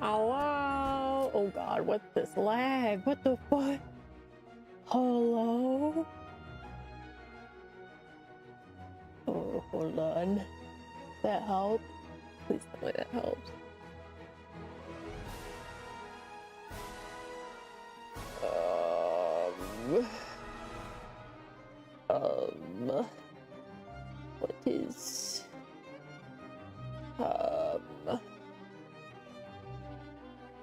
Ow, ow. Oh god, what's this lag? What the fuck? Hello? Oh, hold on. That helped? Please tell me that helps. What is...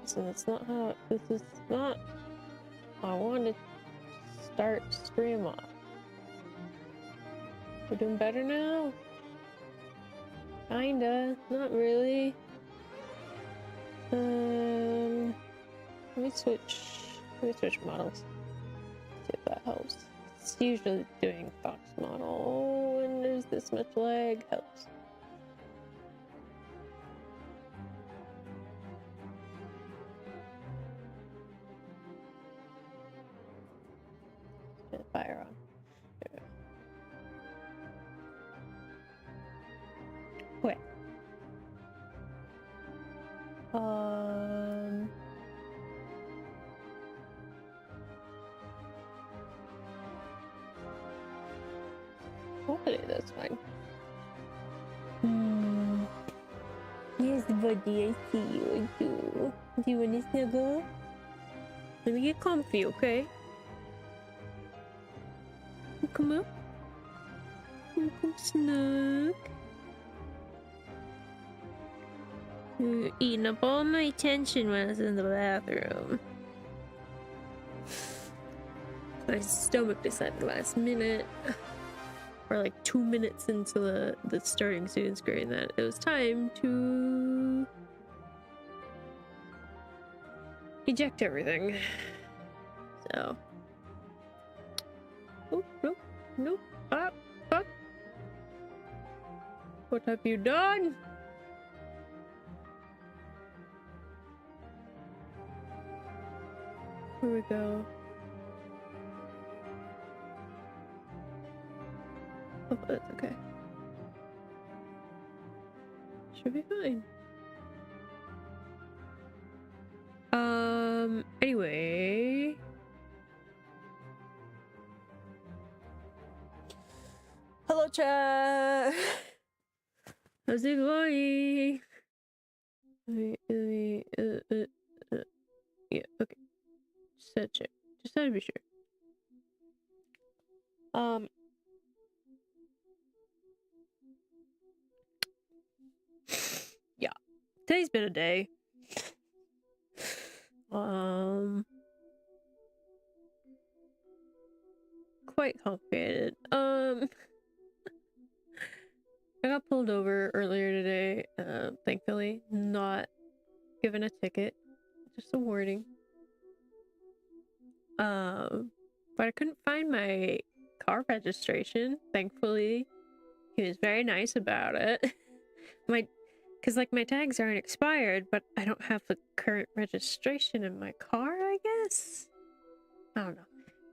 So that's not how... This is not... I want to start stream off. We're doing better now? Kinda. Not really. Let me switch models. See if that helps. It's usually doing Fox model when there's this much lag helps. Get the fire on. There we go. Okay. Hopefully that's fine. Yes, buddy, I see you. I do. Do you want to snuggle? Let me get comfy, okay? Come up. Come snug. You're eating up all my attention when I was in the bathroom. My stomach decided last minute, or like 2 minutes into the starting student screen, that it was time to eject everything. So, oh nope, fuck. What have you done? Here we go. Oh, that's okay. Should be fine. Anyway. Hello, chat! How's it going? Yeah, okay. Just had to check. Just had to be sure. Yeah. Today's been a day. Quite complicated. I got pulled over earlier today. Thankfully, not given a ticket, just a warning. But I couldn't find my car registration. Thankfully, he was very nice about it. Because like my tags aren't expired, but I don't have the current registration in my car, I guess? I don't know.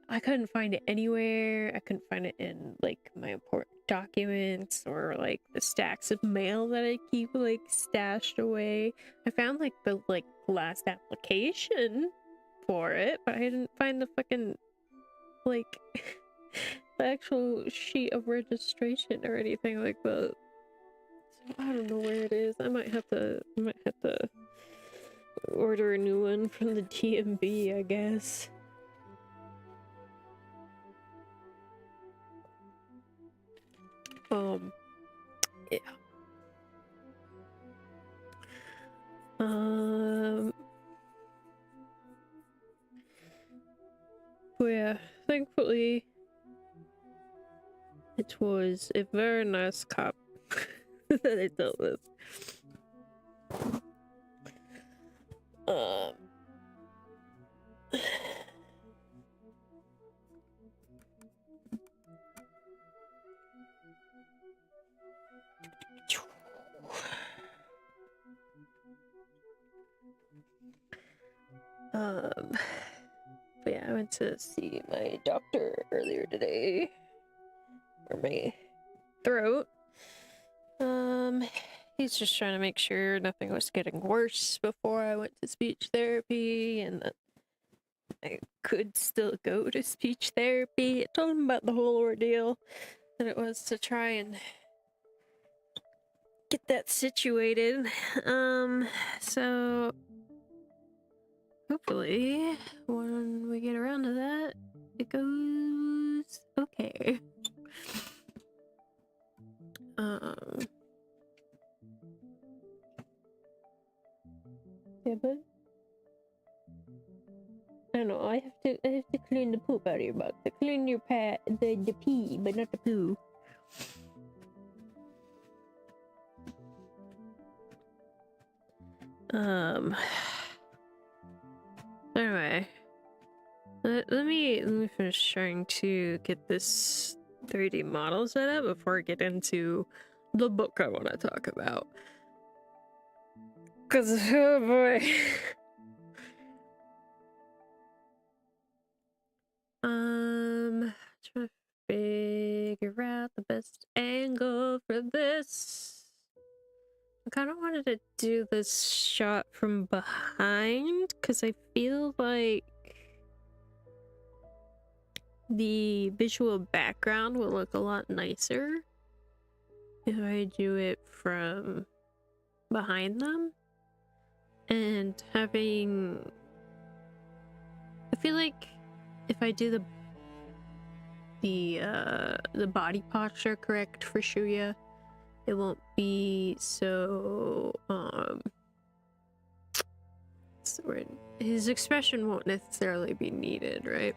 I couldn't find it anywhere. I couldn't find it in like my important documents or like the stacks of mail that I keep like stashed away. I found like the last application for it, but I didn't find the fucking like the actual sheet of registration or anything like that. So I don't know where it is. I might have to order a new one from the DMV, I guess. Yeah. But yeah, thankfully it was a very nice cop that I dealt with. But yeah, I went to see my doctor earlier today for my throat. he's just trying to make sure nothing was getting worse before I went to speech therapy, and that I could still go to speech therapy. I told him about the whole ordeal that it was to try and get that situated. So hopefully when we get around to that, it goes okay. Yeah, but I don't know. I have to clean the poop out of your butt. To clean your the pee, but not the poo. Anyway, let me finish trying to get this 3D model set up before I get into the book I want to talk about. Cause oh boy. Trying to figure out the best angle for this. I kind of wanted to do this shot from behind because I feel like the visual background will look a lot nicer if I do it from behind them. And having... I feel like if I do the body posture correct for Shuya, it won't be so his expression won't necessarily be needed, right?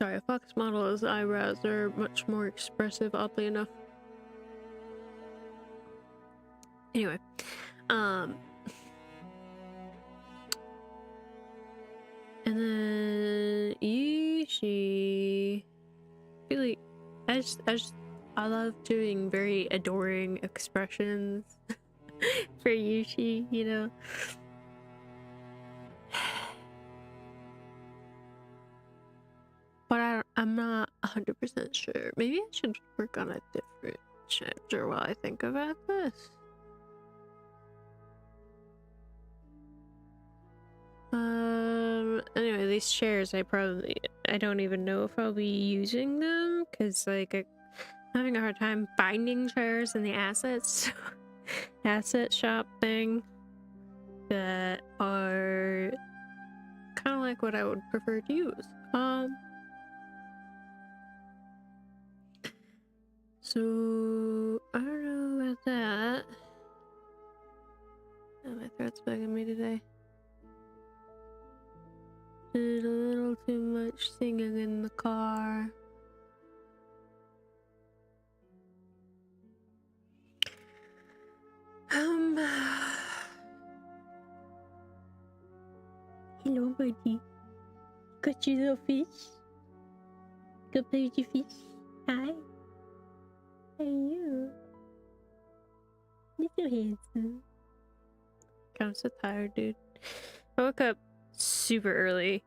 Sorry, a fox model's eyebrows are much more expressive, oddly enough. Anyway, and then Yushi, really, I love doing very adoring expressions for Yushi, you know. But I'm not 100% sure. Maybe I should work on a different chapter while I think about this. Anyway, these chairs, I don't even know if I'll be using them, because, like, I'm having a hard time finding chairs in the asset shop thing that are kind of like what I would prefer to use. So, I don't know about that. Oh, my throat's bugging me today. Did a little too much singing in the car. Hello, buddy. Got your little fish? Go play with your fish? Hi. Hey, you. You're so handsome. I'm so tired, dude. I woke up super early.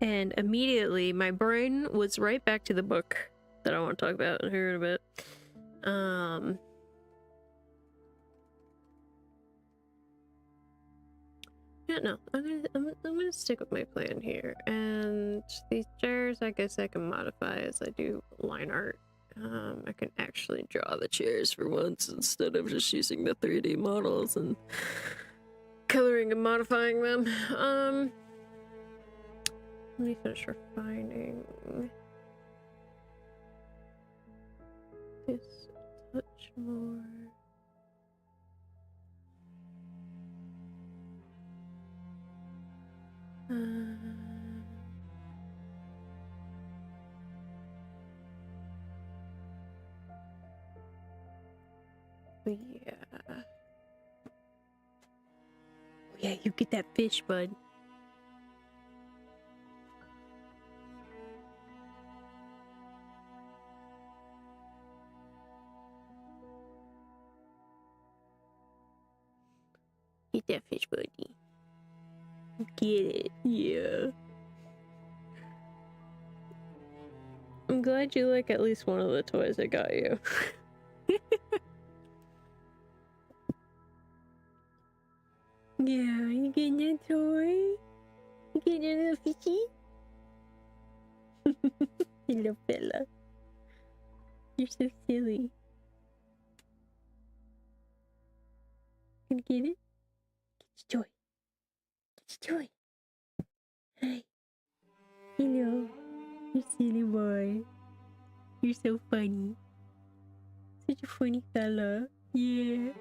And immediately my brain was right back to the book that I want to talk about here in a bit. Yeah, no, I'm gonna stick with my plan here. And these chairs, I guess I can modify as I do line art. I can actually draw the chairs for once instead of just using the 3D models and coloring and modifying them. Let me finish refining this a touch more. Yeah. Oh, yeah, you get that fish, bud. Get that fish buddy. Get it, yeah. I'm glad you like at least one of the toys I got you. Yeah, you getting that toy? You getting that little fishy? Little fella. You're so silly. Can you get it? Get your toy. Get your toy. Hi. Hello. You silly boy. You're so funny. Such a funny fella. Yeah.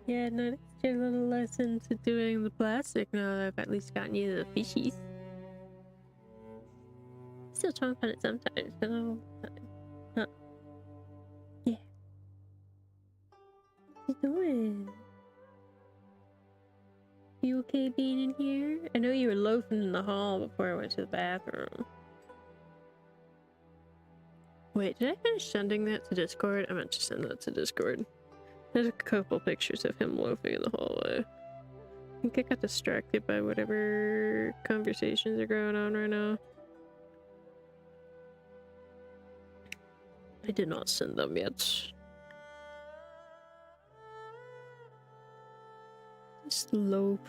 Yeah, an extra little lesson to doing the plastic now that I've at least gotten you the fishies. Still trying to find it sometimes, but not all the time. Huh. Yeah. What you doing? You okay being in here? I know you were loafing in the hall before I went to the bathroom. Wait, did I finish sending that to Discord? I meant to send that to Discord. There's a couple pictures of him loafing in the hallway. I think I got distracted by whatever conversations are going on right now. I did not send them yet. Just loaf.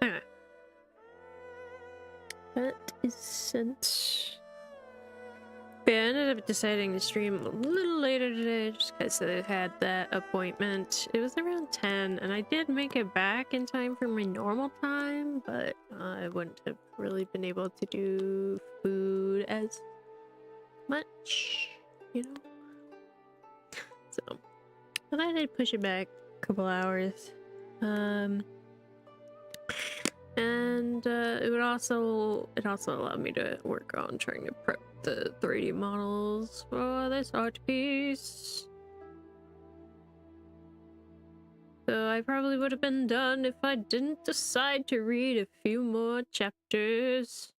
Anyway. That is sent. But yeah, I ended up deciding to stream a little later today just because I had that appointment. It was around 10 and I did make it back in time for my normal time, but I wouldn't have really been able to do food as much, you know? So, but I did push it back a couple hours. And it also allowed me to work on trying to prep the 3D models for this art piece. So I probably would have been done if I didn't decide to read a few more chapters.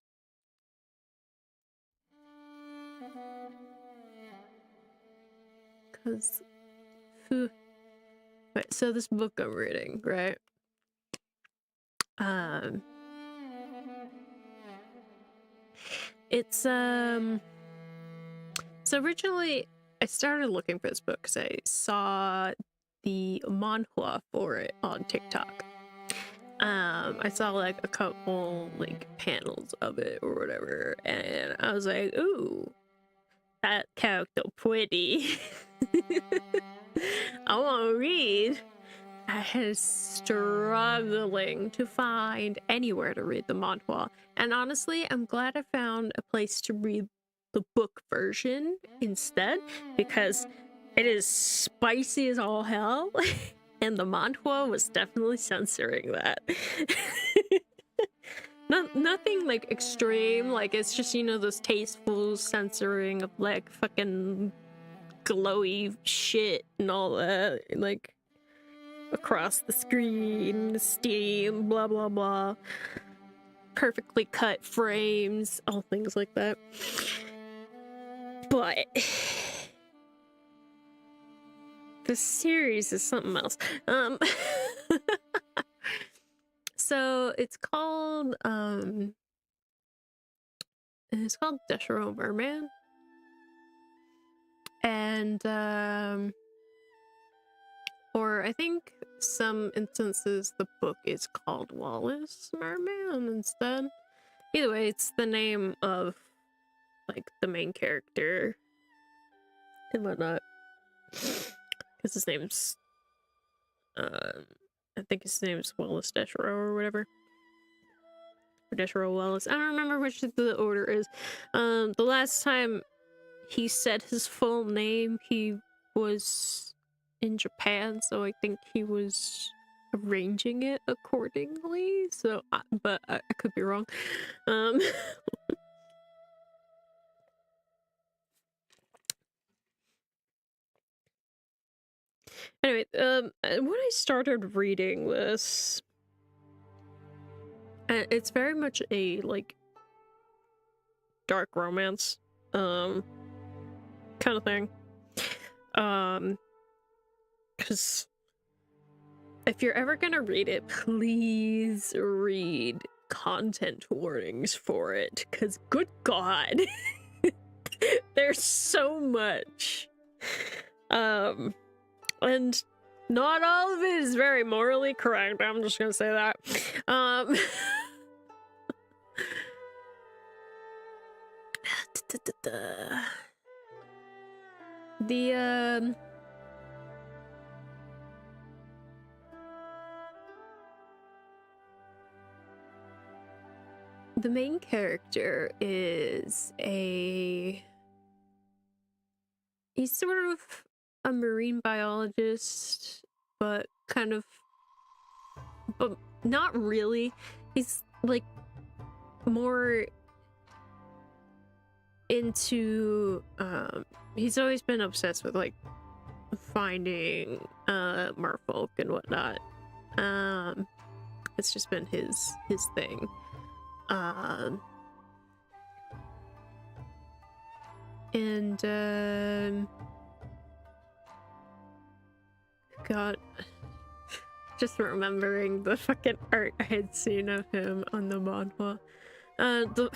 Cause, right, so this book I'm reading, right? It's so originally I started looking for this book because I saw the manhwa for it on TikTok. I saw like a couple like panels of it or whatever, and I was like, ooh, that character pretty. I want to read. I was struggling to find anywhere to read the manhwa, and honestly, I'm glad I found a place to read the book version instead, because it is spicy as all hell, and the manhwa was definitely censoring that. Nothing like extreme, like it's just, you know, those tasteful censoring of like fucking glowy shit and all that, like across the screen, steam, blah blah blah, perfectly cut frames, all things like that. But the series is something else. So it's called Deshiro Merman. And or I think some instances the book is called Wallace Merman instead. Either way, it's the name of like the main character and whatnot. Because his name's I think his name's Wallace Deshiro or whatever. Or Deshiro Wallace. I don't remember which the order is. The last time he said his full name, he was in Japan, so I think he was arranging it accordingly. So, but I could be wrong. Anyway, when I started reading this, it's very much a, like, dark romance, kind of thing. Because if you're ever gonna read it, please read content warnings for it, because good God, there's so much. And not all of it is very morally correct, I'm just gonna say that. The main character is he's sort of a marine biologist, but not really. He's like more into, he's always been obsessed with like finding merfolk and whatnot. It's just been his thing. God, just remembering the fucking art I had seen of him on the manhwa. The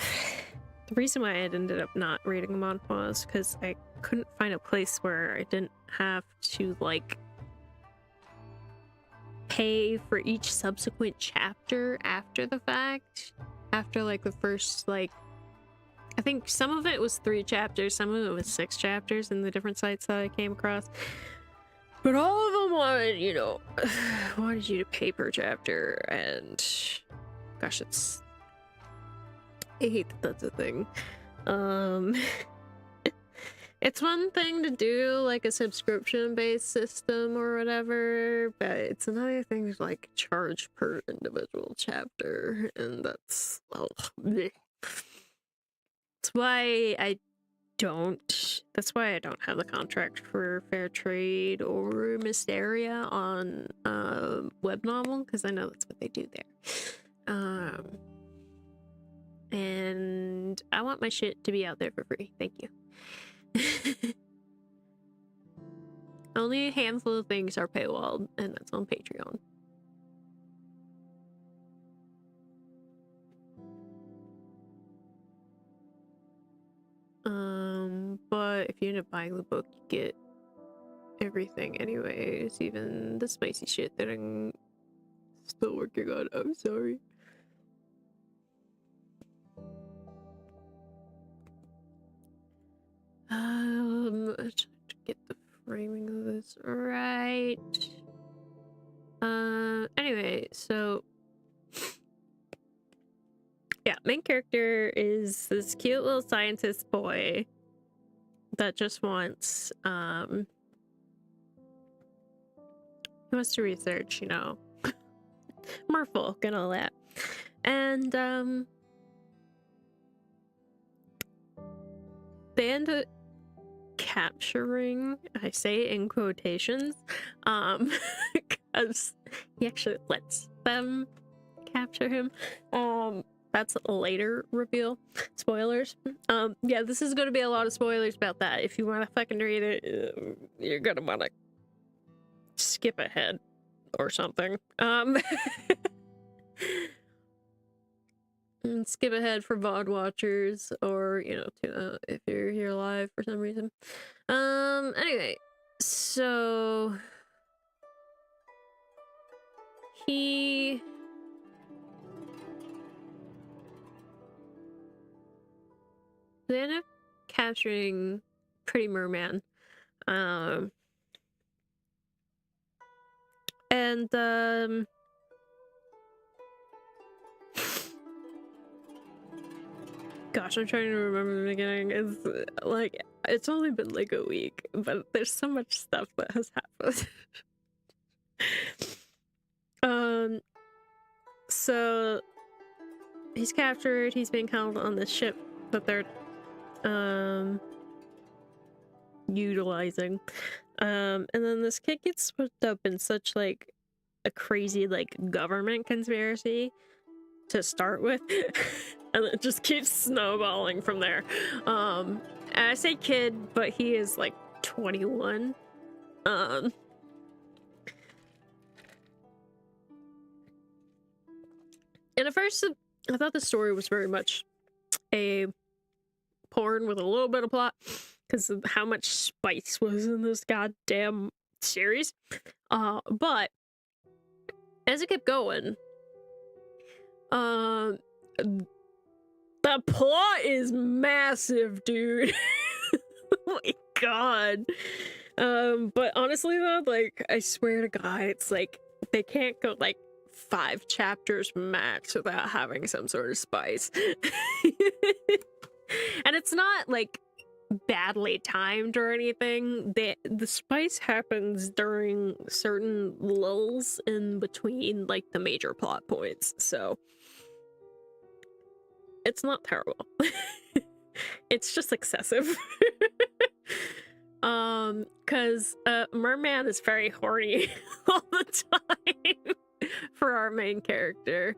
reason why I had ended up not reading the manhwa is because I couldn't find a place where I didn't have to, like, pay for each subsequent chapter after the fact. After, like, the first, like, I think some of it was 3 chapters, some of it was 6 chapters in the different sites that I came across. But all of them wanted, you know, wanted you to pay per chapter, and gosh, I hate that that's a thing. It's one thing to do like a subscription-based system or whatever, but it's another thing to like charge per individual chapter, and that's, oh, bleh. That's why I don't have the contract for Fair Trade or Mysteria on web novel, because I know that's what they do there. And I want my shit to be out there for free. Thank you. Only a handful of things are paywalled, and that's on Patreon. But if you end up buying the book, you get everything anyways, even the spicy shit that I'm still working on. I'm sorry. Trying to get the framing of this right. Anyway, so yeah, main character is this cute little scientist boy that just wants, he wants to research, you know, merfolk and all that. And, they end up capturing, I say in quotations, because he actually lets them capture him. That's a later reveal. Spoilers. Yeah, this is gonna be a lot of spoilers about that. If you want to fucking read it, you're gonna want to skip ahead or something. Skip ahead for VOD watchers, or, you know, if you're here live for some reason. Anyway, so they end up capturing Pretty Merman. Gosh, I'm trying to remember the beginning. It's like, it's only been like a week, but there's so much stuff that has happened. So he's captured, he's being held on this ship that they're utilizing. And then this kid gets swept up in such like a crazy like government conspiracy to start with, and it just keeps snowballing from there. And I say kid, but he is like 21. And at first I thought the story was very much a porn with a little bit of plot because of how much spice was in this goddamn series. But as it kept going, the plot is massive, dude. Oh my god. But honestly though, like, I swear to god, it's like they can't go like 5 chapters max without having some sort of spice. And it's not like badly timed or anything. The spice happens during certain lulls in between like the major plot points, so it's not terrible. It's just excessive. Cause Merman is very horny all the time for our main character,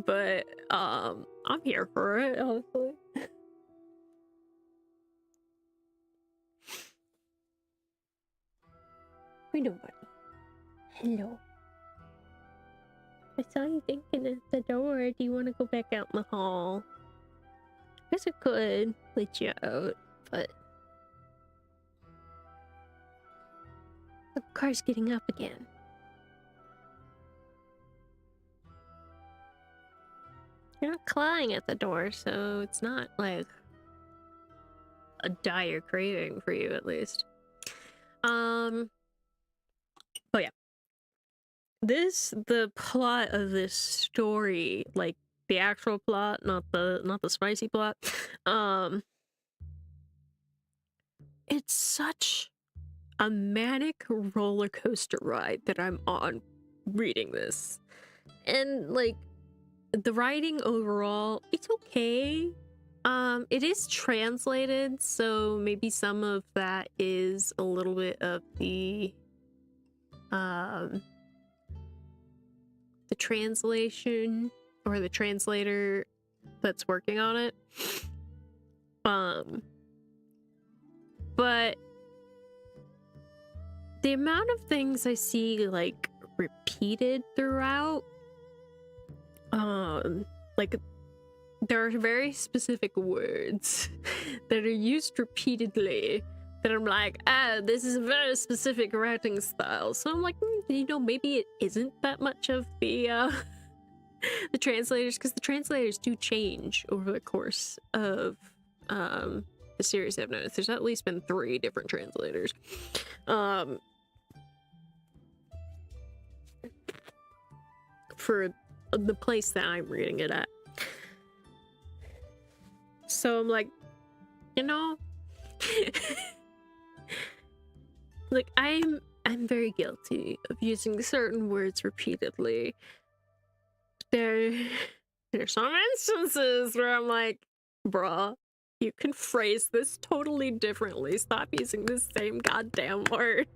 but I'm here for it, honestly. Hello, buddy. Hello. I saw you thinking at the door. Do you want to go back out in the hall? I guess I could let you out, but the car's getting up again. You're not clawing at the door, so it's not like a dire craving for you, at least. Oh yeah. The plot of this story, like the actual plot, not the spicy plot, it's such a manic roller coaster ride that I'm on reading this. And like the writing overall, it's okay. It is translated, so maybe some of that is a little bit of the translation or the translator that's working on it. But the amount of things I see like repeated throughout, like there are very specific words that are used repeatedly that I'm like, this is a very specific writing style. So I'm like, you know, maybe it isn't that much of the the translators, because the translators do change over the course of the series. I've noticed there's at least been 3 different translators. For the place that I'm reading it at. So I'm like, you know, like I'm very guilty of using certain words repeatedly. There's some instances where I'm like, bruh, you can phrase this totally differently. Stop using the same goddamn word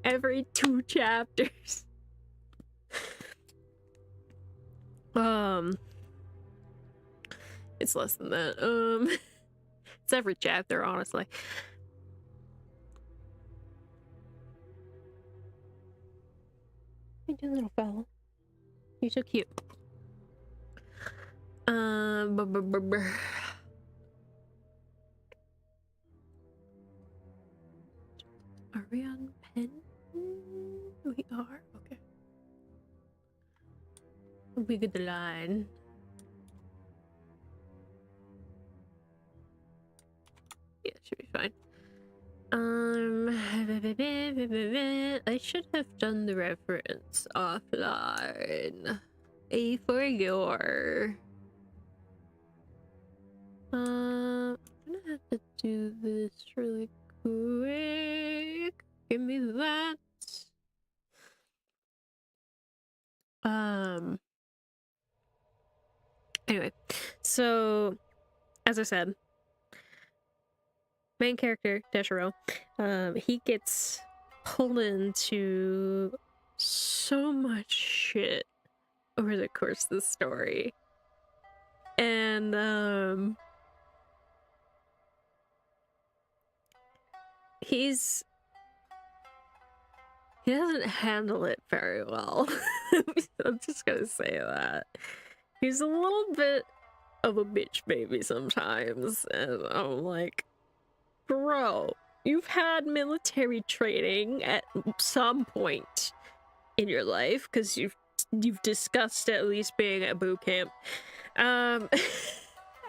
every 2 chapters. It's less than that. It's every chapter, honestly. Hey, little fella. You're so cute. Are we on pen? We are? Okay. We get the line. Yeah, should be fine. I should have done the reference offline. A for your. I'm gonna have to do this really quick. Give me that. Anyway, so as I said, main character Deshiro, he gets pulled into so much shit over the course of the story. And he doesn't handle it very well. I'm just gonna say that. He's a little bit of a bitch baby sometimes, and I'm like, bro, you've had military training at some point in your life, because you've discussed at least being at boot camp. And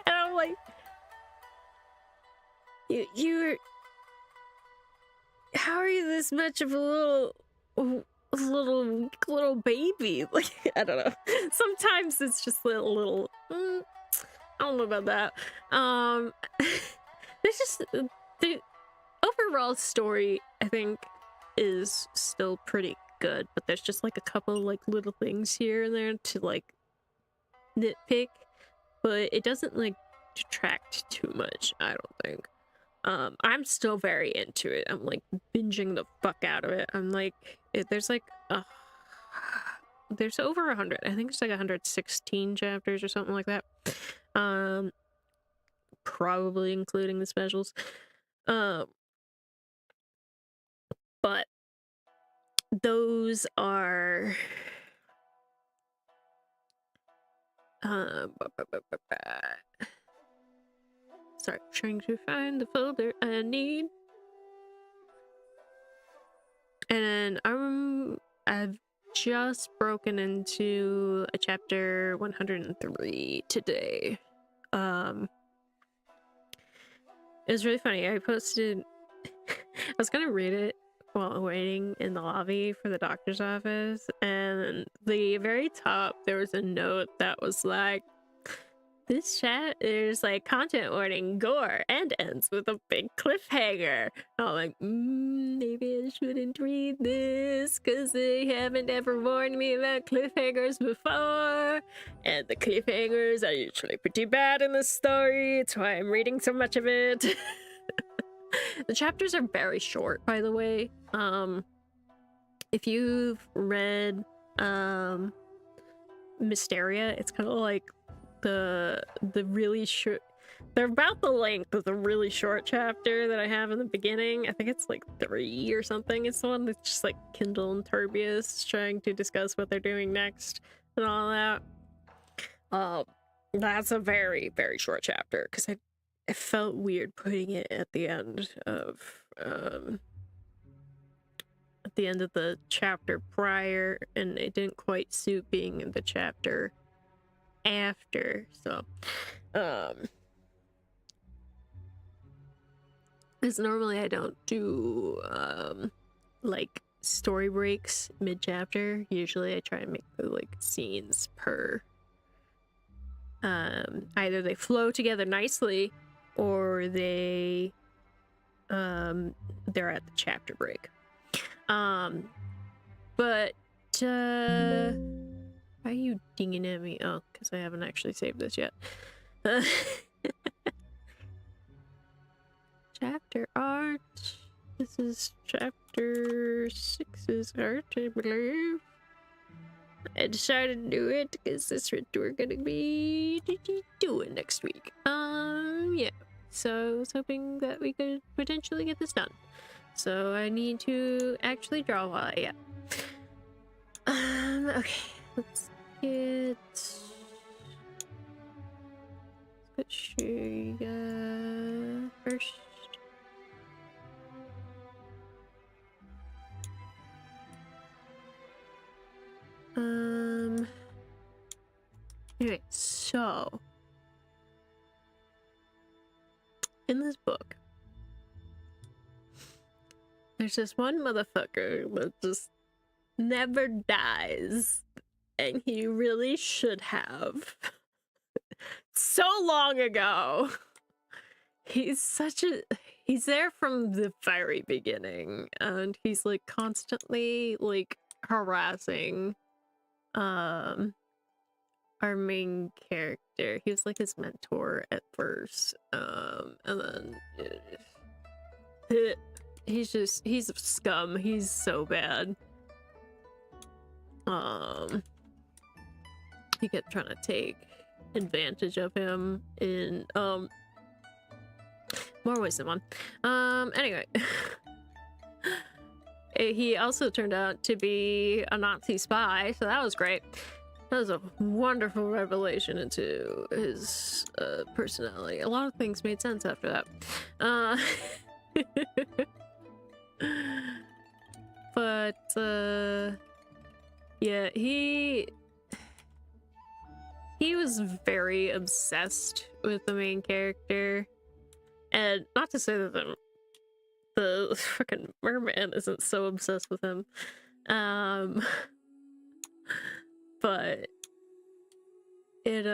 I'm like, you're how are you this much of a little baby? Like, I don't know. Sometimes it's just a little I don't know about that. There's just the overall story, I think, is still pretty good, but there's just like a couple like little things here and there to like nitpick, but it doesn't like detract too much, I don't think. I'm still very into it. I'm like binging the fuck out of it. I'm like, there's like there's over 100. I think it's like 116 chapters or something like that. Probably including the specials. But those are sorry, trying to find the folder I need. And I've just broken into a chapter 103 today. It was really funny. I posted I was gonna read it while waiting in the lobby for the doctor's office, and the very top there was a note that was like, this chat is like content warning, gore, and ends with a big cliffhanger. I'm like, maybe I shouldn't read this because they haven't ever warned me about cliffhangers before, and the cliffhangers are usually pretty bad in this story. It's why I'm reading so much of it. The chapters are very short, by the way. If you've read Mysteria, it's kind of like the really short, they're about the length of the really short chapter that I have in the beginning. I think it's like 3 or something. It's the one that's just like Kindle and Turbius trying to discuss what they're doing next and all that. That's a very, very short chapter because it felt weird putting it at the end of the chapter prior, and it didn't quite suit being in the chapter after. So because normally I don't do like story breaks mid-chapter. Usually I try and make the like scenes per either they flow together nicely or they're at the chapter break. But why are you dinging at me? Oh, because I haven't actually saved this yet. Chapter art. This is chapter 6's art, I believe. I decided to do it because that's what we're gonna be doing next week. Yeah. So I was hoping that we could potentially get this done. So I need to actually draw while I okay. Let's get Shiga first. Anyway, so in this book, there's this one motherfucker that just never dies, and he really should have. So long ago. He's there from the very beginning, and he's like constantly like harassing our main character. He was like his mentor at first, and then he's scum. He's so bad. He kept trying to take advantage of him in more ways than one. Anyway. He also turned out to be a Nazi spy, so that was great. That was a wonderful revelation into his personality. A lot of things made sense after that. But yeah, he was very obsessed with the main character, and not to say that the freaking merman isn't so obsessed with him, but it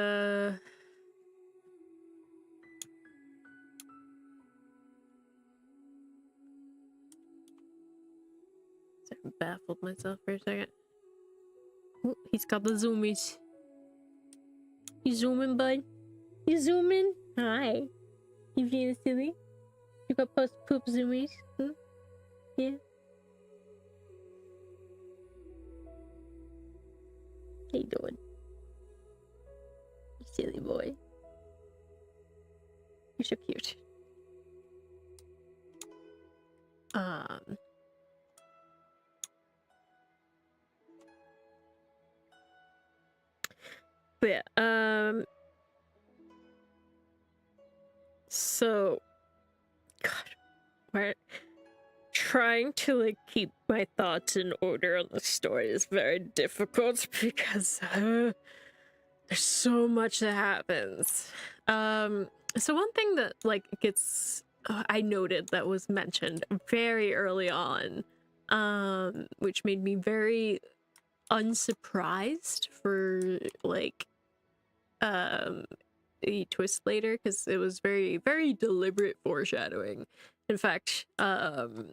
I baffled myself for a second. Ooh, he's got the zoomies. You zooming, bud? You zooming? Hi. You feeling silly? You got post poop zoomies? Hmm? Yeah. How you doing? You silly boy. You're so cute. But yeah, so God, we're trying to like keep my thoughts in order on the story is very difficult because there's so much that happens. So one thing that like gets I noted that was mentioned very early on, which made me very unsurprised for like a twist later, because it was very, very deliberate foreshadowing. In fact, Deshiro,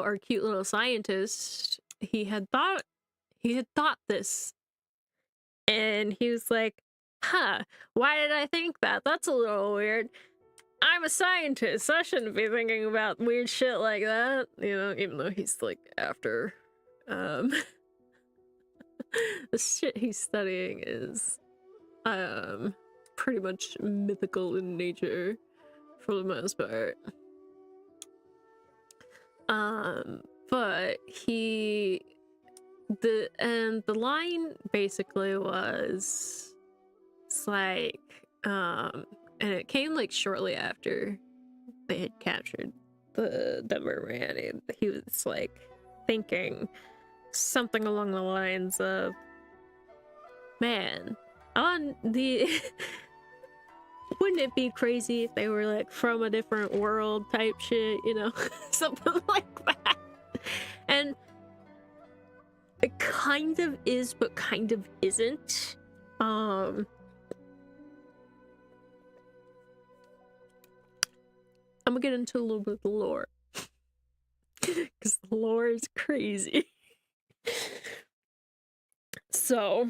our cute little scientist, he had thought this, and he was like, huh, why did I think that? That's a little weird. I'm a scientist. I shouldn't be thinking about weird shit like that. You know, even though he's like after the shit he's studying is pretty much mythical in nature for the most part. But the line basically was, it's like, and it came like shortly after they had captured the merman, and he was like thinking something along the lines of, man, on the wouldn't it be crazy if they were like from a different world type shit, you know? Something like that. And it kind of is, but kind of isn't. I'm gonna get into a little bit of the lore. Because the lore is crazy. So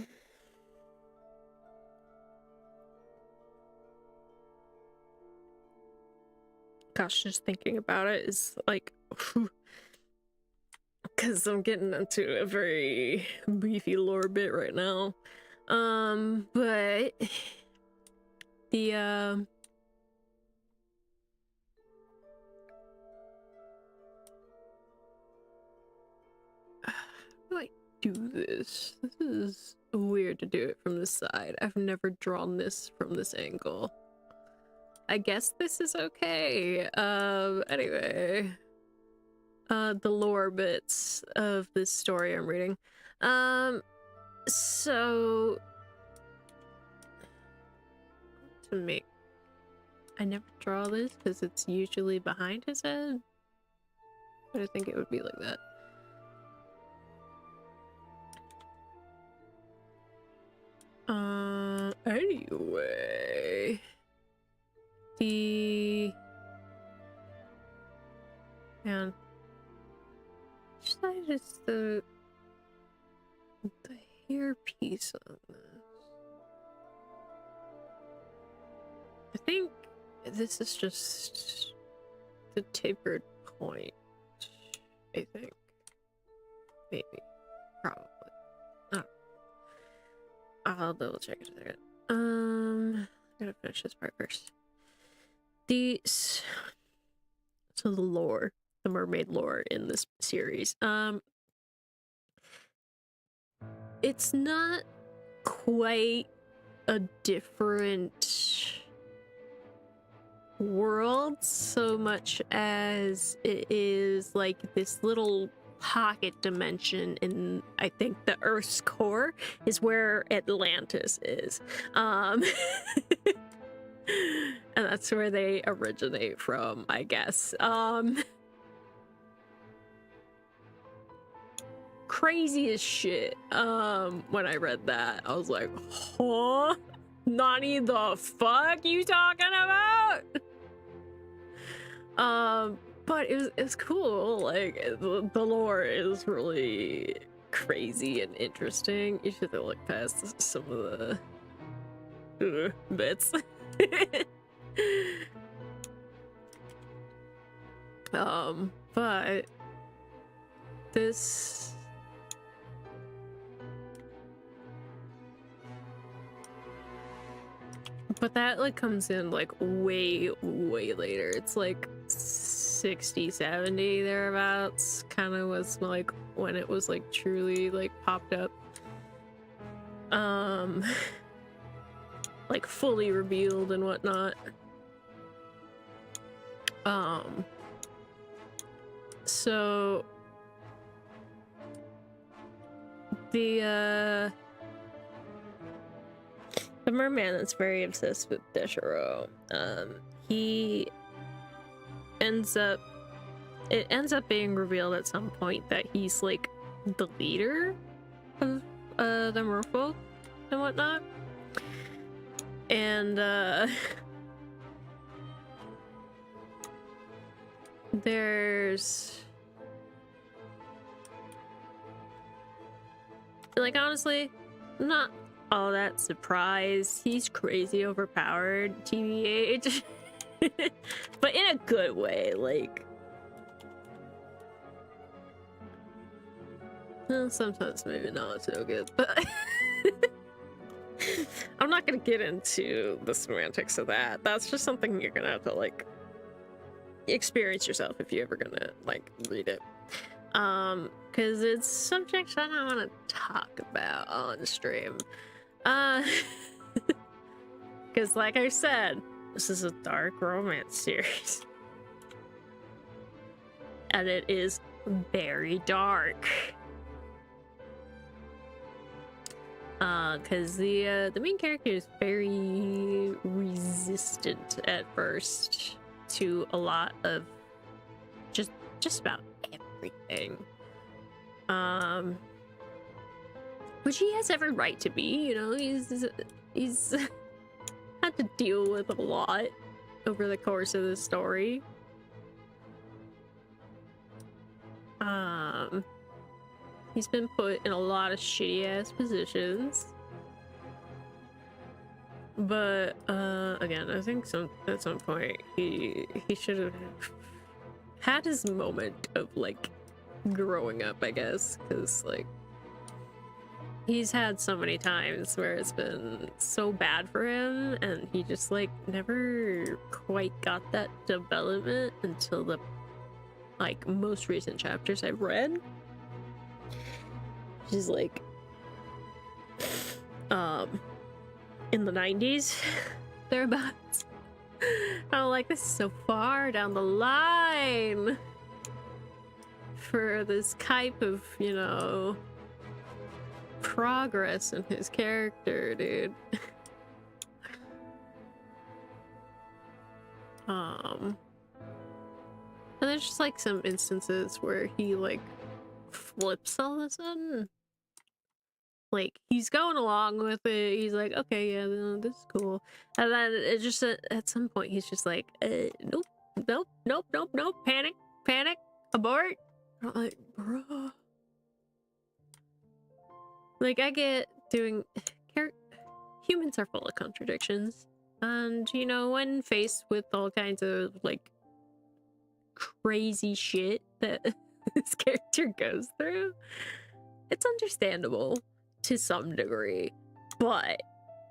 gosh, just thinking about it is like, because I'm getting into a very beefy lore bit right now. But the how do I do this? This is weird to do it from this side. I've never drawn this from this angle. I guess this is okay. Anyway. The lore bits of this story I'm reading. So to make, I never draw this because it's usually behind his head, but I think it would be like that. Anyway, man, side is the hair piece on this. I think this is just the tapered point, I think. Maybe. Probably. Oh. I'll double check in a second. I gotta finish this part first. So the lore, the mermaid lore in this series. It's not quite a different world so much as it is like this little pocket dimension in, I think, the Earth's core is where Atlantis is. And that's where they originate from, I guess. Crazy as shit. When I read that, I was like, huh? Nani the fuck you talking about? But it was cool. Like, the lore is really crazy and interesting. You should look past some of the bits. But this, but that like comes in like way later. It's like 60, 70 thereabouts, kind of was like when it was like truly like popped up, like fully revealed and whatnot. So the merman that's very obsessed with Deshiro, it ends up being revealed at some point that he's like the leader of the merfolk and whatnot. And there's like, honestly, I'm not all that surprised. He's crazy overpowered, TBH. But in a good way, like, well, sometimes maybe not so good, but I'm not gonna get into the semantics of that. That's just something you're gonna have to like experience yourself if you're ever gonna like read it, because it's subjects I don't want to talk about on stream, because like I said, this is a dark romance series and it is very dark, because the main character is very resistant at first to a lot of just about everything, which he has every right to be. You know, he's had to deal with a lot over the course of the story. He's been put in a lot of shitty ass positions. But again, I think at some point he should have had his moment of like growing up, I guess, because like he's had so many times where it's been so bad for him and he just like never quite got that development until the like most recent chapters I've read. She's like in the 90s thereabouts. I'm like, this is so far down the line for this type of, you know, progress in his character, dude. And there's just like some instances where he like flips all of a sudden. Like, he's going along with it. He's like, okay, yeah, no, this is cool. And then it just, at some point, he's just like, nope, panic, abort. I'm like, bruh. Like, I get doing... Humans are full of contradictions. And, you know, when faced with all kinds of, like, crazy shit that this character goes through, it's understandable to some degree. But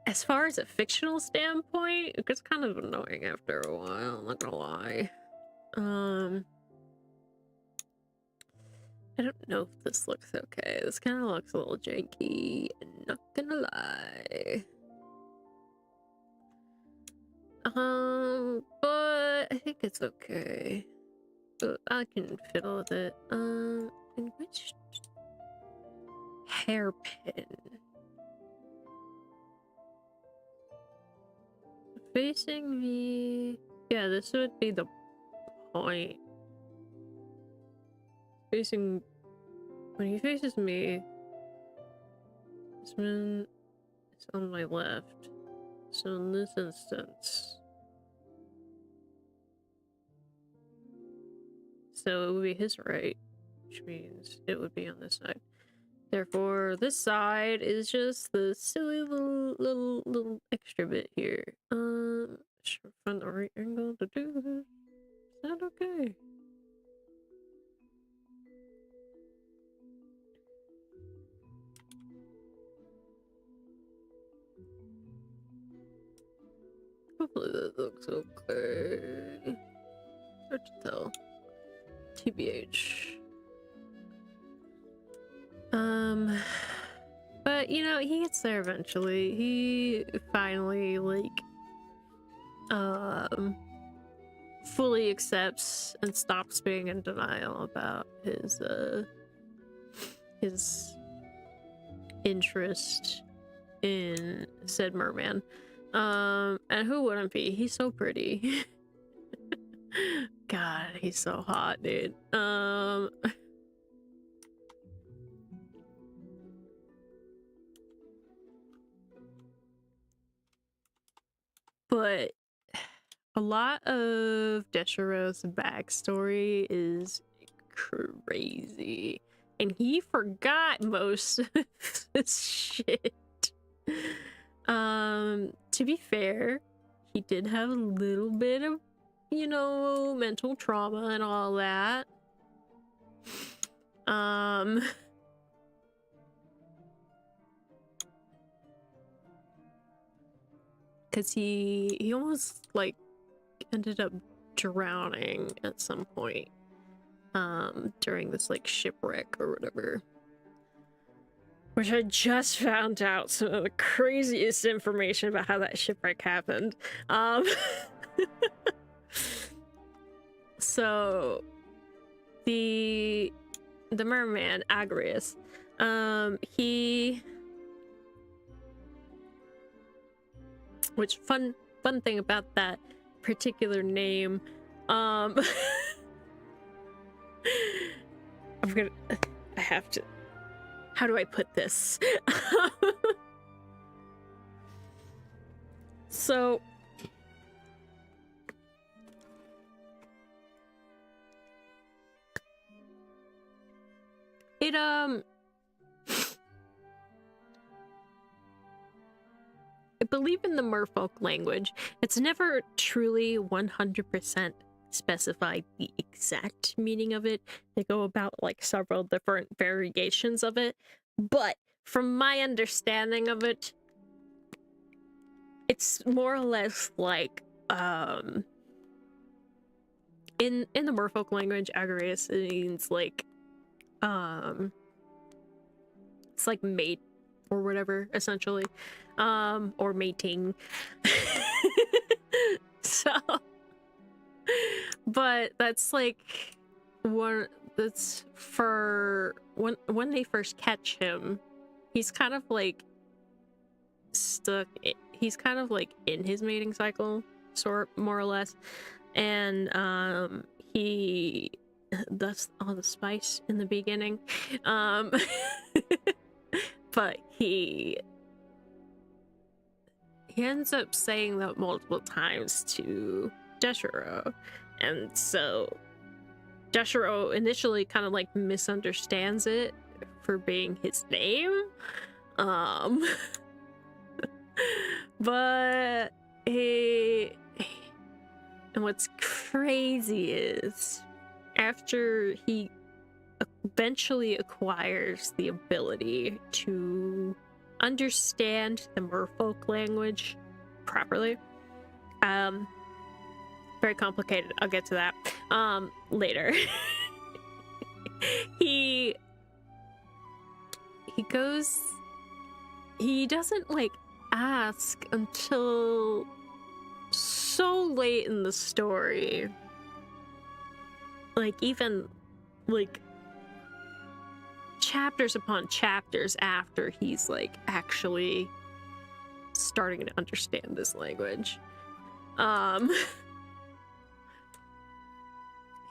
as far as a fictional standpoint, it gets kind of annoying after a while, I'm not gonna lie. I don't know if this looks okay. This kind of looks a little janky, I'm not gonna lie. But I think it's okay. I can fiddle with it. In which hairpin? Facing me. Yeah, this would be the point. Facing. When he faces me, this one is on my left. So in this instance. So it would be his right, which means it would be on this side. Therefore, this side is just the silly little extra bit here. Should find the right angle to do this. Is that okay? Hopefully that looks okay. Hard to tell. TBH. But you know, he gets there eventually. He finally fully accepts and stops being in denial about his interest in said merman. And who wouldn't be? He's so pretty. God, he's so hot, dude. But a lot of Deshiro's backstory is crazy. And he forgot most of this shit. To be fair, he did have a little bit of, you know, mental trauma and all that. Cause he almost like ended up drowning at some point during this like shipwreck or whatever, which I just found out some of the craziest information about how that shipwreck happened. So the merman Agrius, which fun thing about that particular name, I have to, how do I put this? So it I believe in the merfolk language, it's never truly 100% specified the exact meaning of it. They go about like several different variations of it, but from my understanding of it, it's more or less like in the merfolk language, Agarius means like it's like mate or whatever, essentially, or mating. So, but that's like one that's for when they first catch him, he's kind of like stuck. He's kind of like in his mating cycle, more or less, and that's all the spice in the beginning, but he ends up saying that multiple times to Deshiro, and so Deshiro initially kind of like misunderstands it for being his name, but and what's crazy is after he eventually acquires the ability to understand the merfolk language properly. Very complicated. I'll get to that later. he doesn't like ask until so late in the story, like even like chapters upon chapters after he's like actually starting to understand this language.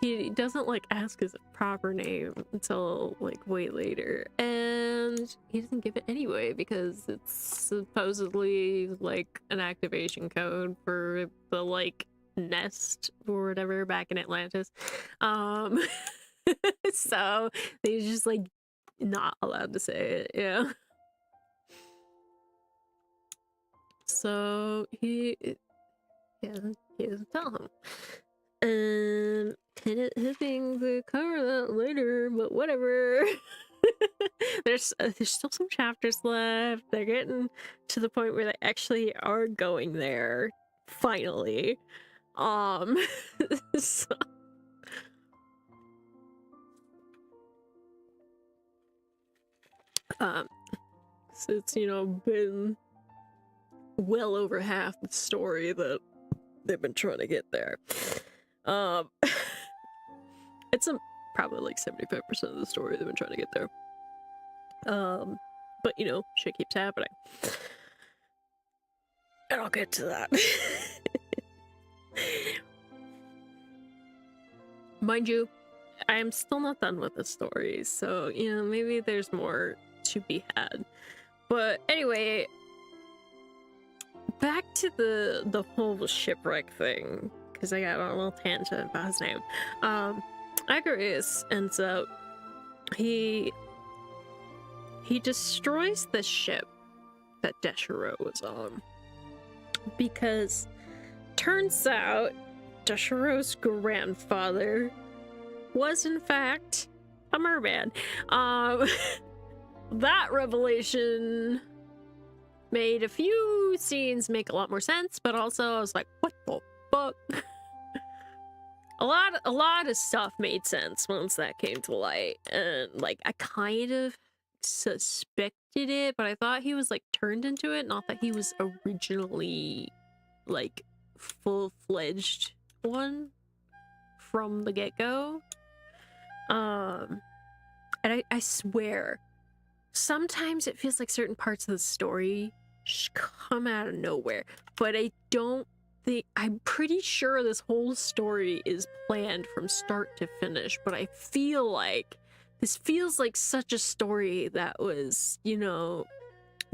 He doesn't like ask his proper name until like way later, and he doesn't give it anyway because it's supposedly like an activation code for the like nest or whatever back in Atlantis. So they're just like not allowed to say it. Yeah. So he doesn't tell him. Hoping to cover that later, but whatever. There's still some chapters left. They're getting to the point where they actually are going there finally. So, so it's been well over half the story that they've been trying to get there. It's probably like 75% of the story they've been trying to get there. But shit keeps happening. And I'll get to that. Mind you, I am still not done with the story, so maybe there's more to be had. But anyway, back to the whole shipwreck thing, because I got on a little tangent about his name. Agarius ends up he destroys the ship that Deshiro was on, because turns out Deshiro's grandfather was in fact a merman. That revelation made a few scenes make a lot more sense, but also I was like, what the fuck? A lot of stuff made sense once that came to light, and like I kind of suspected it, but I thought he was like turned into it, not that he was originally like full-fledged one from the get-go. And I swear sometimes it feels like certain parts of the story just come out of nowhere, but I'm pretty sure this whole story is planned from start to finish, but I feel like this feels like such a story that was,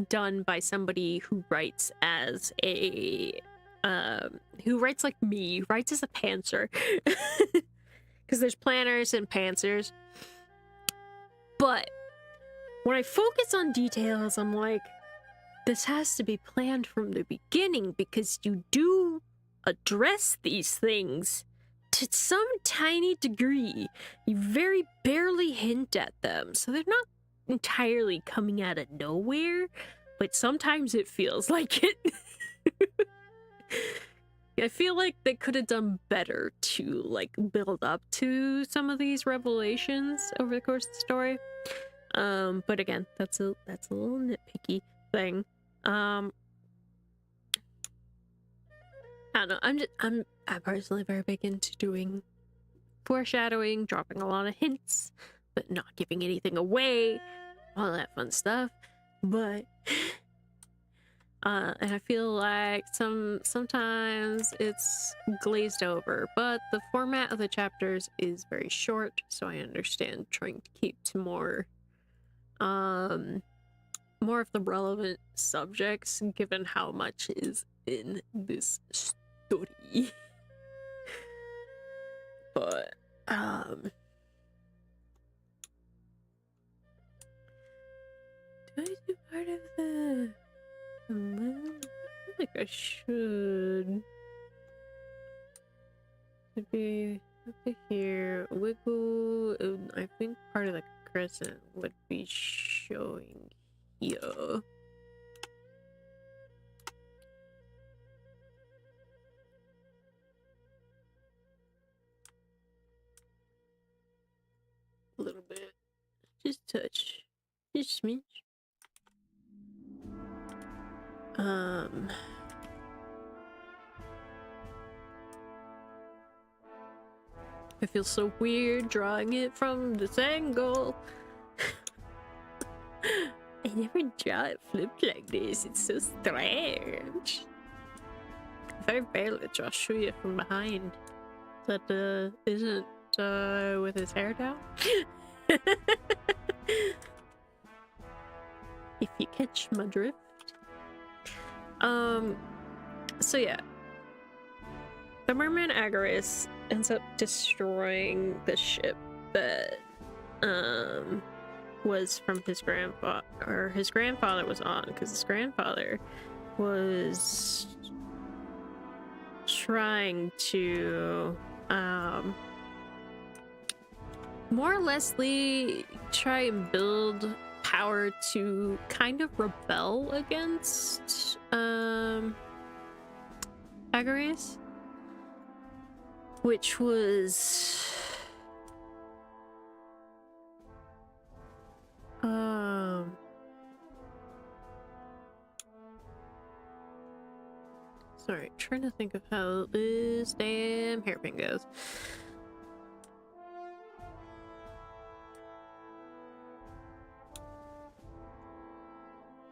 done by somebody who writes as a, who writes like me, writes as a pantser. Because there's planners and pantsers. But when I focus on details, I'm like, this has to be planned from the beginning, because you do address these things to some tiny degree. You very barely hint at them, so they're not entirely coming out of nowhere, but sometimes it feels like it. I feel like they could have done better to like build up to some of these revelations over the course of the story. But again, that's a little nitpicky thing. I don't know. I'm personally very big into doing foreshadowing, dropping a lot of hints, but not giving anything away, all that fun stuff. But and I feel like sometimes it's glazed over, but the format of the chapters is very short, so I understand trying to keep to more of the relevant subjects, given how much is in this story. But do I do part of the I feel like I should. It'd be Over here, wiggle. I think part of the crescent would be showing here. A little bit. Just touch. Just smidge. I feel so weird drawing it from this angle. I never draw it flipped like this. It's so strange. Very barely draw Shuya from behind. That isn't with his hair down. If you catch my drift. So yeah. The merman Agaris ends up destroying the ship that was from his grandfather, or his grandfather was on, because his grandfather was trying to more or less try and build power to kind of rebel against Agaris, which was sorry, trying to think of how this damn hairpin goes.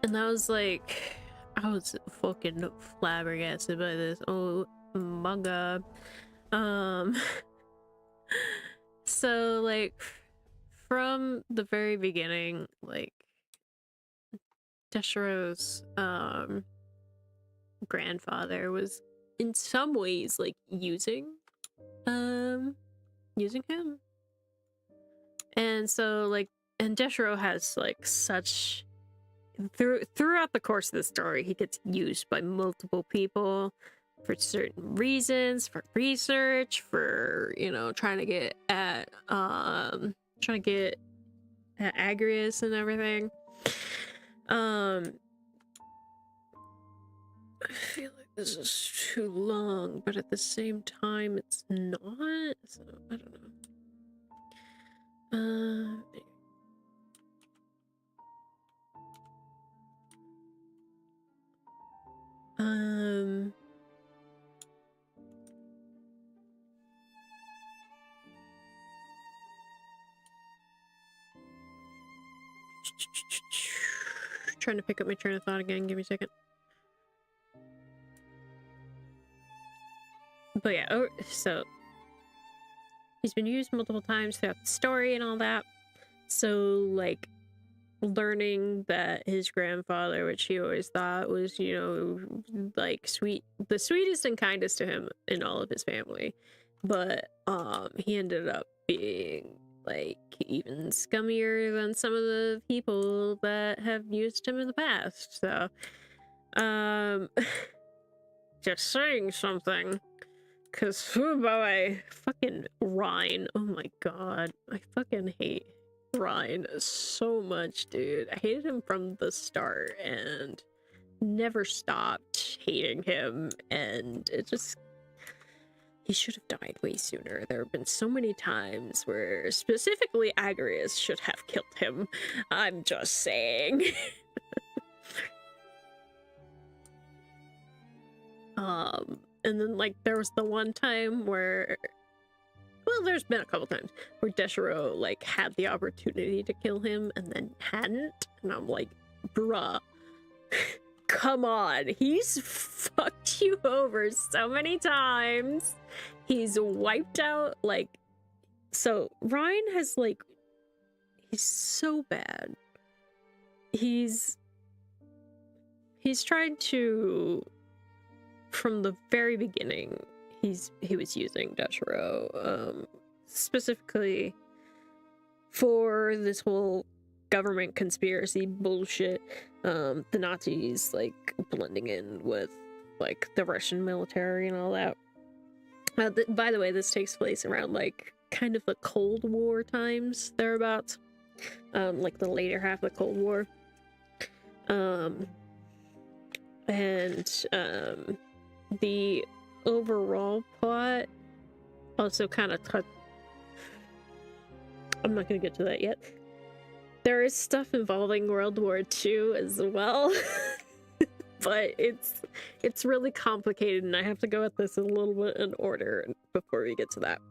And I was like, I was fucking flabbergasted by this. Oh my god. So like from the very beginning, like Deshiro's grandfather was in some ways like using him. And so like, and Deshiro has like such throughout the course of the story, he gets used by multiple people for certain reasons, for research, for, you know, trying to get at Agrius and everything. I feel like this is too long, but at the same time it's not, so I don't know. Trying to pick up my train of thought again. Give me a second. But yeah, so he's been used multiple times throughout the story and all that. So like learning that his grandfather, which he always thought was, you know, like the sweetest and kindest to him in all of his family, but he ended up being like even scummier than some of the people that have used him in the past. So just saying something, because oh boy, fucking Ryan, oh my god, I fucking hate Ryan so much, dude. I hated him from the start and never stopped hating him, and it just, he should have died way sooner. There have been so many times where specifically Agrius should have killed him. I'm just saying. And then like there was the one time where, well, there's been a couple times where Deshiro like had the opportunity to kill him and then hadn't, and I'm like, bruh, come on, he's fucked you over so many times. He's wiped out, like, so Ryan has like, he's so bad. He's tried to, from the very beginning, he was using Deshiro, specifically for this whole government conspiracy bullshit. The Nazis like blending in with like the Russian military and all that. By the way, this takes place around like kind of the Cold War times thereabouts, like the later half of the Cold War, and the overall plot also kind of I'm not gonna get to that yet. There is stuff involving World War II as well. But it's really complicated, and I have to go at this a little bit in order before we get to that.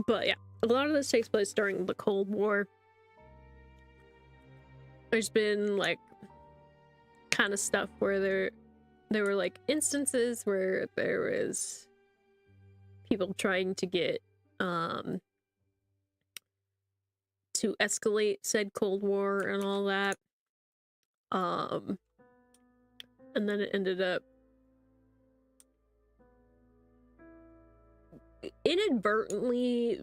But yeah, a lot of this takes place during the Cold War. There's been like kind of stuff where there were like instances where there was people trying to get to escalate said Cold War and all that. And then it ended up inadvertently,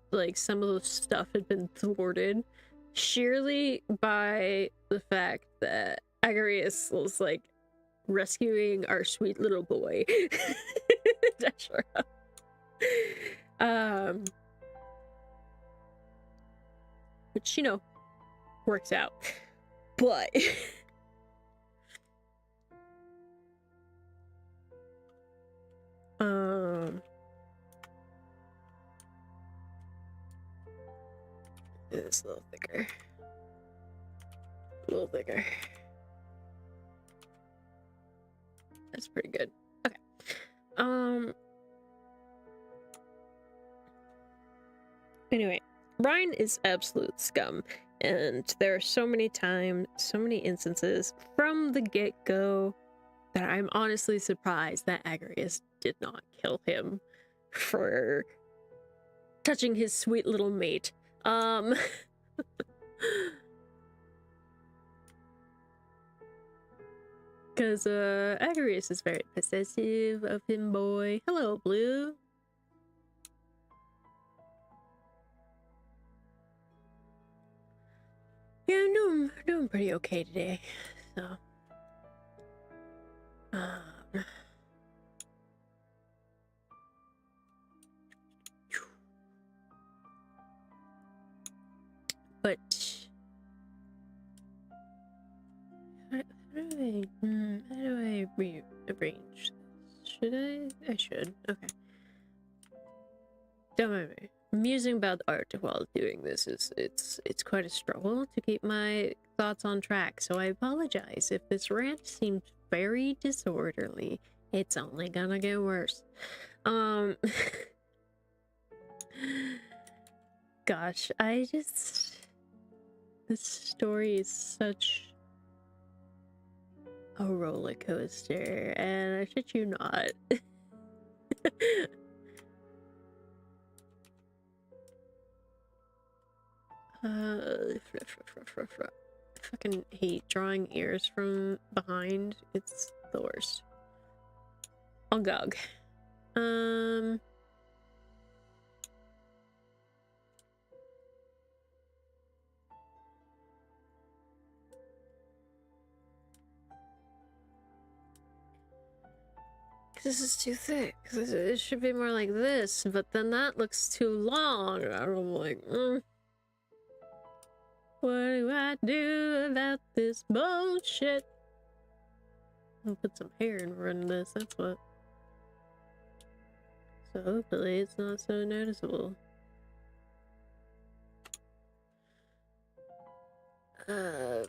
like, some of the stuff had been thwarted sheerly by the fact that Agarius was like rescuing our sweet little boy. Which, you know, works out. But it's a little thicker. A little thicker. That's pretty good. Okay. Anyway, Ryan is absolute scum, and there are so many times, so many instances from the get-go that I'm honestly surprised that Agarius did not kill him for touching his sweet little mate. Because Agarius is very possessive of him, boy. Hello, Blue. Yeah, I'm doing pretty okay today, so. But how do I rearrange this? Should I? I should. Okay. Don't mind me. Musing about art while doing this it's quite a struggle to keep my thoughts on track, so I apologize if this rant seems very disorderly. It's only gonna get worse. Gosh, this story is such a roller coaster, and I shit you not. I fucking hate drawing ears from behind. It's the worst. On GOG. This is too thick. It should be more like this, but then that looks too long. I'm like, what do I do about this bullshit? I'll put some hair in front of this, that's what. So hopefully it's not so noticeable. Hair.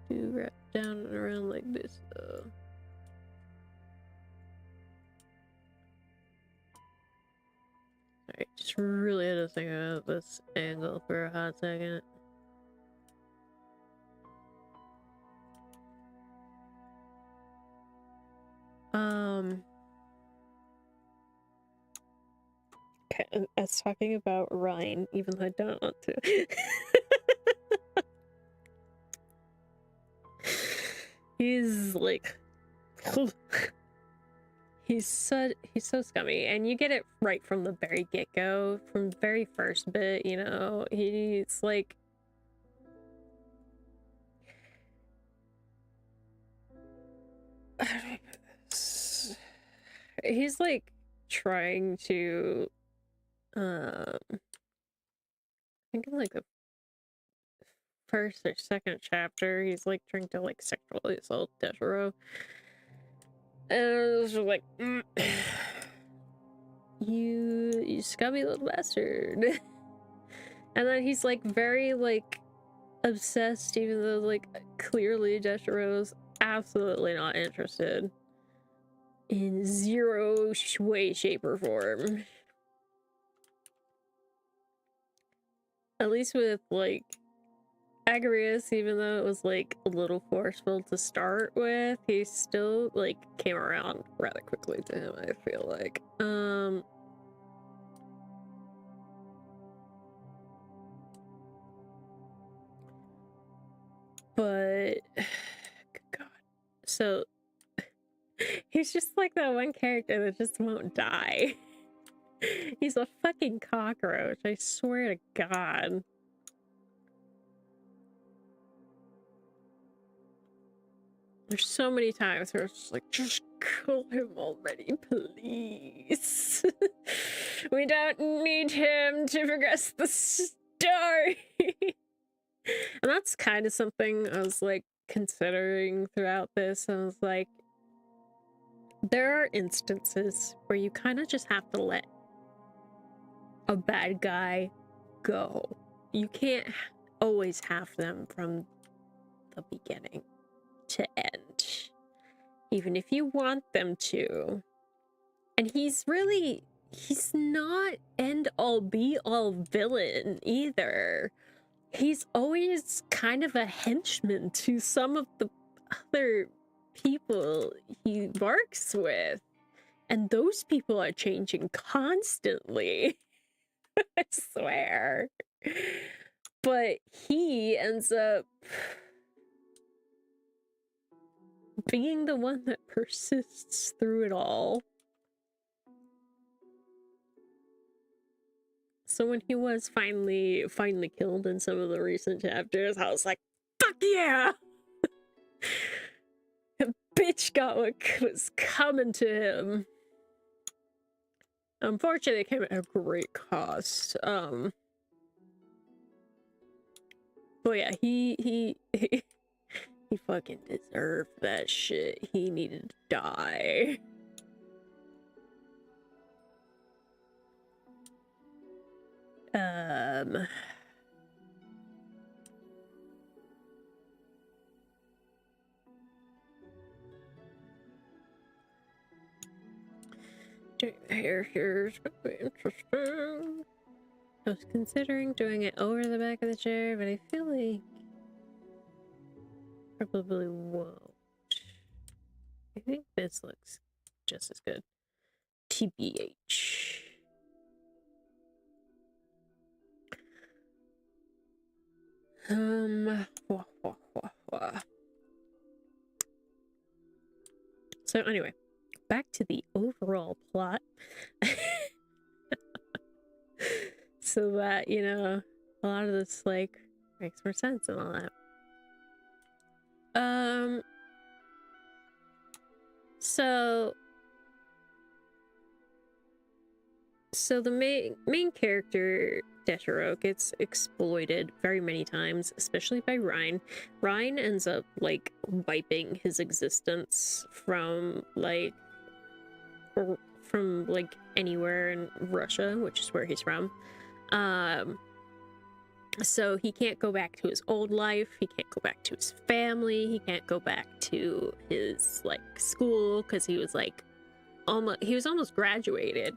Do wrap down and around like this though. Alright, just really had to think about this angle for a hot second. Okay, I was talking about Ryan, even though I don't want to. He's like he's so scummy, and you get it right from the very get-go, from the very first bit, you know. He's like, he's like trying to I think in like the first or second chapter, he's like trying to like sexually assault Deshiro. And it was just like, you scummy little bastard. And then he's like very like obsessed, even though like clearly Deshiro's absolutely not interested in zero way, shape, or form. At least with like Agrius, even though it was like a little forceful to start with, he still like came around rather quickly to him, I feel like. But God, so he's just like that one character that just won't die. He's a fucking cockroach, I swear to God. There's so many times where it's just like, just kill him already, please. We don't need him to progress the story. And that's kind of something I was like considering throughout this. I was like, there are instances where you kind of just have to let a bad guy go. You can't always have them from the beginning to end, even if you want them to. And he's not end all be all villain either. He's always kind of a henchman to some of the other people he works with, and those people are changing constantly. I swear. But he ends up being the one that persists through it all. So when he was finally killed in some of the recent chapters, I was like, fuck yeah! Bitch got what was coming to him. Unfortunately, it came at a great cost. But yeah, he fucking deserved that shit. He needed to die. Doing the hair here is gonna be interesting. I was considering doing it over the back of the chair, but I feel like probably won't. I think this looks just as good. TBH. So anyway, back to the overall plot. So that, you know, a lot of this like makes more sense and all that. So the main character, Deshiro, gets exploited very many times, especially by Ryan. Ryan ends up like wiping his existence from like anywhere in Russia, which is where he's from. So he can't go back to his old life, he can't go back to his family, he can't go back to his like school, because he was almost graduated.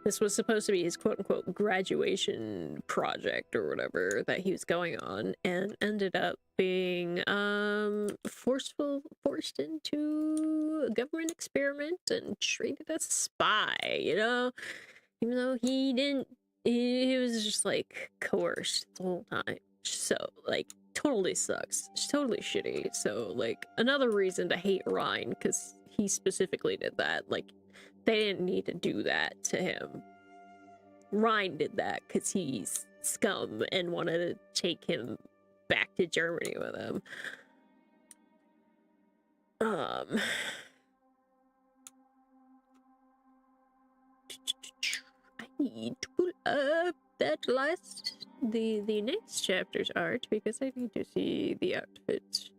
This was supposed to be his quote-unquote graduation project or whatever that he was going on, and ended up being forced into a government experiment and treated as a spy, you know? Even though he was just like coerced the whole time. So like totally sucks. It's totally shitty. So like another reason to hate Ryan, because he specifically did that. Like, they didn't need to do that to him. Ryan did that because he's scum and wanted to take him back to Germany with him. I need to pull up that the next chapter's art because I need to see the outfit.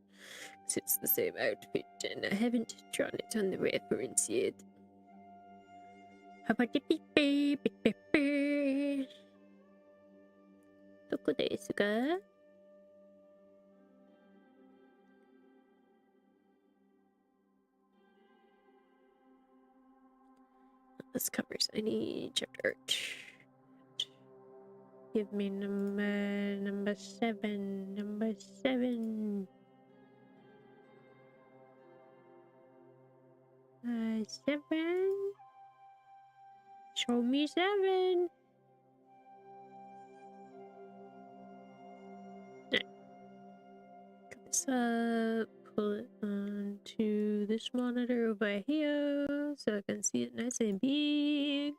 Because it's the same outfit and I haven't drawn it on the reference yet. How about the beep? どこですか? This covers any chapter art. Give me number 7. Number 7. 7. Show me 7. Right. Cut this up. Pull it onto this monitor over here so I can see it nice and big.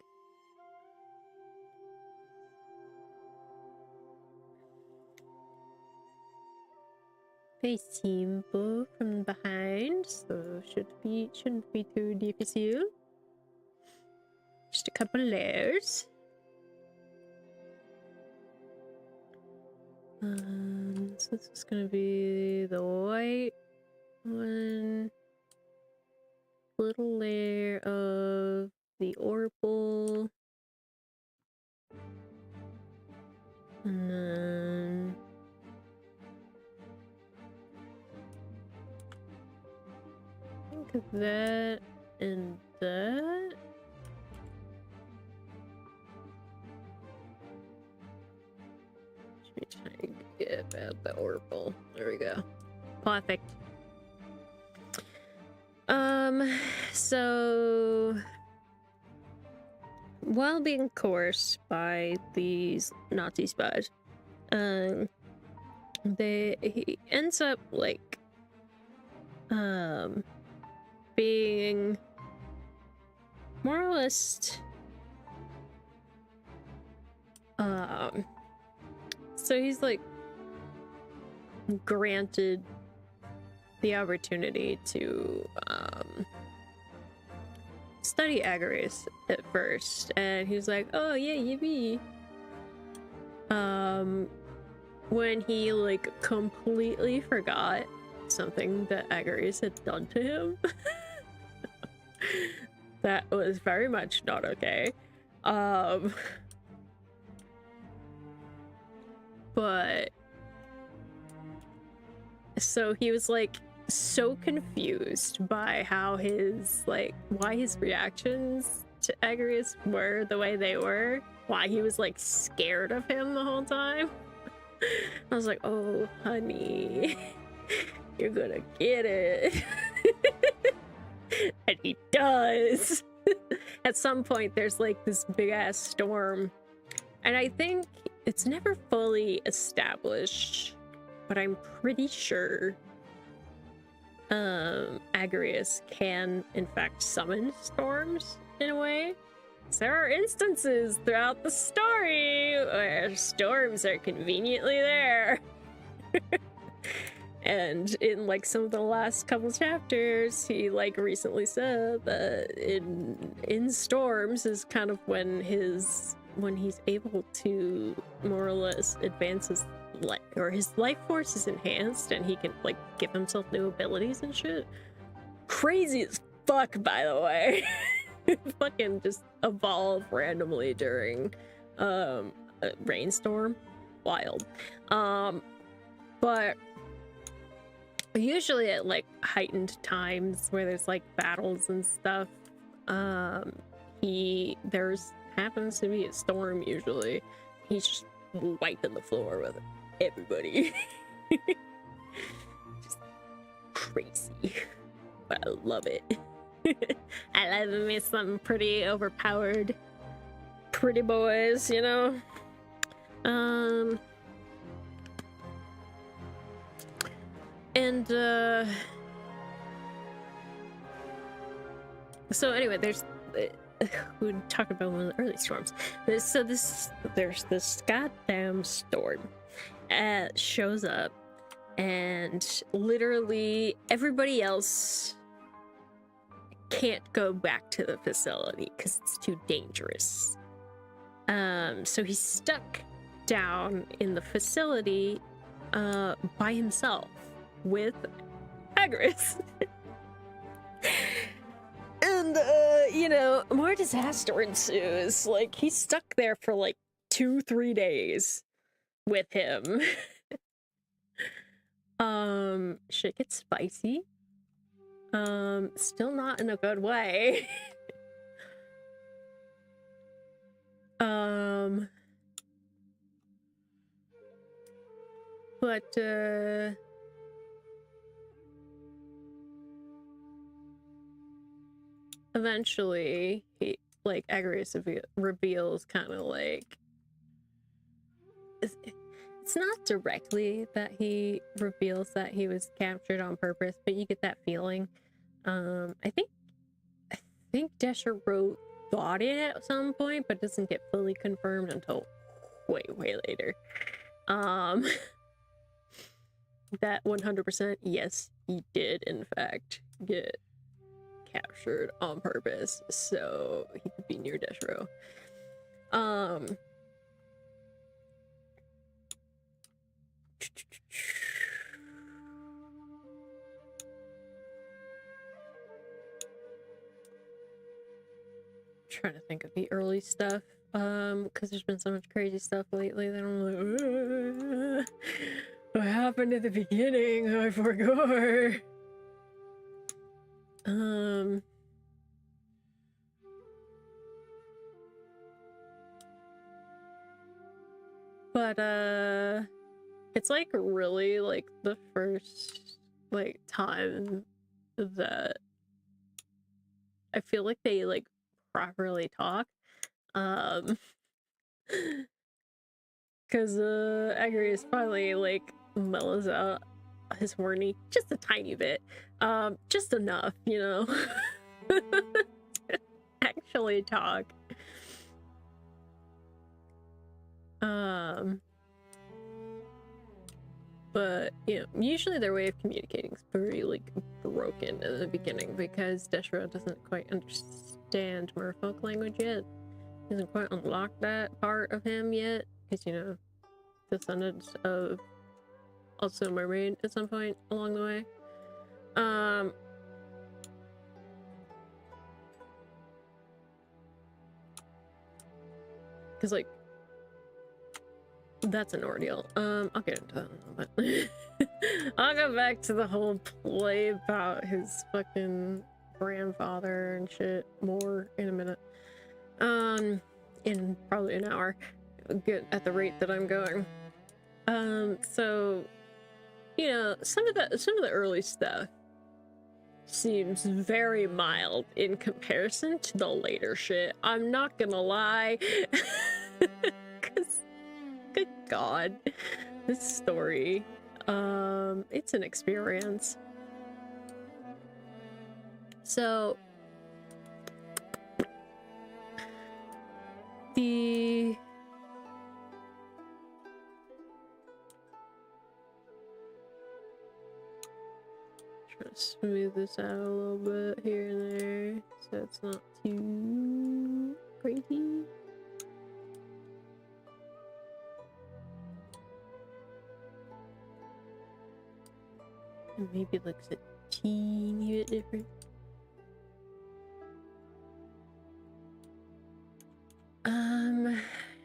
Very simple from behind, so shouldn't be too difficult. Just a couple layers. So this is gonna be the white one. Little layer of the orbital. And then think of that and that. Should be trying to get about the orbital. There we go. Perfect. So while being coerced by these Nazi spies, he ends up like being more or less so he's like granted the opportunity to study Agarius at first, and he's like, oh yeah, yippee. When he like completely forgot something that Agarius had done to him. That was very much not okay. But so he was like so confused by how why his reactions to Agarius were the way they were, why he was like scared of him the whole time. I was like, oh honey, you're gonna get it. And he does. At some point there's like this big ass storm, and I think it's never fully established, but I'm pretty sure Agarius can in fact summon storms in a way. So there are instances throughout the story where storms are conveniently there. And in like some of the last couple chapters, he like recently said that in storms is kind of when he's able to more or less advance his his life force is enhanced and he can like give himself new abilities and shit. Crazy as fuck, by the way. Fucking just evolve randomly during a rainstorm. Wild. But usually at like heightened times where there's like battles and stuff, there's happens to be a storm usually. He's just wiping the floor with everybody. Just crazy. But I love it. I love me some pretty overpowered pretty boys, you know? So anyway, there's we talked about one of the early storms. There's this goddamn storm shows up, and literally everybody else can't go back to the facility because it's too dangerous. So he's stuck down in the facility by himself with Agris. And you know, more disaster ensues. Like, he's stuck there for like 2-3 days with him. Shit gets spicy. Still not in a good way. But eventually he, like, Agrius reveals kind of like it's not directly that he reveals that he was captured on purpose, but you get that feeling. I think Deshiro thought it at some point, but doesn't get fully confirmed until way later. That 100%, yes, he did in fact get captured on purpose, so he could be near Deshiro. Trying to think of the early stuff, because there's been so much crazy stuff lately that I'm like, what happened at the beginning? I forgot. But it's like really like the first like time that I feel like they like properly talk, because Agrius finally like mellows out his horny just a tiny bit, just enough, you know, actually talk. But you know, usually their way of communicating is very like broken in the beginning because Deshiro doesn't quite understand merfolk language yet. He hasn't quite unlocked that part of him yet, because you know, descendants of also mermaid at some point along the way. Because like that's an ordeal. I'll get into that in a little bit. I'll go back to the whole play about his fucking grandfather and shit more in a minute. In probably an hour. Good at the rate that I'm going. So you know, some of the early stuff seems very mild in comparison to the later shit. I'm not gonna lie. Cause good god, this story, it's an experience. So the trying to smooth this out a little bit here and there so it's not too crazy. And maybe it looks a teeny bit different.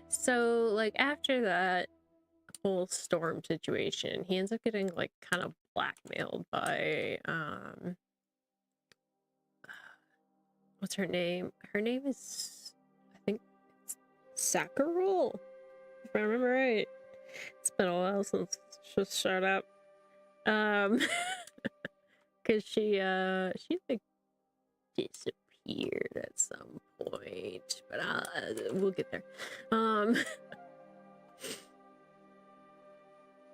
So like after that whole storm situation, he ends up getting like kind of blackmailed by what's her name? Her name is, I think, Sakura, if I remember right. It's been a while since she showed up. Cause she like disappeared at some point, but we'll get there.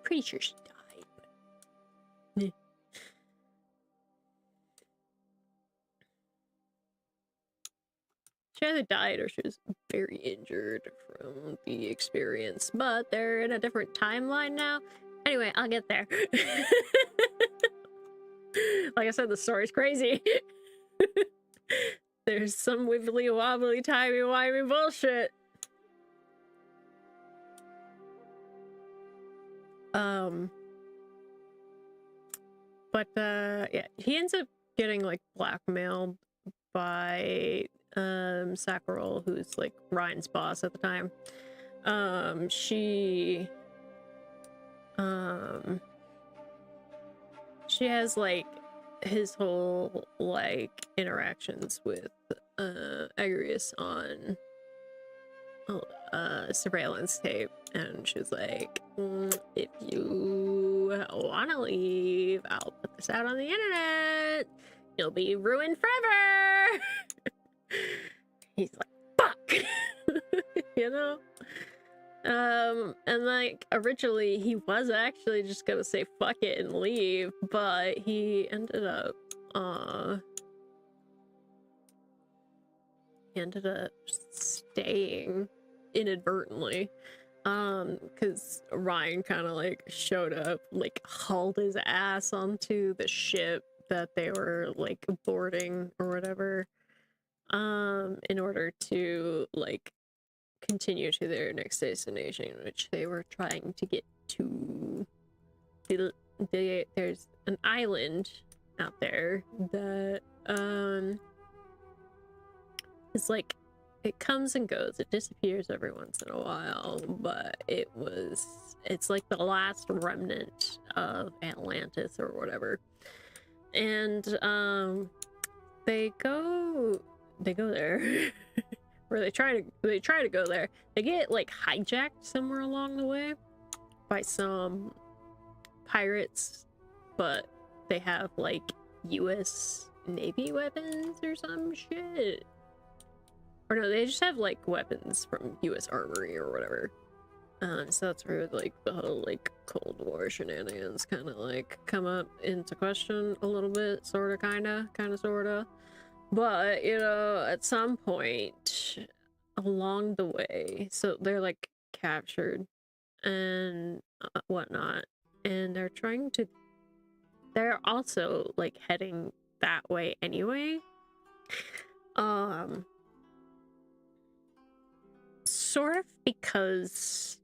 Pretty sure she died, but She either died or she was very injured from the experience, but they're in a different timeline now. Anyway, I'll get there. Like I said, the story's crazy. There's some wibbly wobbly timey-wimey bullshit. But yeah, he ends up getting like blackmailed by Sakharov, who's like Ryan's boss at the time. She has like his whole like interactions with Agrius on surveillance tape, and she's like, if you want to leave, I'll put this out on the internet, you'll be ruined forever. He's like, fuck. You know. And like originally he was actually just gonna say fuck it and leave, but he ended up staying inadvertently, because Ryan kind of like showed up, like hauled his ass onto the ship that they were like boarding or whatever, in order to like continue to their next destination, which they were trying to get to. There's an island out there that it's like, it comes and goes, it disappears every once in a while, but it's like the last remnant of Atlantis or whatever. And they go there. Or they try to go there. They get like hijacked somewhere along the way by some pirates, but they have like US Navy weapons or some shit. Or no, they just have like weapons from US Armory or whatever. So that's where like the whole like Cold War shenanigans kind of like come up into question a little bit, sorta, kinda, sorta. But, you know, at some point along the way, so they're like captured and whatnot, and they're also like heading that way anyway. Sort of because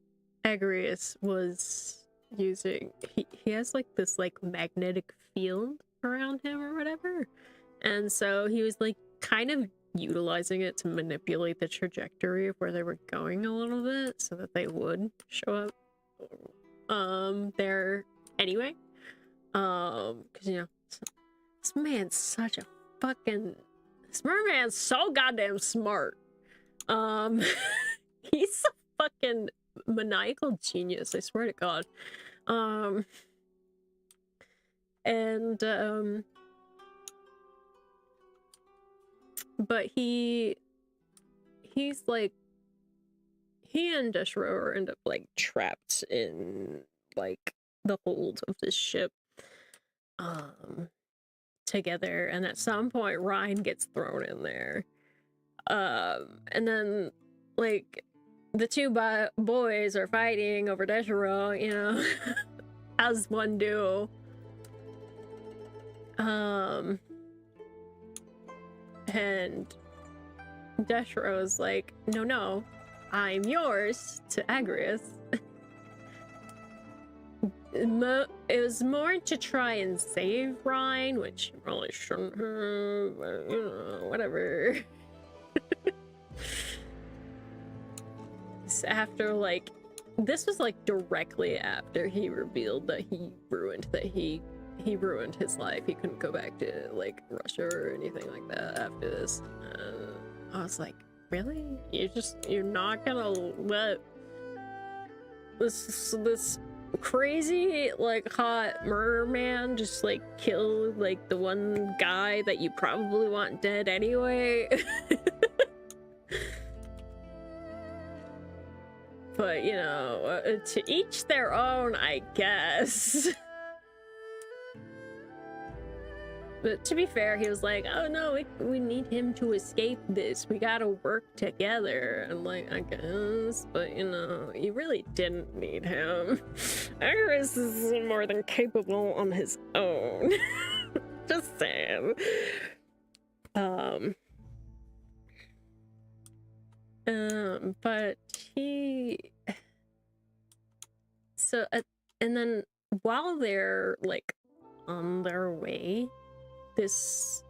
Agrius was using, he has like this like magnetic field around him or whatever. And so he was like kind of utilizing it to manipulate the trajectory of where they were going a little bit so that they would show up there anyway. Because, you know, this man's such a fucking, this merman's so goddamn smart. He's a fucking maniacal genius, I swear to God. But he's like, he and Deshro end up like trapped in like the hold of this ship together, and at some point Ryan gets thrown in there, and then like the two boys are fighting over Deshro, you know, as one do. And Deshro is like, no, I'm yours, to Agrius. It was more to try and save Ryan, which you probably shouldn't have, but, you know, whatever. After, like, this was like directly after he revealed that he ruined his life. He couldn't go back to like Russia or anything like that after this. I was like, really? You're not gonna let this crazy like hot murder man just like kill like the one guy that you probably want dead anyway? But, you know, to each their own, I guess. But to be fair, he was like, oh no, we need him to escape this. We gotta work together. I'm like, I guess, but you know, you really didn't need him. Iris is more than capable on his own. Just saying. But he... So, and then while they're, like, on their way, this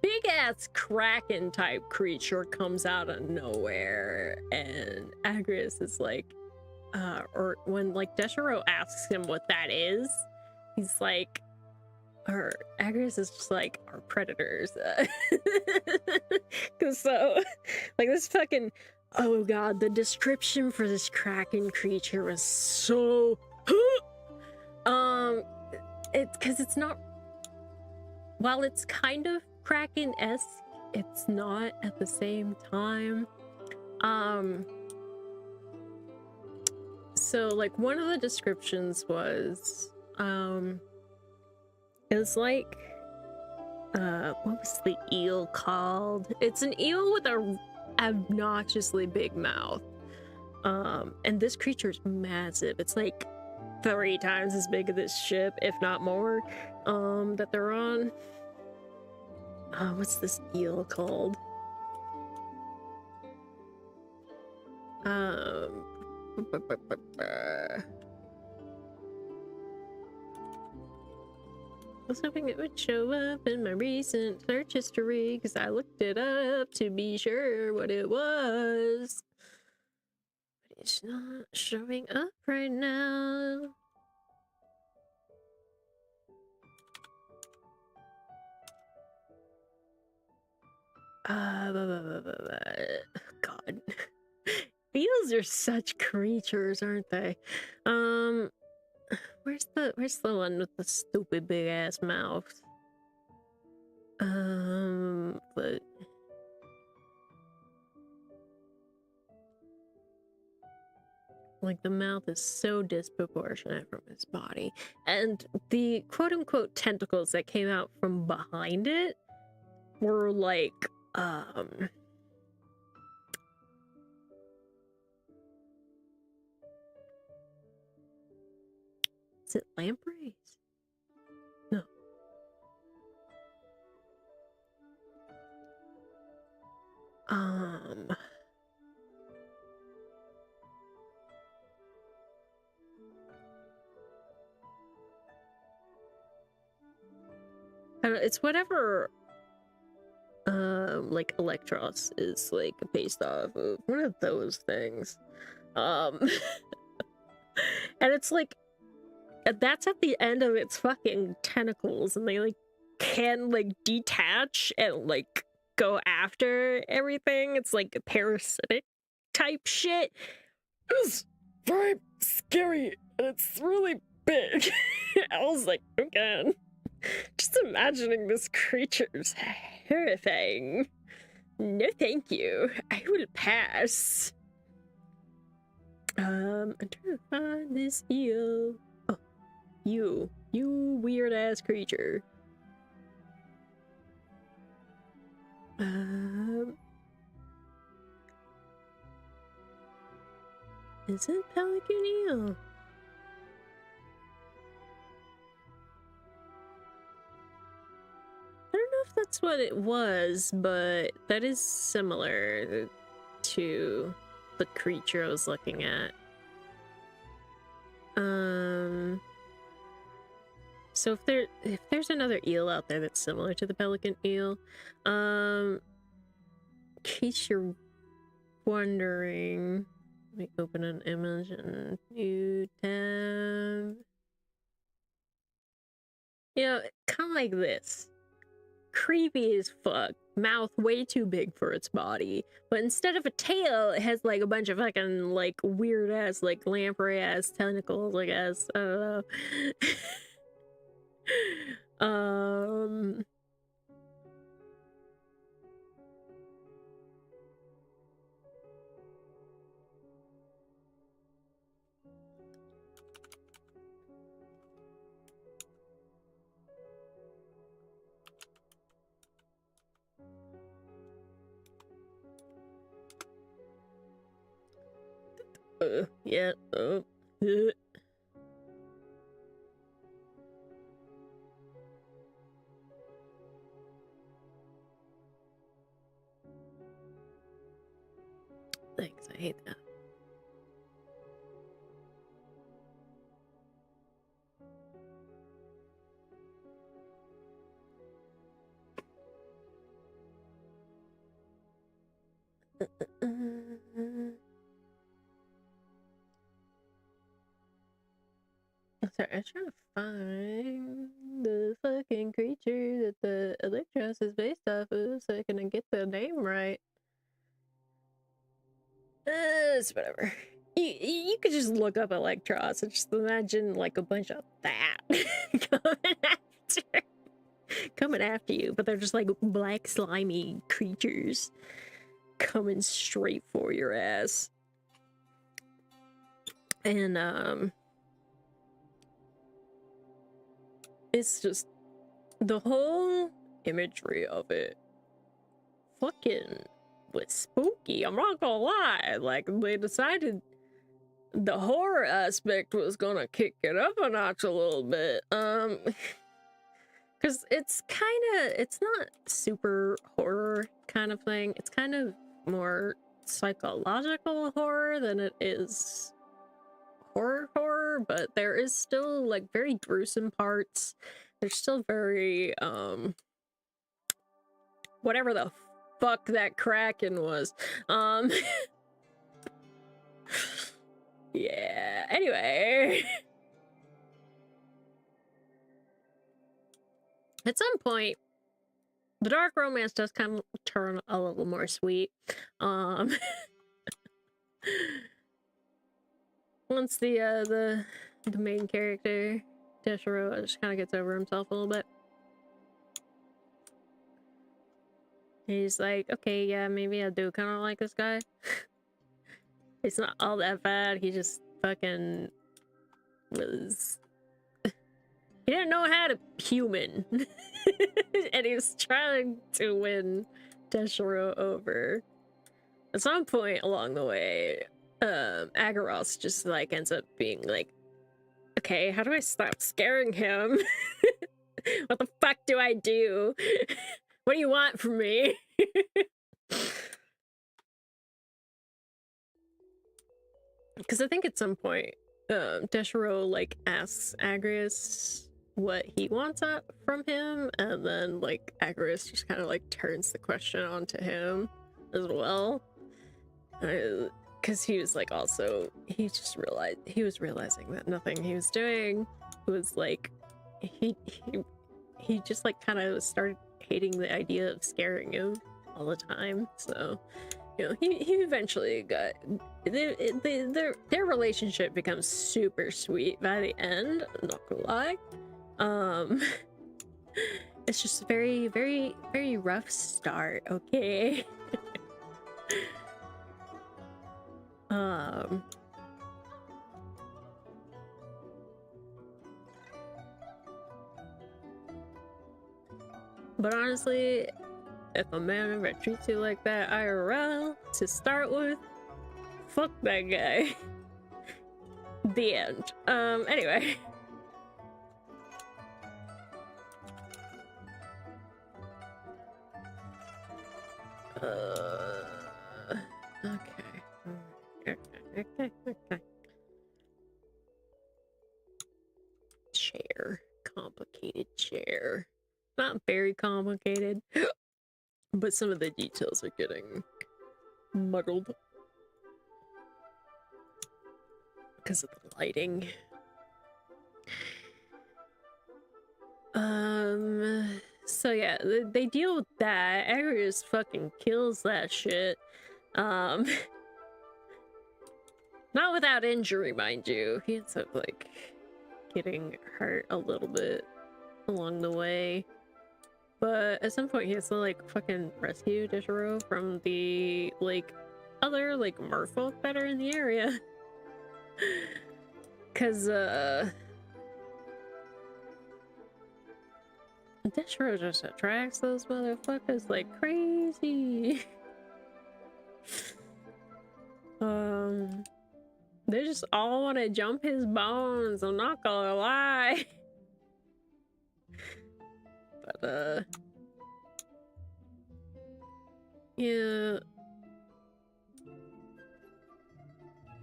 big-ass kraken-type creature comes out of nowhere, and Agris is like, or when, like, Deshiro asks him what that is, he's like, or Agris is just like, our predators. Cause so, like, this fucking, oh god, the description for this kraken creature was so, cause it's not, while it's kind of kraken-esque, it's not at the same time. So, like, one of the descriptions was, it was like, what was the eel called? It's an eel with a obnoxiously big mouth. And this creature's massive. It's like 3 times as big as this ship, if not more, that they're on. What's this eel called? I was hoping it would show up in my recent search history because I looked it up to be sure what it was. But it's not showing up right now. God. Eels are such creatures, aren't they? Where's the one with the stupid big ass mouth? But like the mouth is so disproportionate from his body, and the quote unquote tentacles that came out from behind it were like is it lampreys? No. I don't know, it's whatever like Electros is like based off of, one of those things. And it's like that's at the end of its fucking tentacles, and they like can like detach and like go after everything. It's like a parasitic type shit. It's very scary and it's really big. I was like, okay. Just imagining this creature's horrifying. No thank you. I will pass. I'm trying to find this eel. Oh, you weird ass creature. Is it pelican eel? I don't know if that's what it was, but that is similar to the creature I was looking at. So if there's another eel out there that's similar to the pelican eel, in case you're wondering, let me open an image and new tab. You know, kind of like this. Creepy as fuck. Mouth way too big for its body. But instead of a tail, it has like a bunch of fucking like weird ass, like lamprey ass tentacles, I guess. I don't know. Yeah. Thanks, I hate that. Sorry, I was trying to find the fucking creature that the Electros is based off of so I can get the name right. It's whatever. You could just look up Electros and just imagine like a bunch of that coming after you, but they're just like black slimy creatures coming straight for your ass. And it's just the whole imagery of it fucking was spooky. I'm not gonna lie. Like, they decided the horror aspect was gonna kick it up a notch a little bit. Because it's not super horror kind of thing. It's kind of more psychological horror than it is horror, but there is still like very gruesome parts. There's still very whatever the fuck that Kraken was. Yeah, anyway. At some point, the dark romance does kind of turn a little more sweet. Once the main character, Teshiro, just kind of gets over himself a little bit. He's like, okay, yeah, maybe I do kind of like this guy. It's not all that bad. He just fucking was... He didn't know how to human. And he was trying to win Teshiro over. At some point along the way, Agaros just like ends up being like, okay, how do I stop scaring him? What the fuck do I do? What do you want from me? Because I think at some point, Deshiro like asks Agrias what he wants from him, and then like Agrias just kind of like turns the question onto him as well. Because he was like he was realizing that nothing he was doing was like he just like kind of started hating the idea of scaring him all the time. So, you know, he eventually got their relationship becomes super sweet by the end. I'm not gonna lie. It's just a very, very, very rough start. Okay. But honestly, if a man ever treats you like that IRL to start with, fuck that guy. The end. Anyway. Okay. Chair. Complicated chair. Not very complicated, but some of the details are getting muddled because of the lighting. So yeah, they deal with that. Agrias fucking kills that shit. Not without injury, mind you. He ends up like getting hurt a little bit along the way. But at some point he has to like fucking rescue Deshiro from the like other like merfolk that are in the area. Cause Deshiro just attracts those motherfuckers like crazy. They just all want to jump his bones, I'm not gonna lie. But, yeah.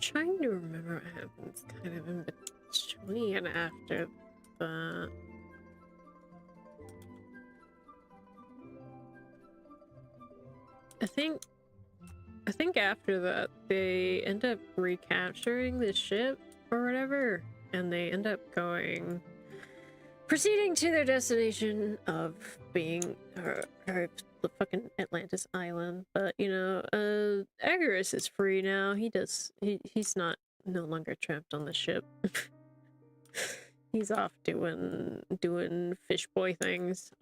Trying to remember what happens kind of in between after that. I think after that they end up recapturing the ship or whatever, and they end up proceeding to their destination of being the fucking Atlantis island. But you know, Agarus is free now. He's no longer trapped on the ship. He's off doing fish boy things.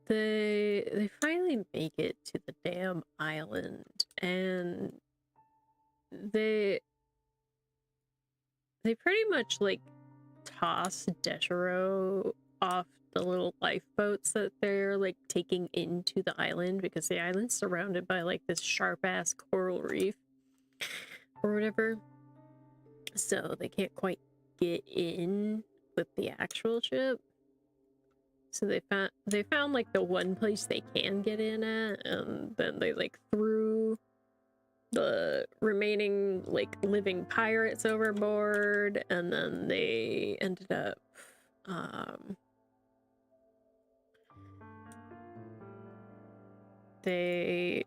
They finally make it to the damn island, and they pretty much like toss Deshiro off the little lifeboats that they're like taking into the island, because the island's surrounded by like this sharp ass coral reef or whatever, so they can't quite get in with the actual ship. So they found like the one place they can get in at, and then they like threw the remaining like living pirates overboard, and then they ended up they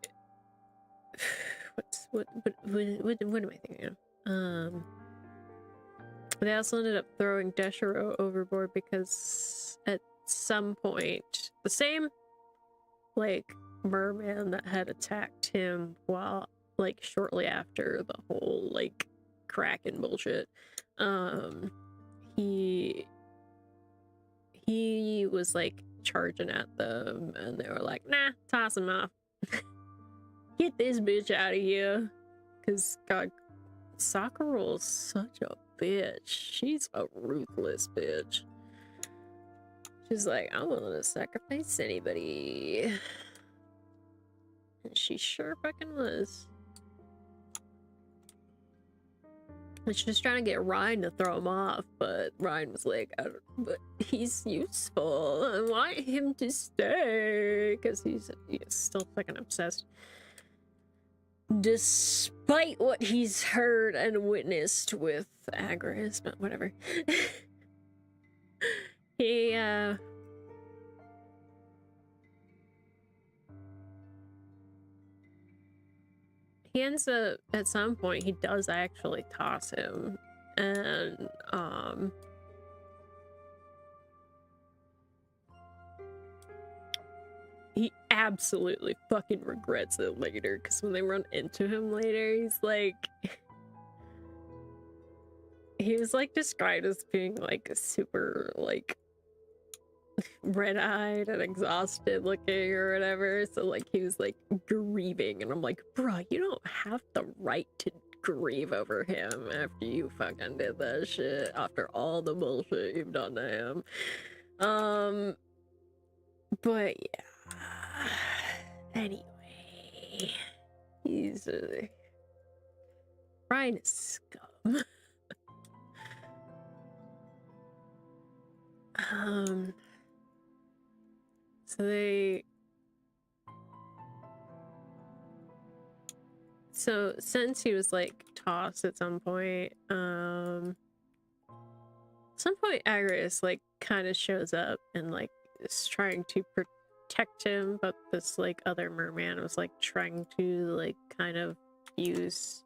what am I thinking of? They also ended up throwing Deshiro overboard because at some point the same like merman that had attacked him while like shortly after the whole like Kraken bullshit, he was like charging at them, and they were like, nah, toss him off. Get this bitch out of here. Because god, Sakura's such a bitch. She's a ruthless bitch. She's like, I'm willing to sacrifice anybody. And she sure fucking was. And she was trying to get Ryan to throw him off, but Ryan was like, but he's useful. I want him to stay. Because he's still fucking obsessed. Despite what he's heard and witnessed with Agris, but whatever. He ends up, at some point, he does actually toss him, and he absolutely fucking regrets it later, because when they run into him later, he's like, he was like described as being like super like red-eyed and exhausted looking or whatever, so like he was like grieving, and I'm like, bruh, you don't have the right to grieve over him after you fucking did that shit, after all the bullshit you've done to him. But yeah, anyway, he's Ryan is scum. So since he was like tossed at some point, Agris like kind of shows up and like is trying to protect him, but this like other merman was like trying to like kind of use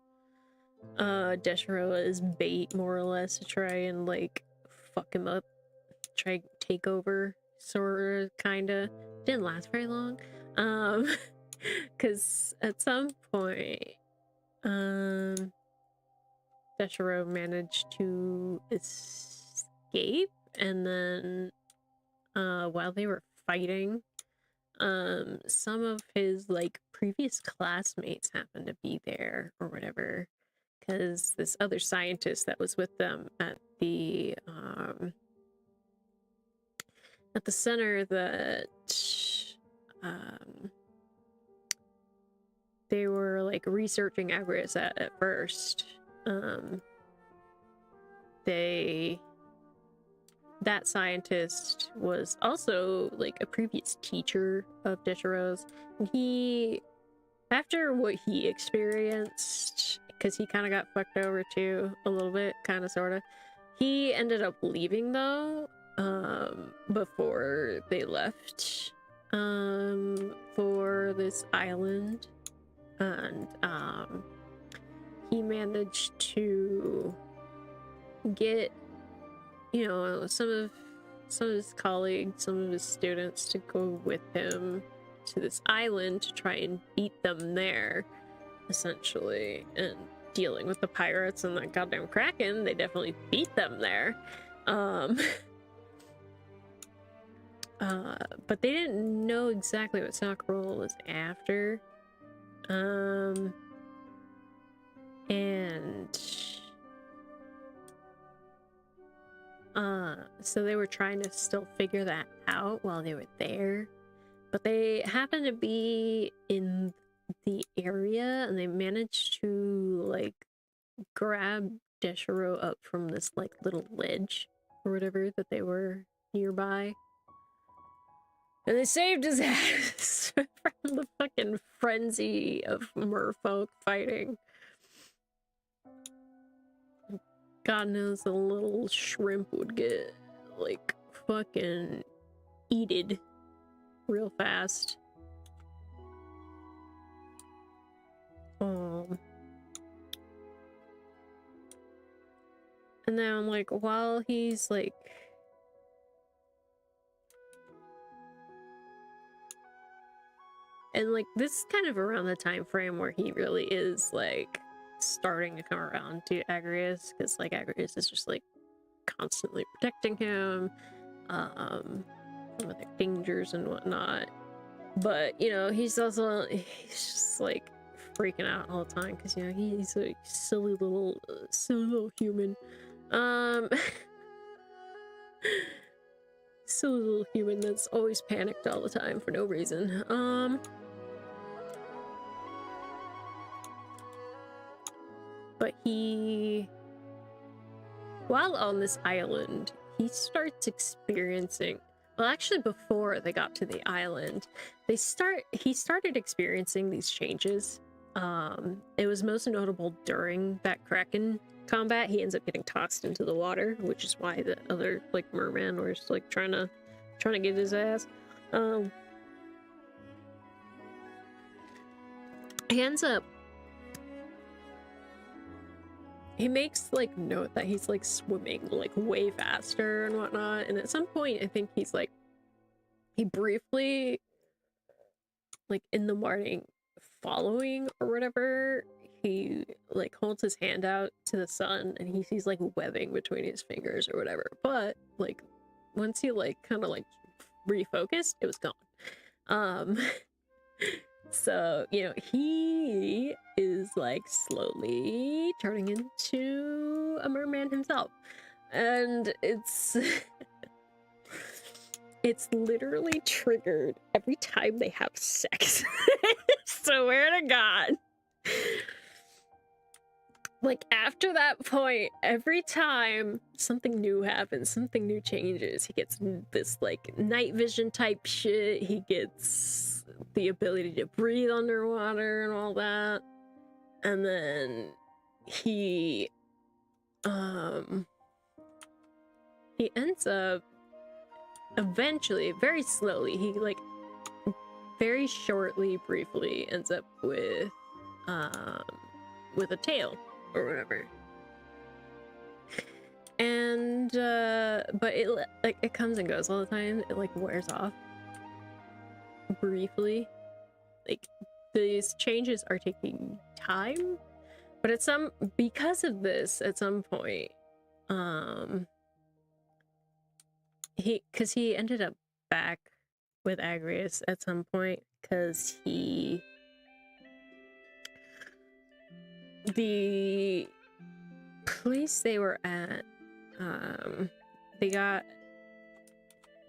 Deshiro as bait, more or less, to try and like fuck him up, try take over, sort of, kinda. Didn't last very long, because at some point Deshiro managed to escape, and then while they were fighting, some of his like previous classmates happened to be there or whatever, because this other scientist that was with them at the at the center that they were like researching Agrias at first. That scientist was also like a previous teacher of Deshiro's. He, after what he experienced, because he kind of got fucked over too, a little bit, kind of, sort of, he ended up leaving though, before they left, for this island. And, he managed to get, you know, some of his colleagues, some of his students to go with him to this island to try and beat them there, essentially. And dealing with the pirates and that goddamn Kraken, they definitely beat them there. But they didn't know exactly what Sakura was after. So they were trying to still figure that out while they were there. But they happened to be in the area and they managed to like grab Deshiro up from this like little ledge or whatever that they were nearby. And they saved his ass from the fucking frenzy of merfolk fighting. God knows a little shrimp would get like fucking eated real fast. And then like while he's like and like this is kind of around the time frame where he really is like starting to come around to Agrias, because like Agrias is just like constantly protecting him from other dangers and whatnot. But you know, he's just like freaking out all the time because you know he's a silly little human. Silly little human that's always panicked all the time for no reason. But while on this island, he starts experiencing, well, actually before they got to the island, he started experiencing these changes. It was most notable during that Kraken combat. He ends up getting tossed into the water, which is why the other like merman was like trying to get his ass. He makes like note that he's like swimming like way faster and whatnot, and at some point I think he's like, he briefly, like in the morning following or whatever, he like holds his hand out to the sun and he sees like webbing between his fingers or whatever, but like once he like kind of like refocused, it was gone. So, you know, he is like slowly turning into a merman himself. And it's it's literally triggered every time they have sex. Swear to God. Like after that point, every time something new happens, something new changes, he gets this like night vision type shit. He gets the ability to breathe underwater and all that. And then he ends up eventually, very slowly, he like very shortly, briefly ends up with a tail or whatever. And but it like it comes and goes all the time. It like wears off briefly. Like these changes are taking time, but because of this, at some point, he ended up back with Agrias at some point because the place they were at, they got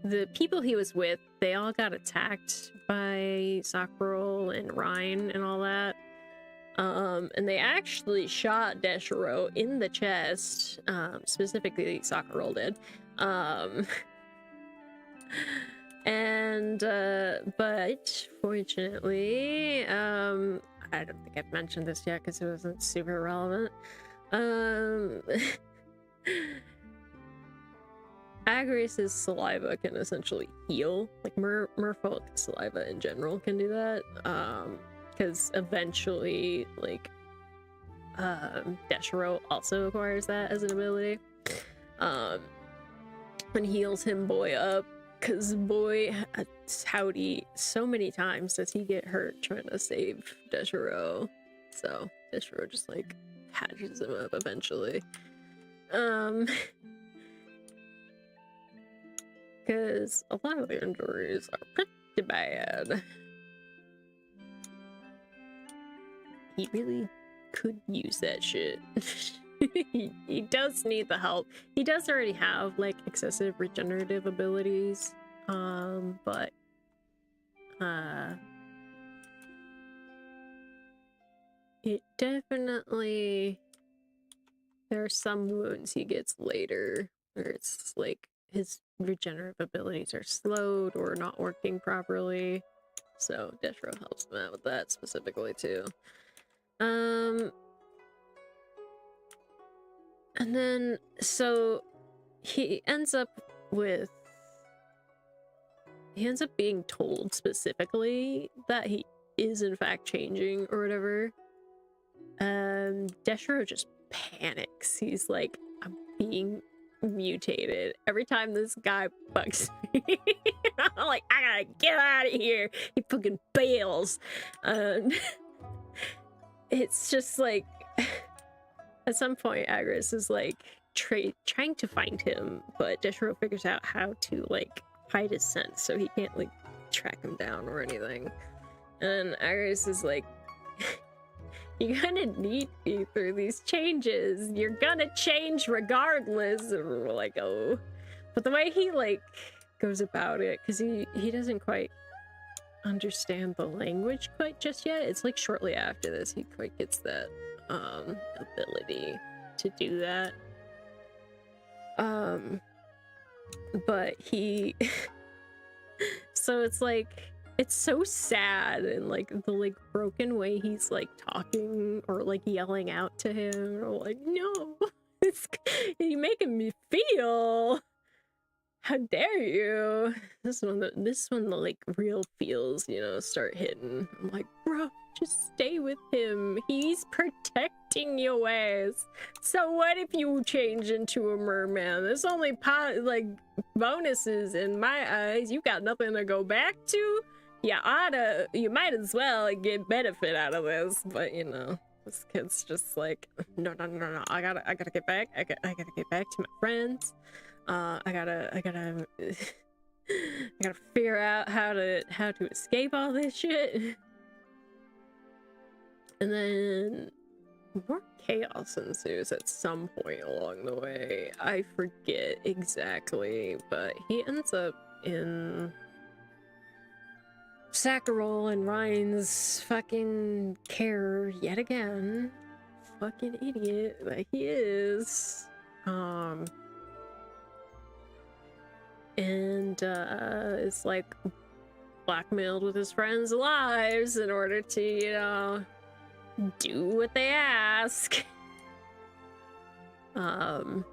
the people he was with, they all got attacked by Sakura and Ryan and all that. And they actually shot Deshiro in the chest, specifically Sakura did. But fortunately, I don't think I've mentioned this yet because it wasn't super relevant. Agrius's saliva can essentially heal. Like merfolk saliva in general can do that. Because eventually, like, Deshiro also acquires that as an ability. And heals him boy up. Because boy, howdy, so many times does he get hurt trying to save Deshiro. So Deshiro just like patches him up eventually. Because a lot of the injuries are pretty bad. He really could use that shit. he does need the help. He does already have like excessive regenerative abilities, but it definitely, there are some wounds he gets later where it's like his regenerative abilities are slowed or not working properly, so Deshiro helps him out with that specifically too. And then, so he ends up being told specifically that he is in fact changing or whatever. Deshiro just panics. He's like, I'm being mutated. Every time this guy bugs me, I'm like, I gotta get out of here. He fucking bails. It's just like, at some point, Agrius is like trying to find him, but Deshiro figures out how to like hide his scent so he can't like track him down or anything. And Agrius is like, you're gonna need me through these changes. You're gonna change regardless. And we're like, oh. But the way he like goes about it, because he doesn't quite understand the language quite just yet. It's like shortly after this he quite gets that ability to do that. But he so it's like, it's so sad, and like the like broken way he's like talking or like yelling out to him, or like, no, you're making me feel, how dare you. This one the like real feels, you know, start hitting. I'm like, bro, just stay with him. He's protecting your ass. So what if you change into a merman? There's only like bonuses in my eyes. You got nothing to go back to. You might as well get benefit out of this. But you know, this kid's just like, no. I gotta get back. I gotta get back to my friends. I gotta figure out how to escape all this shit. And then more chaos ensues at some point along the way. I forget exactly, but he ends up in Sakura and Ryan's fucking care yet again. Fucking idiot that he is. And is like blackmailed with his friends' lives in order to, you know, do what they ask. And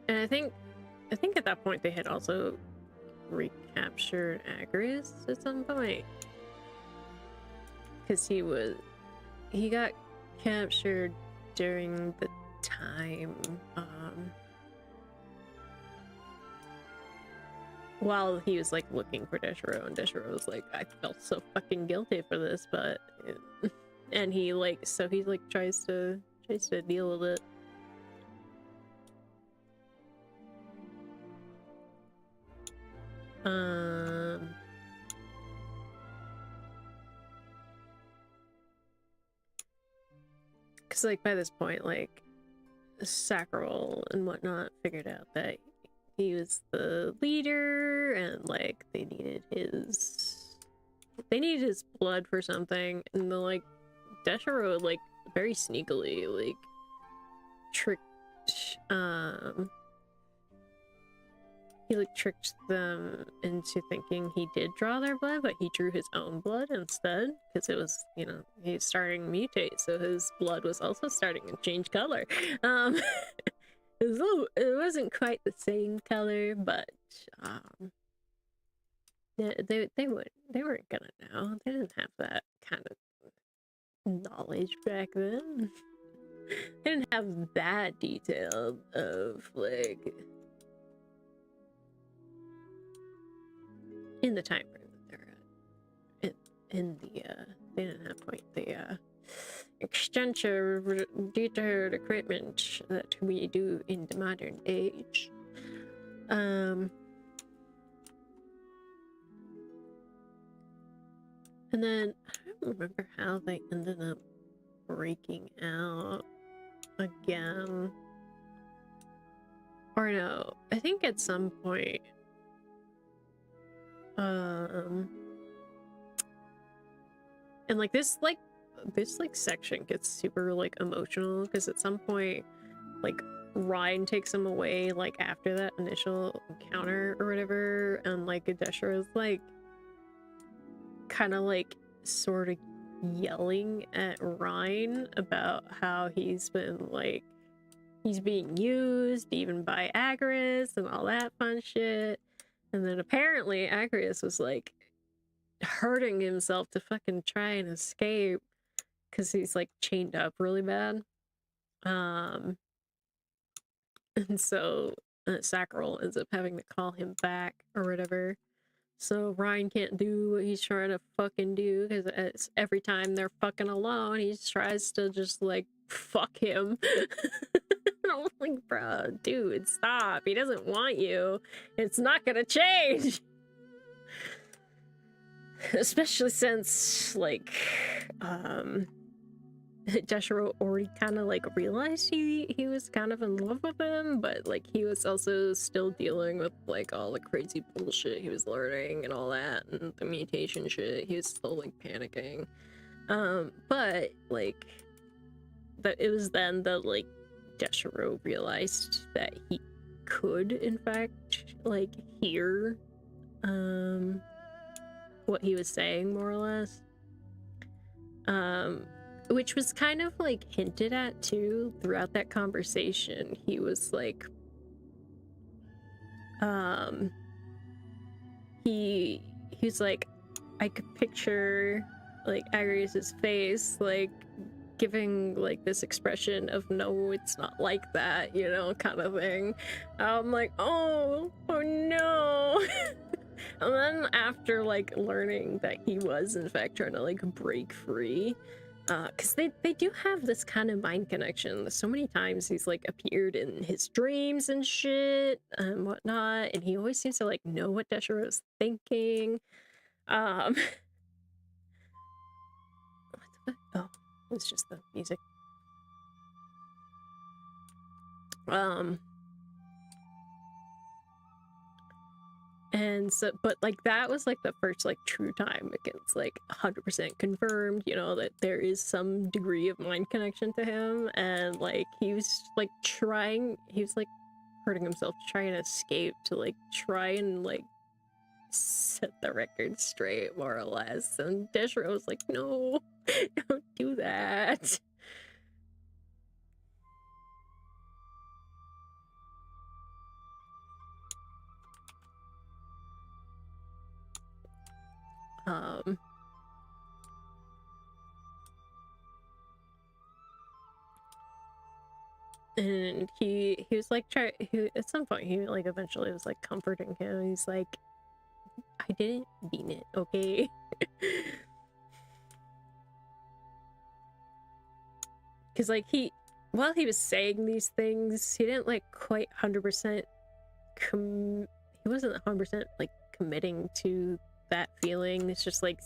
I think at that point they had also recaptured Agrius at some point, because he got captured during the time while he was like looking for Deshiro, and Deshiro was like, I felt so fucking guilty for this, but and he like, so he like tries to deal with it. Because, like, by this point, like, Sacral and whatnot figured out that he was the leader, and, like, they needed his blood for something, and the, like, Deshiro, like, very sneakily, like, tricked, he, like, tricked them into thinking he did draw their blood, but he drew his own blood instead, because it was, you know, he's starting to mutate, so his blood was also starting to change color. It wasn't quite the same color, but, they weren't gonna know. They didn't have that kind of knowledge back then. They didn't have that detailed of, like, in the time frame that they're at, they didn't have quite the extensive detailed equipment that we do in the modern age. And then I don't remember how they ended up breaking out again. Or no, I think at some point and like this section gets super like emotional, because at some point like Ryan takes him away, like after that initial encounter or whatever, and like Adeshiro's like kind of like sort of yelling at Ryan about how he's been like, he's being used even by Agris and all that fun shit. And then apparently Agrius was like hurting himself to fucking try and escape because he's like chained up really bad. And so Sacral ends up having to call him back or whatever. So Ryan can't do what he's trying to fucking do, because every time they're fucking alone, he tries to just like fuck him. I'm like, bro, dude, stop. He doesn't want you. It's not gonna change. Especially since, like, Deshiro already kind of like realized he was kind of in love with him, but like he was also still dealing with like all the crazy bullshit he was learning and all that, and the mutation shit. He was still like panicking. But like that it was then that like Deshiro realized that he could in fact like hear what he was saying, more or less. Which was kind of like hinted at too throughout that conversation. He was like, he's like, I could picture like Agrius's face, like giving like this expression of no, it's not like that, you know, kind of thing. I'm like, oh no. And then after like learning that he was in fact trying to like break free, because they do have this kind of mind connection. So many times he's like appeared in his dreams and shit and whatnot, and he always seems to like know what Deshiro is thinking. What the fuck? Oh, it's just the music. And so, but like that was like the first like true time it's like 100% confirmed, you know, that there is some degree of mind connection to him. And like he was like hurting himself trying to escape to like try and like set the record straight, more or less. And Deshiro was like, no, don't do that. And he was like at some point he like eventually was like comforting him. He's like, I didn't mean it, okay? Because like while he was saying these things, he didn't like quite 100% he wasn't 100% like committing to that feeling. It's just like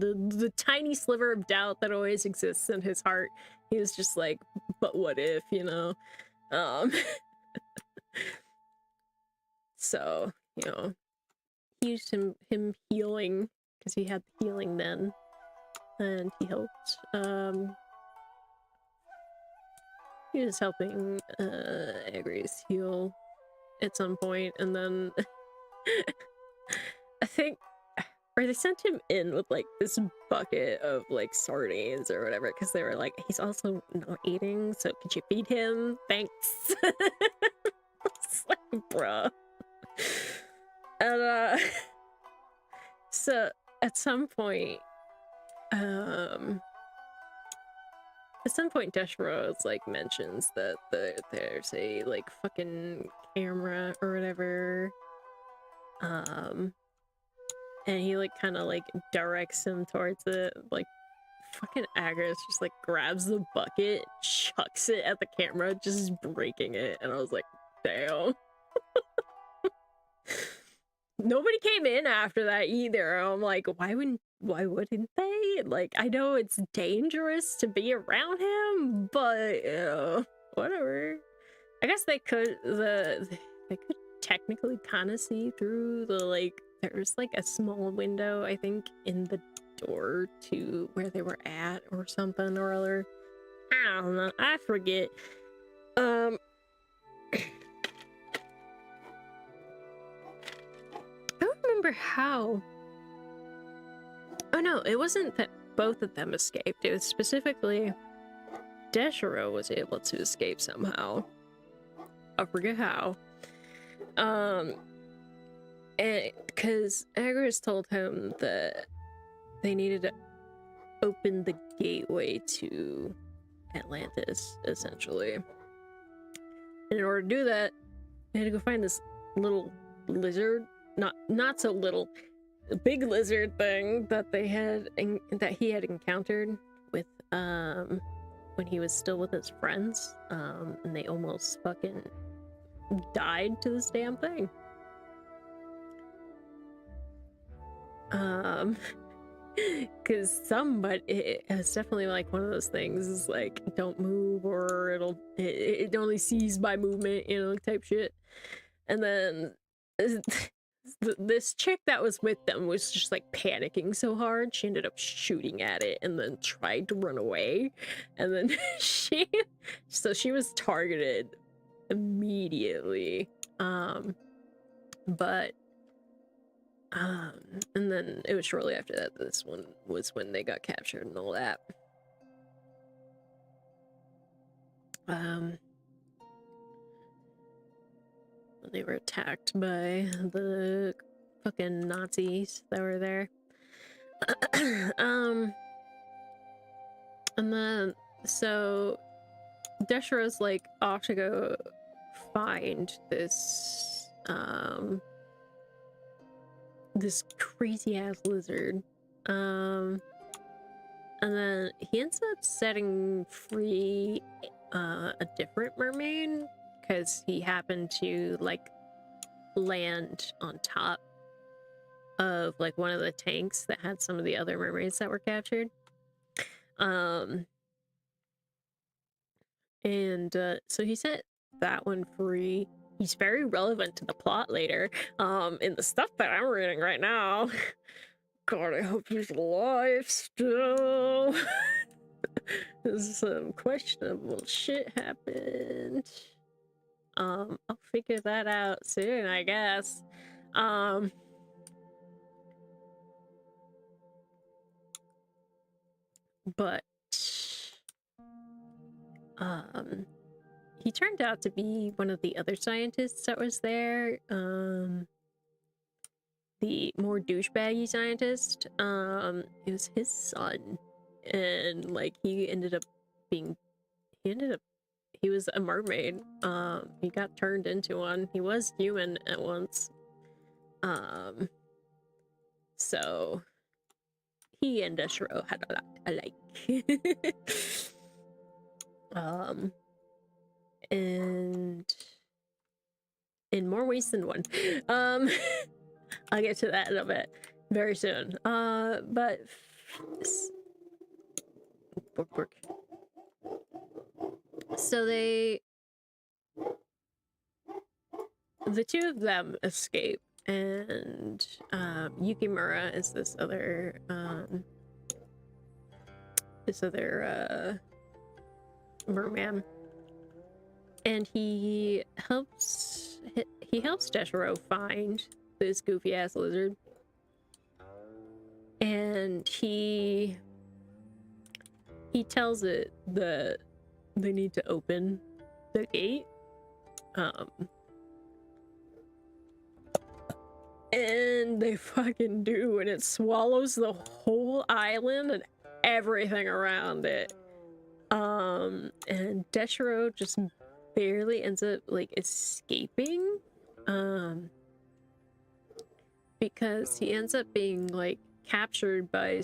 the tiny sliver of doubt that always exists in his heart. He was just like, but what if, you know? So, you know, he used him healing, because he had healing then, and he helped. He was helping Agres heal at some point, and then I think, or they sent him in with like this bucket of like sardines or whatever, because they were like, he's also not eating, so could you feed him? Thanks. It's like, bruh. And so at some point Desharos like mentions that there's a like fucking camera or whatever, and he like kind of like directs him towards it. Like fucking Agris just like grabs the bucket, chucks it at the camera, just breaking it, and I was like, damn. Nobody came in after that either. I'm like, why wouldn't they? Like, I know it's dangerous to be around him, but you know, whatever. I guess they could technically kind of see through the like. There's like a small window, I think, in the door to where they were at, or something or other. I don't know. I forget. I don't remember how. Oh no, it wasn't that both of them escaped. It was specifically Deshiro was able to escape somehow. I forget how. And because Agris told him that they needed to open the gateway to Atlantis, essentially. And in order to do that, they had to go find this little lizard. Not so little, a big lizard thing that they had that he had encountered with when he was still with his friends, and they almost fucking died to this damn thing. Because it's definitely like one of those things is like, don't move or it only sees by movement, you know, type shit. And then this chick that was with them was just like panicking so hard, she ended up shooting at it and then tried to run away. And then she was targeted immediately. And then it was shortly after that, this one was when they got captured and all that. When they were attacked by the fucking Nazis that were there. And then, so Deshiro's like off to go find this, this crazy ass lizard. And then he ends up setting free a different mermaid, because he happened to like land on top of like one of the tanks that had some of the other mermaids that were captured. So he set that one free. He's very relevant to the plot later, in the stuff that I'm reading right now. God, I hope he's alive still. Some questionable shit happened. I'll figure that out soon, I guess. But he turned out to be one of the other scientists that was there. The more douchebaggy scientist. It was his son, and like he was a mermaid. He got turned into one. He was human at once. So he and Deshiro had a lot alike. And in more ways than one. I'll get to that in a bit, very soon. But This work. So the two of them escape, and Yukimura is this other merman, and he helps Deshiro find this goofy ass lizard, and he tells it that they need to open the gate, and they fucking do, and it swallows the whole island and everything around it. And Deshiro just barely ends up like escaping, because he ends up being like captured by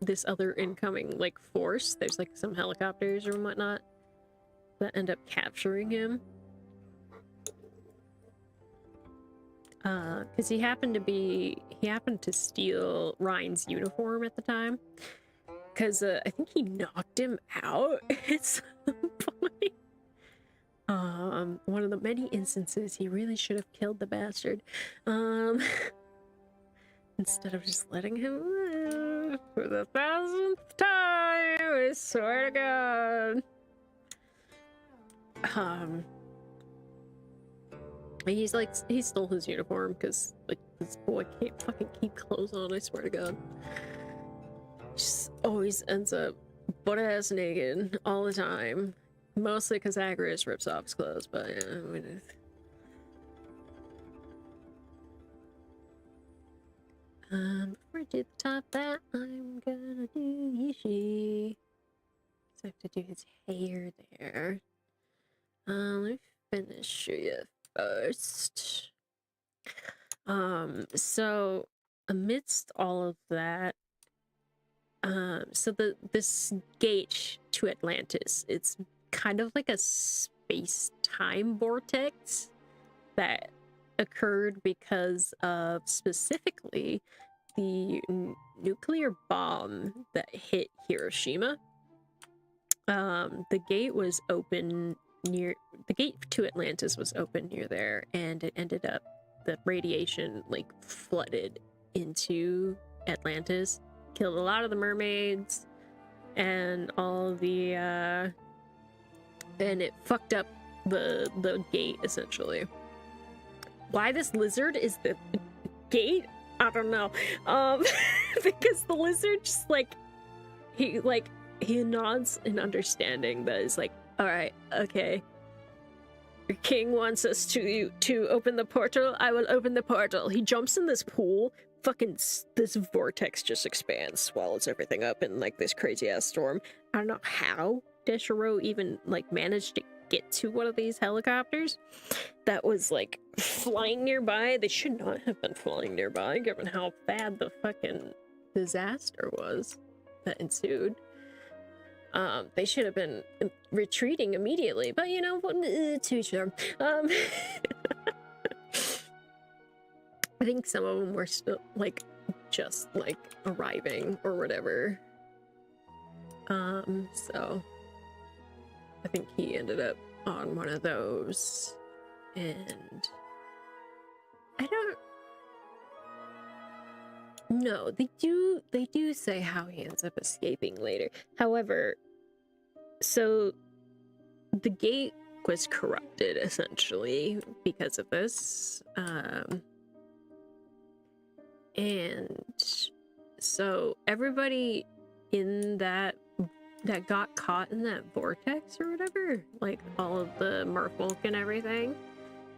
this other incoming like force. There's like some helicopters or whatnot that end up capturing him. Because he happened to steal Ryan's uniform at the time. Because I think he knocked him out at some point. One of the many instances he really should have killed the bastard. Instead of just letting him live for the 1000th time, I swear to God. He stole his uniform because like this boy can't fucking keep clothes on, I swear to God. Just always ends up butt ass naked all the time. Mostly because Agrius rips off his clothes, but yeah, I mean, before I do the top that, I'm gonna do Yishi. So I have to do his hair there. Let me finish you first. So amidst all of that, so this gate to Atlantis, it's kind of like a space-time vortex that occurred because of specifically the nuclear bomb that hit Hiroshima. The gate was open near the gate to Atlantis was open near there, and it ended up the radiation like flooded into Atlantis, killed a lot of the mermaids and all the and it fucked up the gate essentially. Why this lizard is the gate? I don't know. Because the lizard just he nods in understanding that is like, all right, okay. Your king wants us to open the portal. I will open the portal. He jumps in this pool. Fucking this vortex just expands, swallows everything up in like this crazy ass storm. I don't know how Deshiro even like managed to get to one of these helicopters that was like flying nearby. They should not have been flying nearby given how bad the fucking disaster was that ensued. They should have been retreating immediately, but you know, to each their own. I think some of them were still like just like arriving or whatever. So I think he ended up on one of those, and I don't know. They do say how he ends up escaping later. However, so the gate was corrupted essentially because of this, and so everybody in that got caught in that vortex or whatever, like all of the merfolk and everything,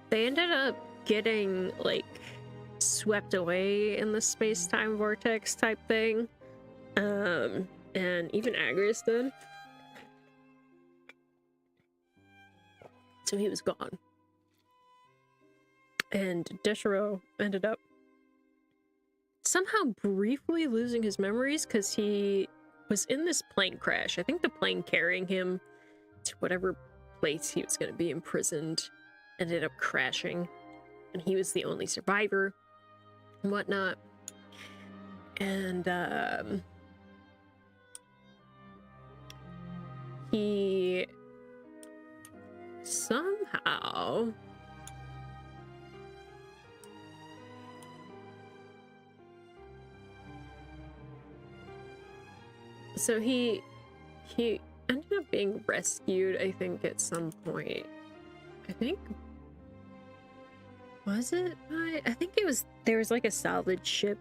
they ended up getting like swept away in the space-time vortex type thing. And even Agrius did. So he was gone. And Deshiro ended up somehow briefly losing his memories because he was in this plane crash. I think the plane carrying him to whatever place he was going to be imprisoned ended up crashing, and he was the only survivor and whatnot. And he somehow he ended up being rescued, I think, at some point. I think, was it? I think it was, there was like a salvage ship,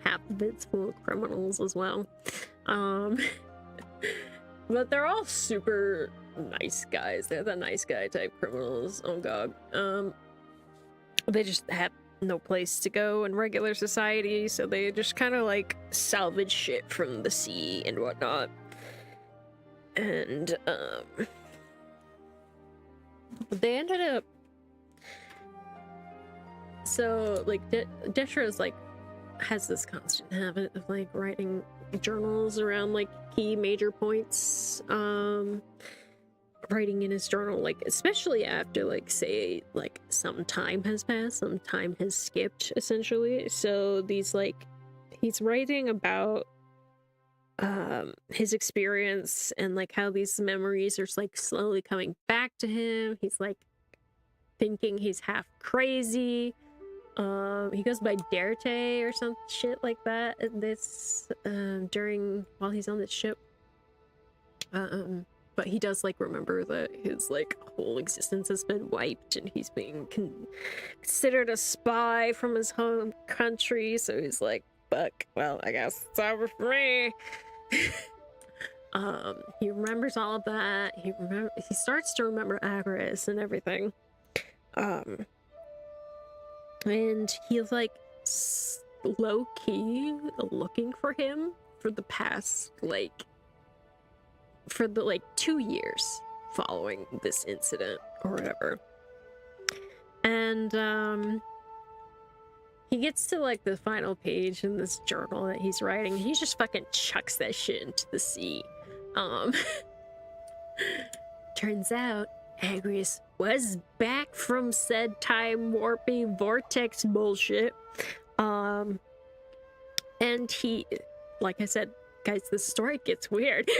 half of it's full of criminals as well. But they're all super nice guys. They're the nice guy type criminals. Oh god. They just have no place to go in regular society, so they just kind of like salvage shit from the sea and whatnot. And they ended up, so like Desha's like has this constant habit of like writing journals around like key major points, writing in his journal, like especially after like say like some time has passed, some time has skipped essentially. So these like he's writing about his experience and like how these memories are like slowly coming back to him. He's like thinking he's half crazy. He goes by Derte or some shit like that this while he's on this ship. But he does like remember that his like whole existence has been wiped and he's being considered a spy from his home country. So he's like, fuck, well, I guess it's over for me. He remembers all of that. He starts to remember Agris and everything. And he's like low-key looking for him for the past like 2 years following this incident or whatever. And he gets to like the final page in this journal that he's writing, and he just fucking chucks that shit into the sea. Turns out Agrius was back from said time warping vortex bullshit. And he, like I said, guys, the story gets weird.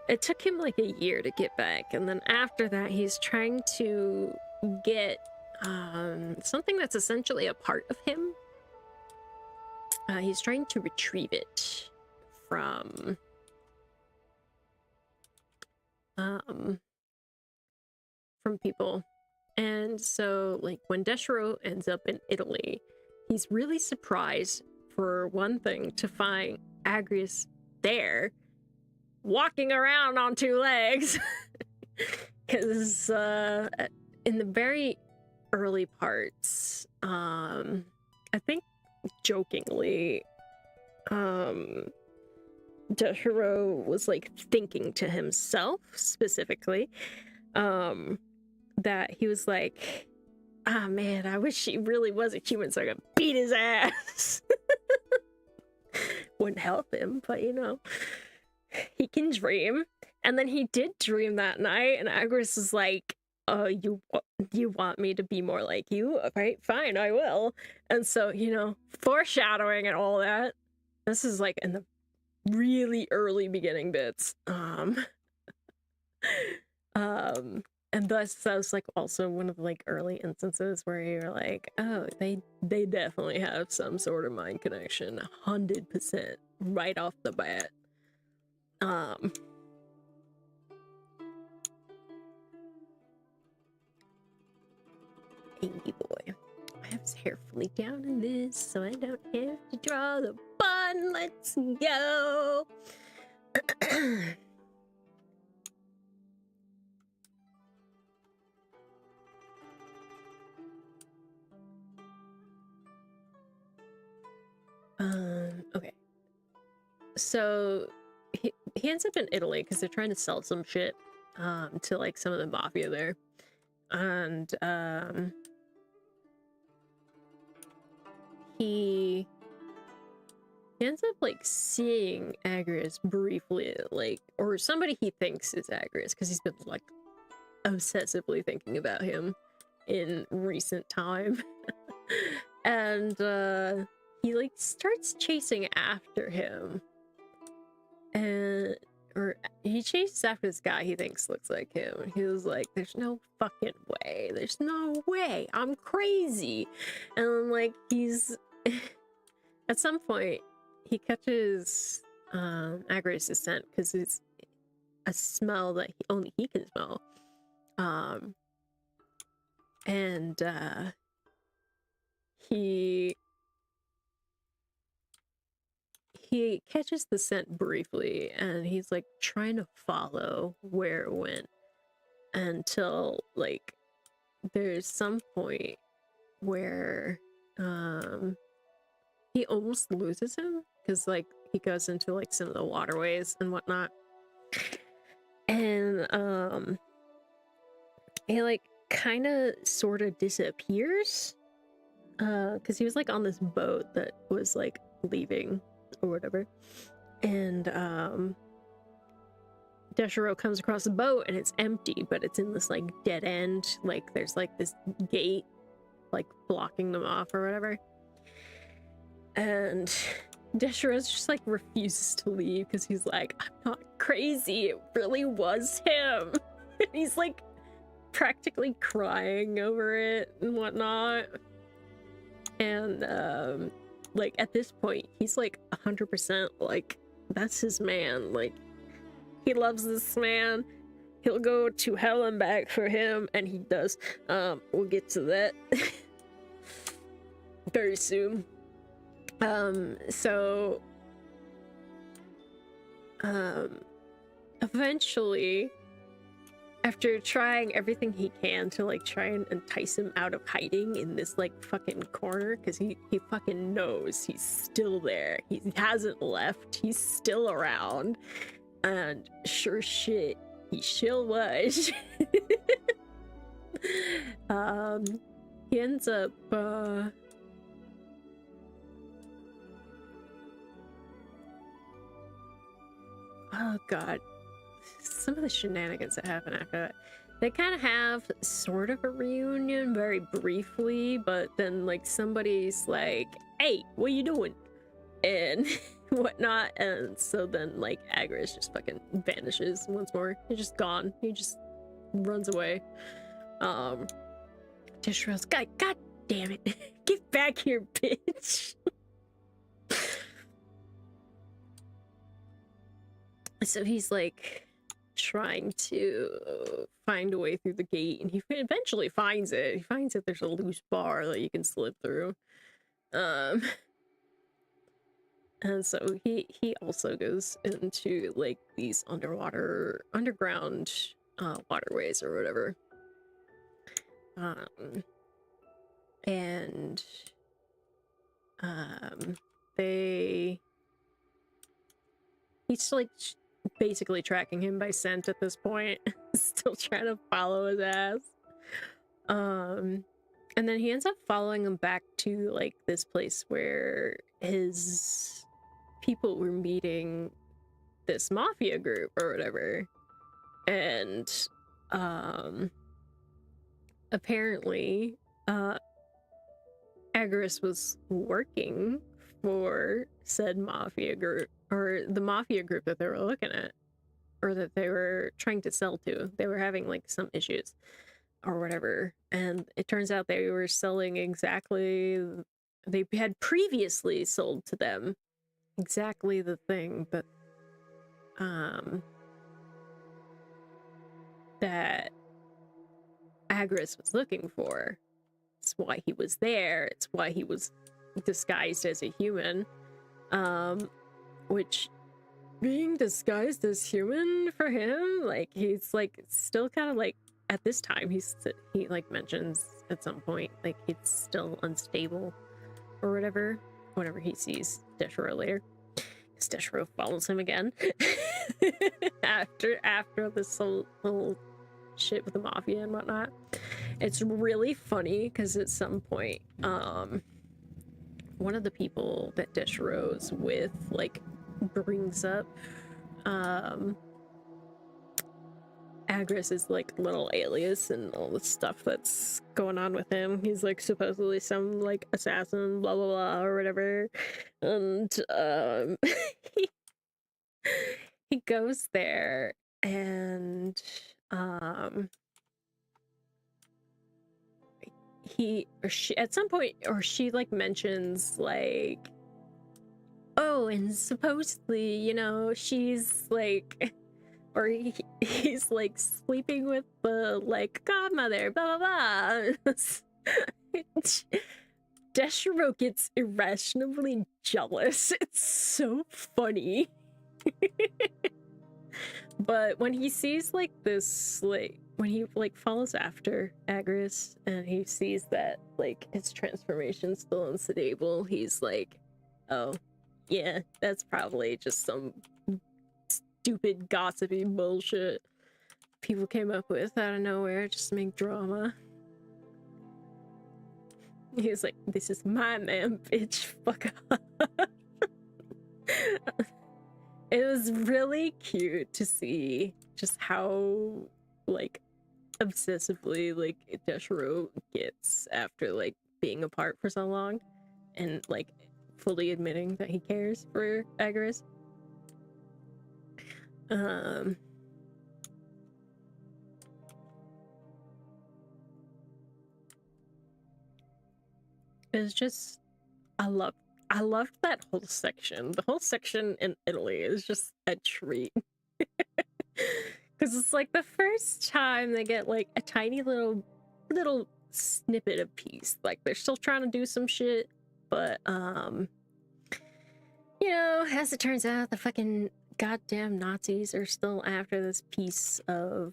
It took him like a year to get back, and then after that he's trying to get something that's essentially a part of him. He's trying to retrieve it from people. And so like when Deshiro ends up in Italy, he's really surprised, for one thing, to find Agrius there walking around on two legs. Because in the very early parts, I think jokingly, Deshiro was like thinking to himself specifically, that he was like, ah, man, I wish he really was a human so I could beat his ass. Wouldn't help him, but you know, he can dream. And then he did dream that night, and Agris was like, oh, you want me to be more like you? Okay, fine, I will. And so, you know, foreshadowing and all that. This is like in the really early beginning bits. And thus that was like also one of the like early instances where you're like, oh, they definitely have some sort of mind connection, 100% right off the bat. Andy boy, I have his hair fully down in this, so I don't have to draw the bun. Let's go. Okay. So he ends up in Italy because they're trying to sell some shit to like some of the mafia there. And he ends up like seeing Agrius briefly, like, or somebody he thinks is Agrius, because he's been like obsessively thinking about him in recent time. And he like starts chasing after him, and or he chases after this guy he thinks looks like him. He was like, there's no fucking way, there's no way, I'm crazy. And like he's at some point he catches Agris's scent because it's a smell that only he can smell. And he catches the scent briefly, and he's like trying to follow where it went until like there's some point where he almost loses him because like he goes into like some of the waterways and whatnot, and he like kind of sort of disappears because he was like on this boat that was like leaving or whatever, and Deshiro comes across the boat and it's empty, but it's in this like dead end, like there's like this gate like blocking them off or whatever, and Deshiro's just like refuses to leave because he's like, I'm not crazy, it really was him. And he's like practically crying over it and whatnot, and like at this point he's like 100% like that's his man, like he loves this man, he'll go to hell and back for him, and he does. We'll get to that very soon. So eventually, after trying everything he can to like try and entice him out of hiding in this like fucking corner, because he fucking knows he's still there, he hasn't left, he's still around, and sure shit, he sure was. He ends up oh god, some of the shenanigans that happen after that. They kind of have sort of a reunion very briefly, but then like somebody's like, hey, what you doing? And whatnot, and so then like Agris just fucking vanishes once more. He's just gone. He just runs away. Deshiro's god damn it. Get back here, bitch. So he's like trying to find a way through the gate, and he eventually finds it. He finds that there's a loose bar that you can slip through. And so he also goes into like these underground waterways or whatever. And he's like basically tracking him by scent at this point. Still trying to follow his ass. And then he ends up following him back to like this place where his people were meeting this mafia group or whatever, and apparently Agris was working for said mafia group, or the mafia group that they were looking at, or that they were trying to sell to. They were having like some issues or whatever, and it turns out they were selling exactly, they had previously sold to them exactly the thing that that Agris was looking for. It's why he was there. It's why he was disguised as a human. Which, being disguised as human for him, like he's like still kind of like at this time he like mentions at some point like it's still unstable or whatever whenever he sees Deshiro later. Because Deshiro follows him again after this whole shit with the mafia and whatnot. It's really funny because at some point one of the people that Deshiro's with like brings up Agris's like little alias and all the stuff that's going on with him. He's like supposedly some like assassin, blah blah blah or whatever. And he, he goes there and he or she at some point, or she like mentions like, oh, and supposedly, you know, she's like, or he's like sleeping with the like godmother, blah blah blah. Deshiro gets irrationally jealous. It's so funny. But when he sees like this, like when he like follows after Agris and he sees that like his transformation's still unstable, he's like, oh yeah, that's probably just some stupid gossipy bullshit people came up with out of nowhere just to make drama. He was like, this is my man, bitch, fuck up. It was really cute to see just how like obsessively like Deshiro gets after like being apart for so long and like fully admitting that he cares for Agris. It's just I loved that whole section. The whole section in Italy is just a treat. Because it's like the first time they get like a tiny little snippet of peace. Like they're still trying to do some shit, but you know, as it turns out, the fucking goddamn Nazis are still after this piece of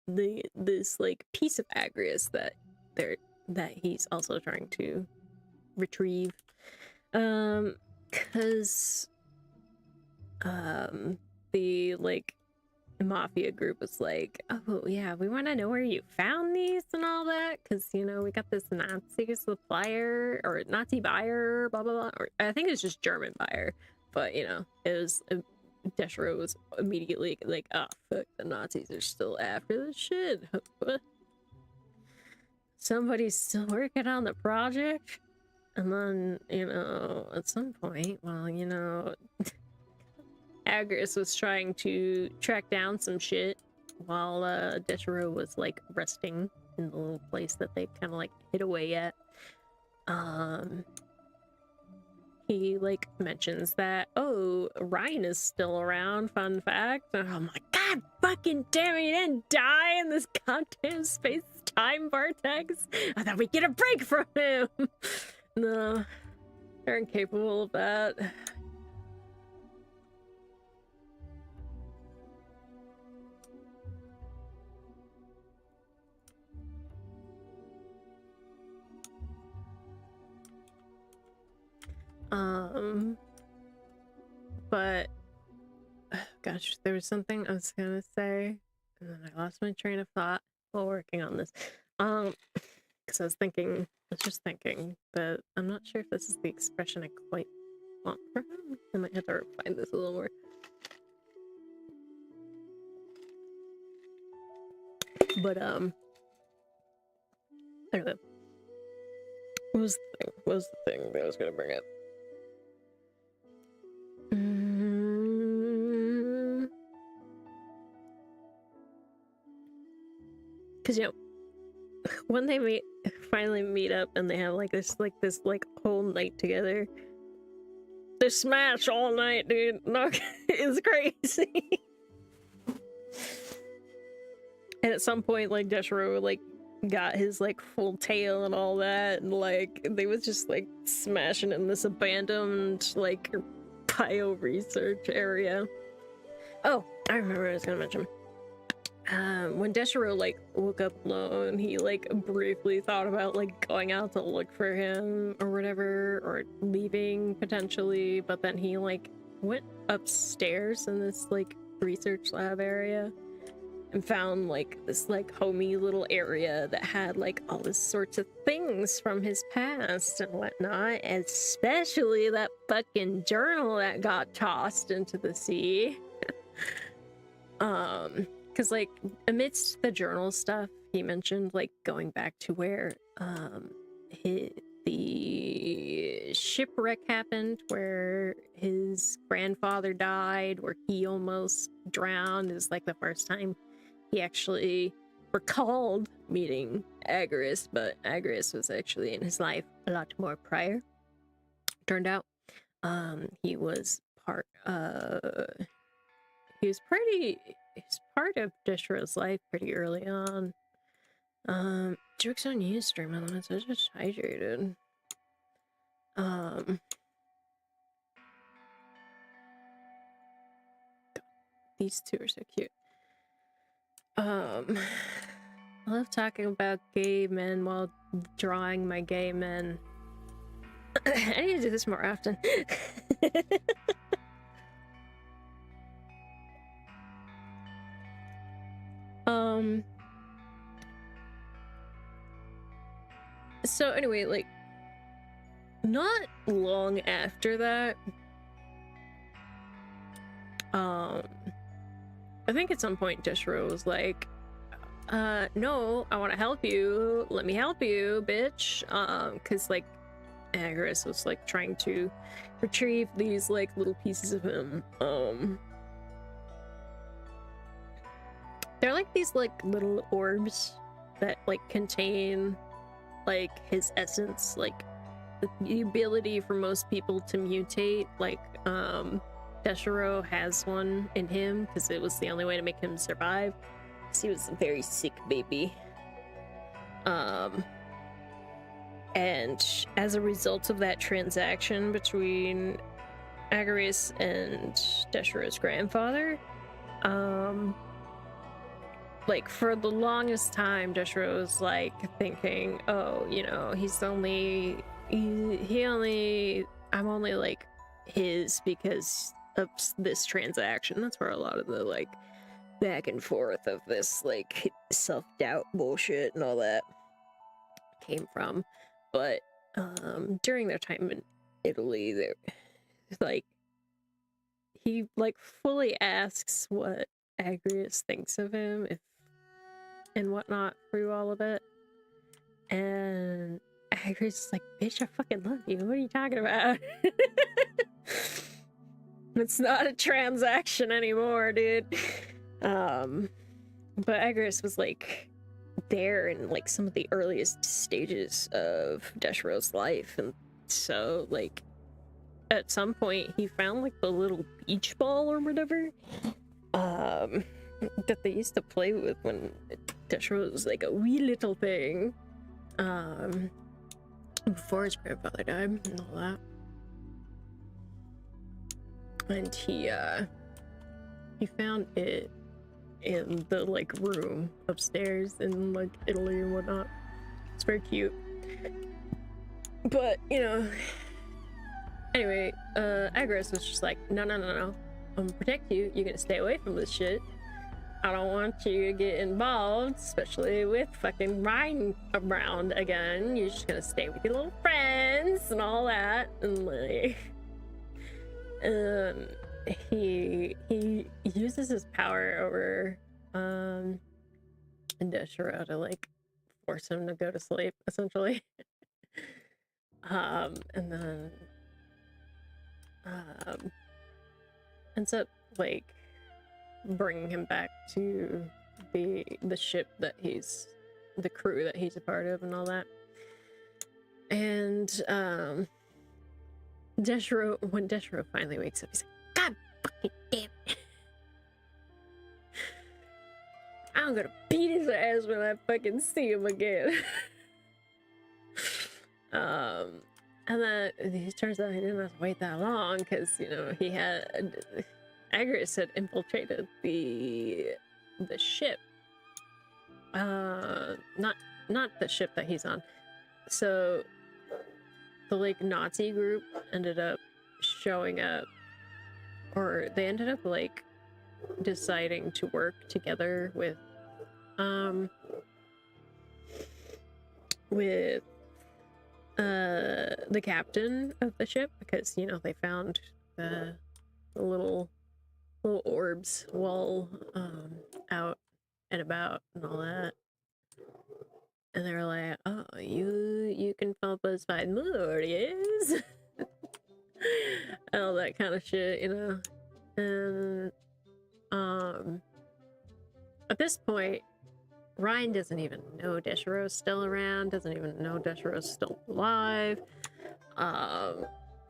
this like piece of Agrius that he's also trying to retrieve. Because the like mafia group was like, oh yeah, we want to know where you found these and all that, because you know we got this Nazi supplier or Nazi buyer, blah blah blah, or I think it's just German buyer, but you know it was Deshiro was immediately like, oh fuck, the Nazis are still after this shit. Somebody's still working on the project. And then, you know, at some point, well, you know, Agris was trying to track down some shit while Deshiro was like resting in the little place that they kind of like hid away at. He like mentions that, oh, Ryan is still around, fun fact. And I'm like, God fucking damn it, he didn't die in this goddamn space time vortex. I thought we'd get a break from him. No, they're incapable of that. But gosh, there was something I was gonna say, and then I lost my train of thought while working on this. Because I was just thinking that I'm not sure if this is the expression I quite want for him. I might have to refine this a little more. But anyway, what was the thing that I was gonna bring up? Because you know, when they finally meet up and they have like this whole night together, they smash all night, dude. No, it's crazy. And at some point, like Deshiro like got his like full tail and all that, and like they was just like smashing in this abandoned like bio research area. Oh, I remember what I was gonna mention. When Deshiro like woke up alone, he like briefly thought about like going out to look for him or whatever, or leaving potentially, but then he like went upstairs in this like research lab area and found like this like homey little area that had like all this sorts of things from his past and whatnot, especially that fucking journal that got tossed into the sea. Because like amidst the journal stuff, he mentioned like going back to where the shipwreck happened, where his grandfather died, where he almost drowned. Is like the first time he actually recalled meeting Agorist, but Agorist was actually in his life a lot more prior. Turned out, he was part he's part of Distro's life pretty early on. Joke's on you, stream elements. I just hydrated. These two are so cute. I love talking about gay men while drawing my gay men. I need to do this more often. So anyway, like, not long after that, I think at some point Dishro was like, no, I want to help you. Let me help you, bitch. Cause like Agorist was like trying to retrieve these like little pieces of him. They're like these like little orbs that like contain like his essence, like the ability for most people to mutate. Like Deshiro has one in him because it was the only way to make him survive, because he was a very sick baby. And as a result of that transaction between Agorist and Deshiro's grandfather, like for the longest time Deshiro was like thinking, oh, you know, I'm only like his because of this transaction. That's where a lot of the like back and forth of this like self-doubt bullshit and all that came from. But during their time in Italy, they're like, he like fully asks what Agrius thinks of him, if and whatnot, through all of it. And Agrius is like, bitch, I fucking love you. What are you talking about? It's not a transaction anymore, dude. But Agrius was like there in like some of the earliest stages of Deshiro's life, and so like at some point he found like the little beach ball or whatever that they used to play with when Deshiro was like a wee little thing, before his grandfather died and all that. And he found it in the like room upstairs in like Italy and whatnot. It's very cute. But you know, anyway, Agorist was just like, no, I'm gonna protect you. You're gonna stay away from this shit. I don't want you to get involved, especially with fucking riding around again. You're just gonna stay with your little friends and all that. And like, he uses his power over Deshiro to like force him to go to sleep, essentially. And then ends up like bringing him back to the ship that the crew that he's a part of and all that. And when Deshiro finally wakes up, he's like, God fucking damn it. I'm gonna beat his ass when I fucking see him again. And then it turns out he didn't have to wait that long, because, you know, Agrius had infiltrated the ship. Not the ship that he's on. So the like Nazi group ended up showing up, or they ended up like deciding to work together with the captain of the ship, because, you know, they found the little little orbs while out and about and all that. And they were like, "Oh, you can help us find more, yes?" And all that kind of shit, you know. And at this point, Ryan doesn't even know Deshiro's still around, doesn't even know Deshiro's still alive.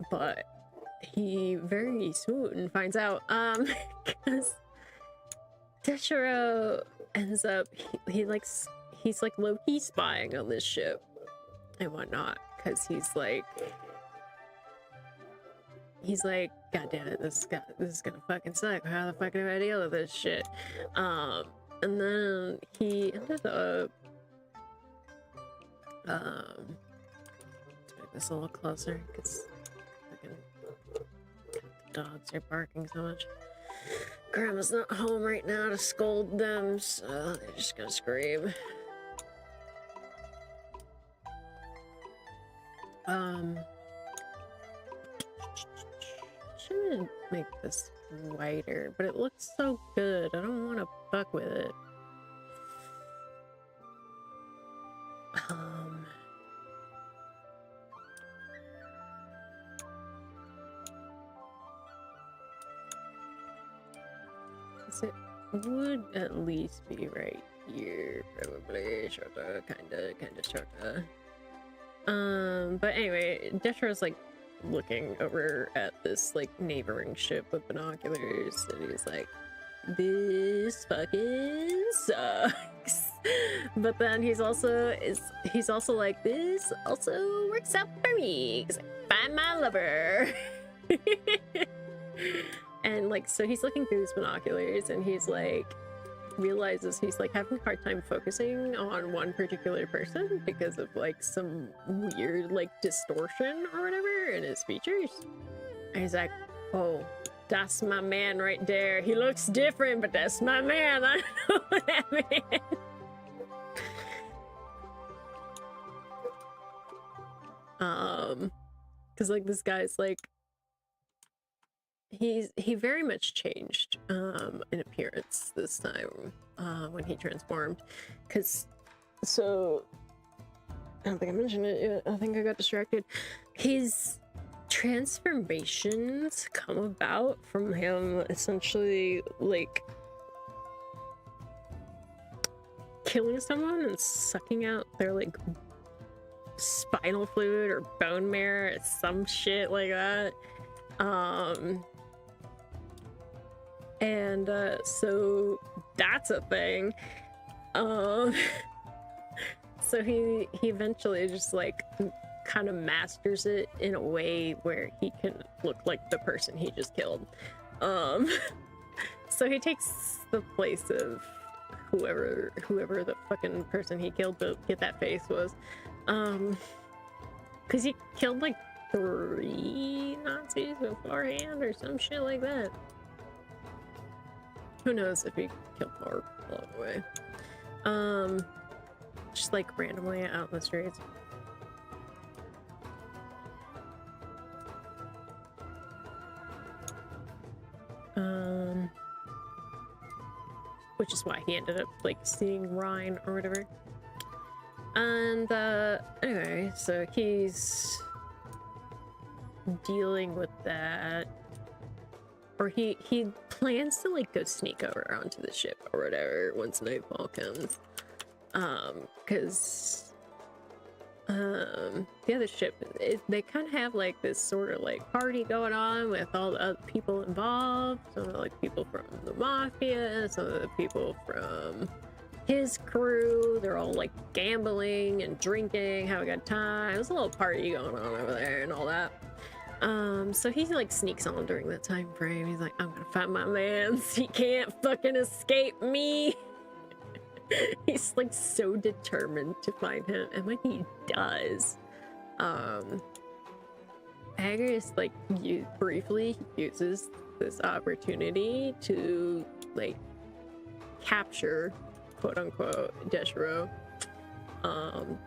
But he very soon finds out, because Deshiro ends up, he's like low-key spying on this ship and whatnot, because he's like, God damn it, this is gonna fucking suck. How the fuck do I deal with this shit? And then he ended up, let's make this a little closer, because fucking the dogs are barking so much. Grandma's not home right now to scold them, so they're just gonna scream. Should make this whiter, but it looks so good. I don't want to fuck with it. It would at least be right here, probably. Shorter, kinda shorter. But anyway, Deshiro's like looking over at this like neighboring ship with binoculars, and he's like, "This fucking sucks." But then he's also like, "This also works out for me, 'cause I find my lover." And like, so he's looking through his binoculars, and he's like, realizes he's like having a hard time focusing on one particular person because of like some weird like distortion or whatever in his features. And he's like, "Oh, that's my man right there. He looks different, but that's my man. I know that man." Because like this guy's like, he very much changed in appearance this time when he transformed. Because so I don't think I mentioned it yet. I think I got distracted. His transformations come about from him essentially like killing someone and sucking out their like spinal fluid or bone marrow, some shit like that. And so that's a thing. So he eventually just like kind of masters it in a way where he can look like the person he just killed. So he takes the place of whoever the fucking person he killed to get that face was. Because he killed like 3 Nazis beforehand or some shit like that. Who knows if he killed more along the way. Just like randomly out in the streets. Which is why he ended up like seeing Ryan or whatever. And anyway, so he's dealing with that. Or he plans to like go sneak over onto the ship or whatever once nightfall comes. Because the other ship, they kind of have like this sort of like party going on with all the other people involved. Some of the like people from the mafia, some of the people from his crew. They're all like gambling and drinking, having a good time. There's a little party going on over there and all that. So he like sneaks on during that time frame. He's like, "I'm gonna find my mans. He can't fucking escape me." He's like so determined to find him, and when he does, Agus like briefly uses this opportunity to like capture, quote unquote, Deshiro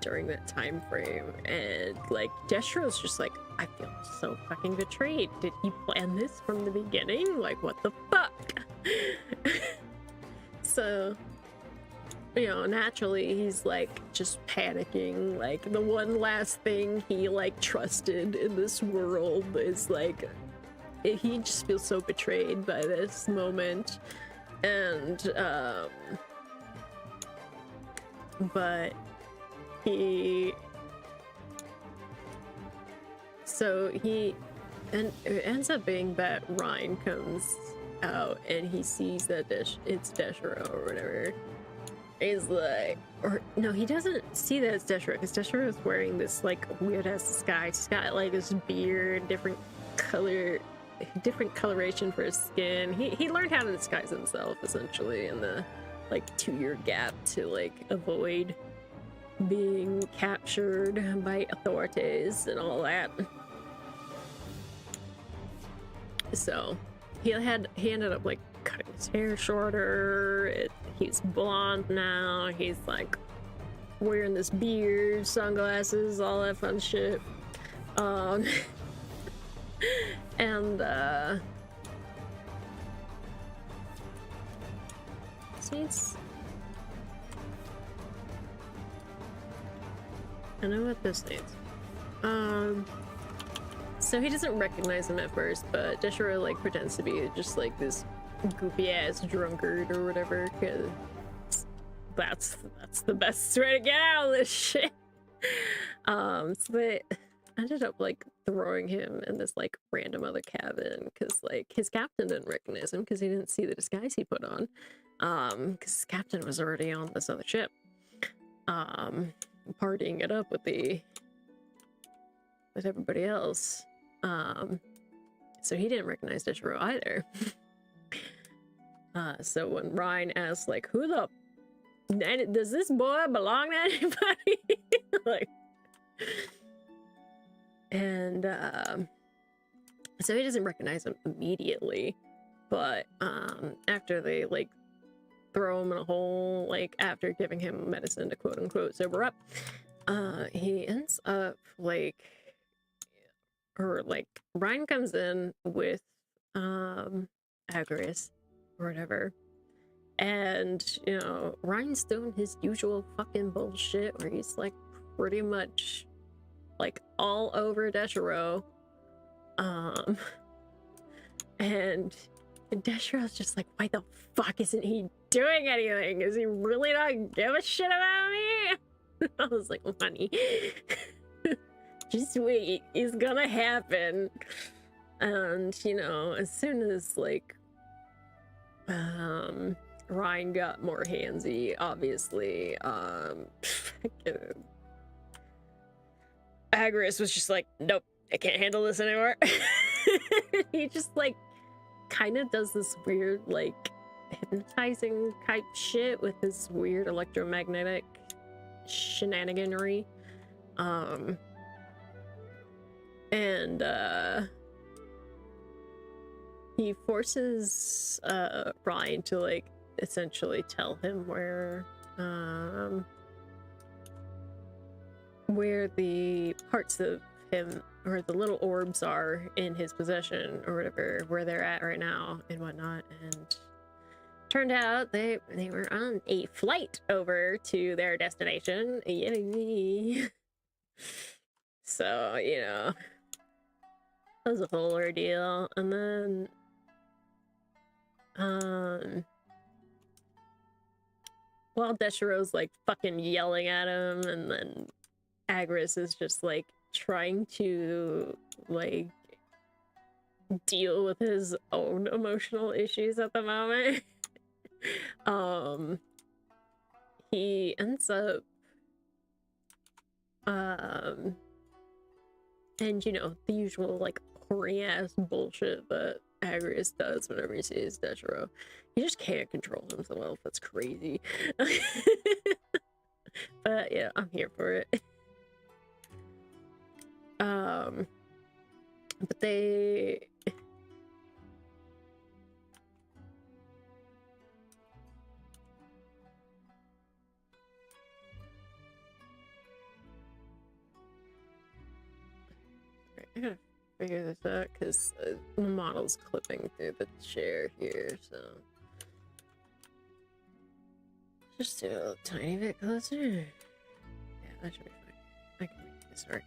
during that time frame. And like Deshiro's just like, I feel so fucking betrayed. Did he plan this from the beginning? Like, what the fuck? So, you know, naturally he's like just panicking. Like, the one last thing he like trusted in this world is like, he just feels so betrayed by this moment. And but he and it ends up being that Ryan comes out and he sees that it's Deshiro or whatever. He's like, or no, he doesn't see that it's Deshiro, because Deshiro is wearing this like weird ass disguise. He's got like this beard, different coloration for his skin. He learned how to disguise himself essentially in the like 2-year gap to like avoid being captured by authorities and all that. So he ended up like cutting his hair shorter. He's blonde now. He's like wearing this beard, sunglasses, all that fun shit. And seats. I know what this needs. So he doesn't recognize him at first, but Deshiro like pretends to be just like this goofy ass drunkard or whatever, because that's the best way to get out of this shit. So they ended up like throwing him in this like random other cabin because like his captain didn't recognize him because he didn't see the disguise he put on, because his captain was already on this other ship, partying it up with everybody else. So he didn't recognize Deshiro either. So when Ryan asked like, who the does this boy belong to anybody? Like, and so he doesn't recognize him immediately, but after they like throw him in a hole, like after giving him medicine to quote unquote sober up, he ends up like, or like Ryan comes in with Agris or whatever, and you know Ryan's doing his usual fucking bullshit where he's like pretty much like all over Deshiro, and Deshiro's just like, why the fuck isn't he doing anything? Is he really not give a shit about me? I was like, oh, honey, just wait, it's gonna happen. And you know, as soon as like Ryan got more handsy, obviously Agris was just like, nope, I can't handle this anymore. He just like kind of does this weird like hypnotizing type shit with his weird electromagnetic shenaniganery, and he forces Ryan to like essentially tell him where the parts of him or the little orbs are in his possession or whatever, where they're at right now and whatnot. And turned out they were on a flight over to their destination. Yay. So, you know, that was a whole ordeal. And then while Deshiro's like fucking yelling at him, and then Agris is just like trying to like deal with his own emotional issues at the moment. He ends up and you know, the usual like horny ass bullshit that Agris does whenever he sees Deshiro. He just can't control himself. That's crazy. But yeah, I'm here for it. But they gotta figure this out because the model's clipping through the chair here, so just do a tiny bit closer. Yeah, that should be fine. I can make this work.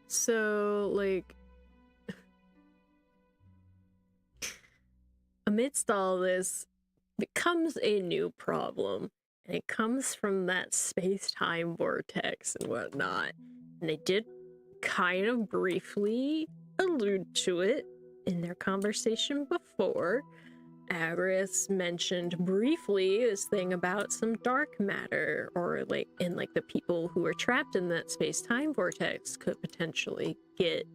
So like amidst all this becomes a new problem, and it comes from that space-time vortex and whatnot. And they did kind of briefly allude to it in their conversation before. Agris mentioned briefly this thing about some dark matter, or like, and like the people who are trapped in that space-time vortex could potentially get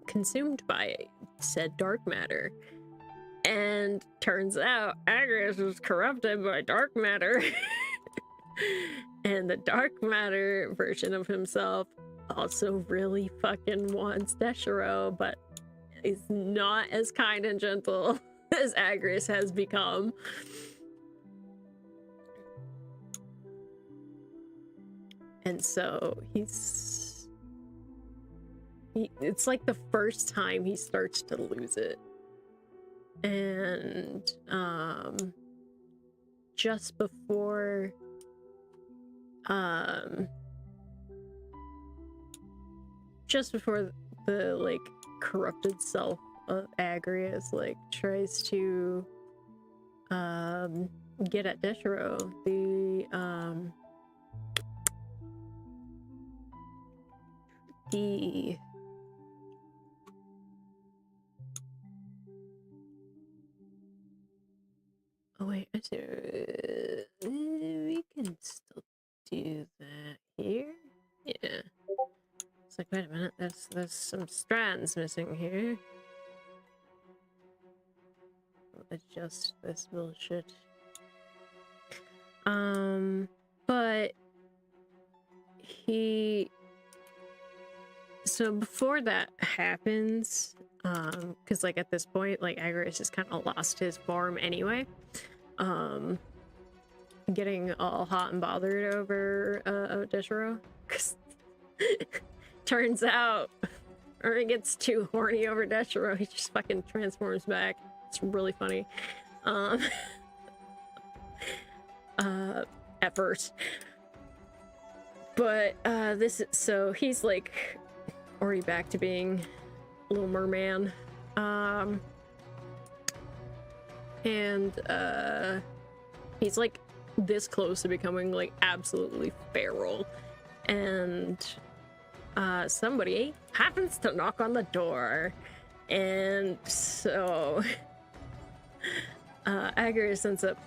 consumed by said dark matter. And turns out Agris was corrupted by dark matter. And the dark matter version of himself also really fucking wants Deshiro, but is not as kind and gentle as Agris has become. And so it's like the first time he starts to lose it. And just before the like corrupted self of Agrius like tries to get at Deshiro, the oh wait, I see. We can still do that here. Yeah. It's like, wait a minute, there's some strands missing here. I'll adjust this bullshit. But so before that happens, because like at this point, like Agrius has kind of lost his form anyway. Getting all hot and bothered over Deshiro, because turns out, or he gets too horny over Deshiro, he just fucking transforms back. It's really funny. At first. But so he's like already back to being Little Merman. And he's like this close to becoming like absolutely feral. And somebody happens to knock on the door. And so Agrius ends up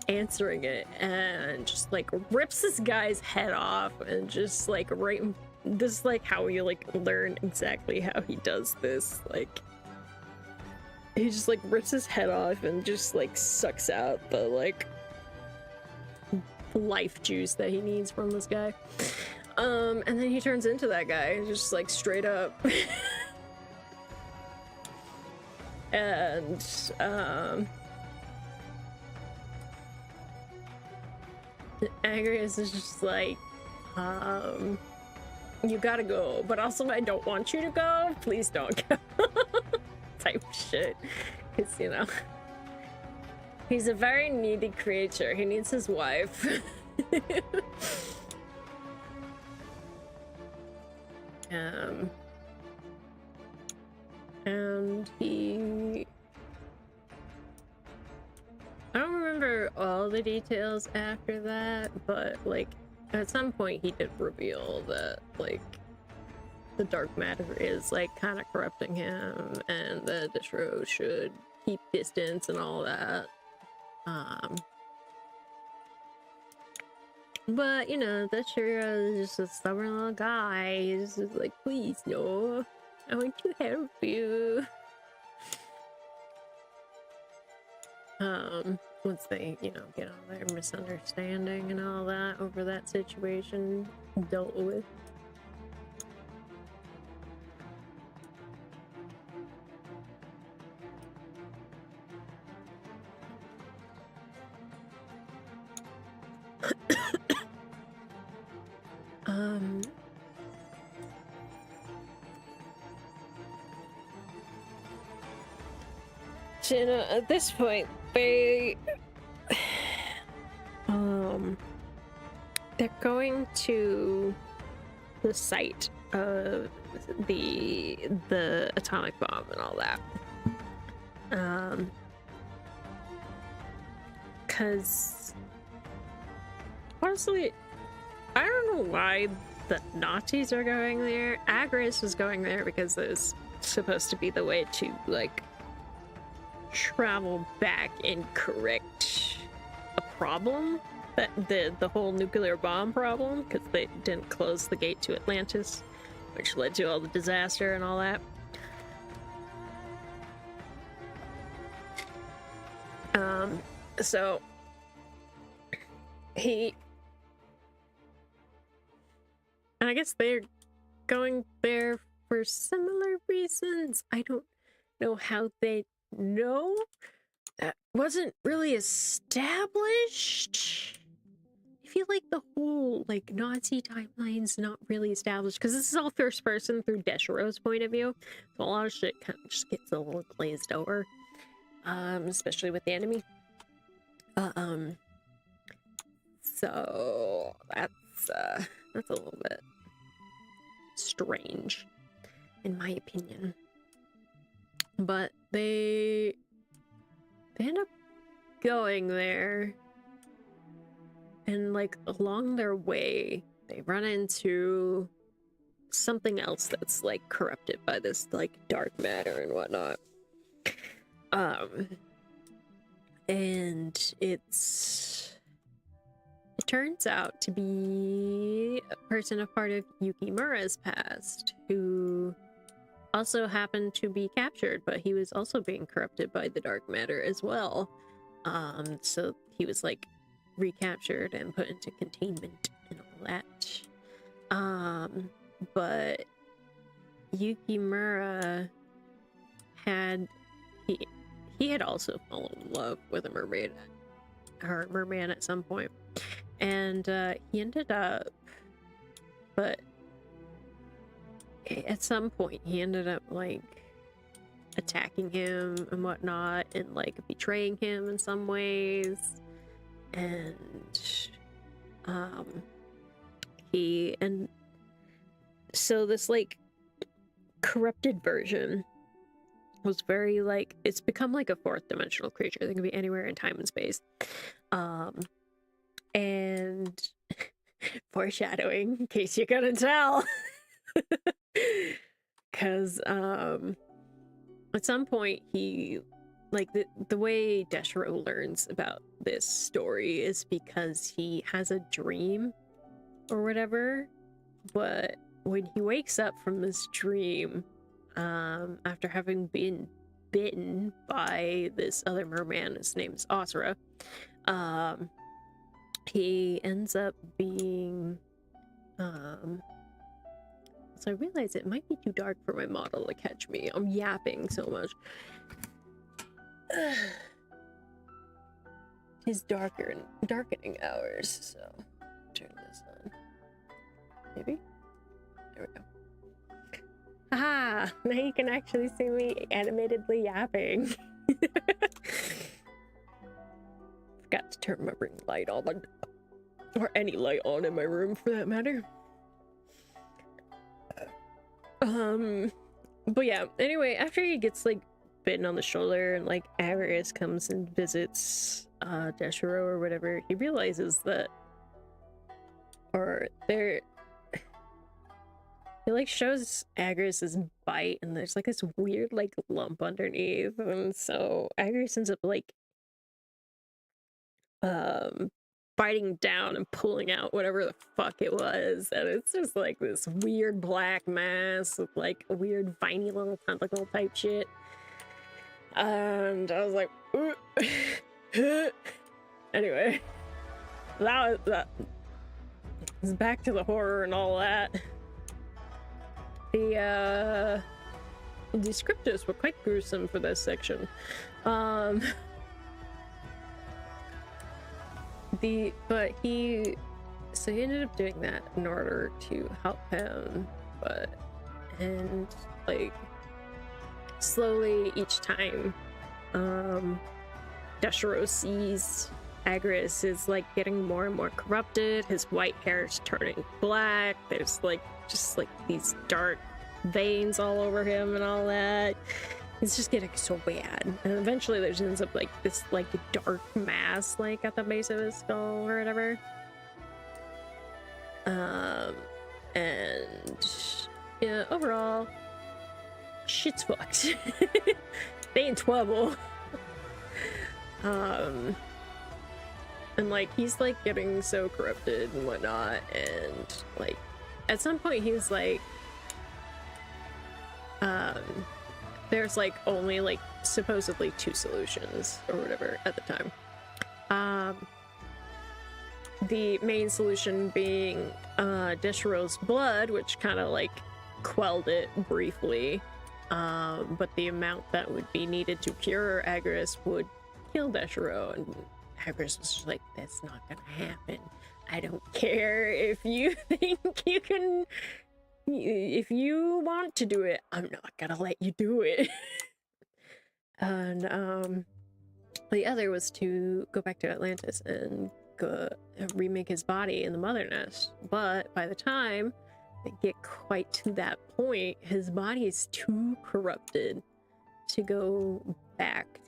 answering it and just like rips this guy's head off, and just like this is like how you like learn exactly how he does this. Like he just like rips his head off and just like sucks out the like life juice that he needs from this guy. And then he turns into that guy just like straight up. And Agrius is just like, you gotta go, but also I don't want you to go. Please don't go. Type shit. Because, you know, he's a very needy creature. He needs his wife. And I don't remember all the details after that, but like at some point he did reveal that like the dark matter is like kind of corrupting him, and that Deshiro should keep distance and all that. But you know, Deshiro is just a stubborn little guy. He's just like, please no, I want to help you. Once they, you know, get all their misunderstanding and all that over that situation dealt with. So, you know, at this point, they're going to the site of the atomic bomb and all that. Because honestly, I don't know why the Nazis are going there. Agris is going there because it's supposed to be the way to, like, travel back and correct a problem, that the whole nuclear bomb problem, because they didn't close the gate to Atlantis, which led to all the disaster and all that. So and I guess they're going there for similar reasons. I don't know how they know. That wasn't really established. I feel like the whole, like, Nazi timeline's not really established, because this is all first person through Deshiro's point of view. So a lot of shit kind of just gets a little glazed over. Especially with the enemy. So that's a little bit strange, in my opinion. But they end up going there, and, like, along their way, they run into something else that's, like, corrupted by this, like, dark matter and whatnot. And it turns out to be a person, a part of Yukimura's past, who also happened to be captured, but he was also being corrupted by the dark matter as well. So he was, like, recaptured and put into containment and all that. But Yukimura he had also fallen in love with a mermaid, or merman at some point, and he ended up, but at some point he ended up, like, attacking him and whatnot, and, like, betraying him in some ways, and so this, like, corrupted version was very, like, it's become like a fourth dimensional creature. They can be anywhere in time and space. And foreshadowing, in case you couldn't tell. Because at some point he, like, the way Deshiro learns about this story is because he has a dream or whatever, but when he wakes up from this dream, after having been bitten by this other merman, his name's Asura, he ends up being, so I realize it might be too dark for my model to catch me. I'm yapping so much. It's darkening hours, so turn this on. Maybe? There we go. Haha! Now you can actually see me animatedly yapping. Forgot to turn my ring light on. Or any light on in my room, for that matter. But yeah, anyway, after he gets, like, bitten on the shoulder, and, like, Arius comes and visits Deshiro or whatever, he realizes that, he, like, shows Agris's bite, and there's, like, this weird, like, lump underneath, and so Agris ends up, like, biting down and pulling out whatever the fuck it was, and it's just, like, this weird black mass with, like, a weird viney little tentacle type shit, and I was like, anyway, that was back to the horror and all that. The descriptors were quite gruesome for this section. But he so he ended up doing that in order to help him, and like slowly each time Deshiro sees Agris is like getting more and more corrupted, his white hair is turning black, there's like just like these dark veins all over him and all that. It's just getting so bad, and eventually there ends up like this like dark mass like at the base of his skull or whatever. And yeah, overall, shit's fucked. They in trouble. And like he's like getting so corrupted and whatnot, and like at some point he was like, there's like only like supposedly 2 solutions or whatever at the time. The main solution being Deshiro's blood, which kind of like quelled it briefly, but the amount that would be needed to cure Agris would kill Deshiro, and Agris was just like, that's not gonna happen. I don't care if you think you can, if you want to do it, I'm not gonna let you do it. And the other was to go back to Atlantis and remake his body in the mother nest, but by the time they get quite to that point, his body is too corrupted to go back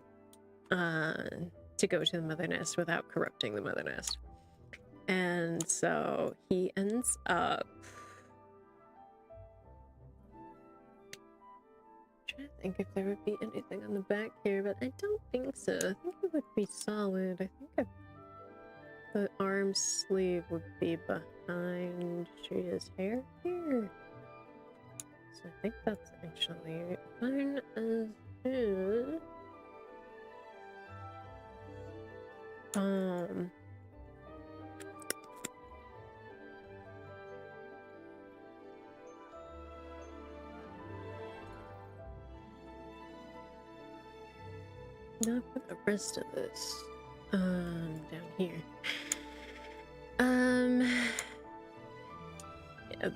to go to the mother nest without corrupting the mother nest. And so he ends up trying to think if there would be anything on the back here, but I don't think so. I think it would be solid. I think the arm sleeve would be behind Shriya's hair here. So I think that's actually fine as is. Now for the rest of this, down here.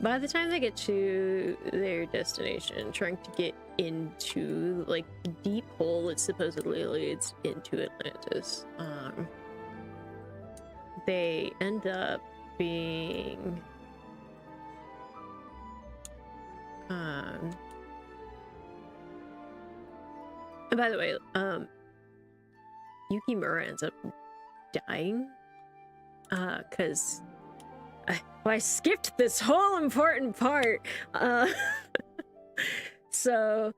By the time they get to their destination, trying to get into like the deep hole that supposedly leads into Atlantis, they end up being by the way, Yukimura ends up dying because I skipped this whole important part. So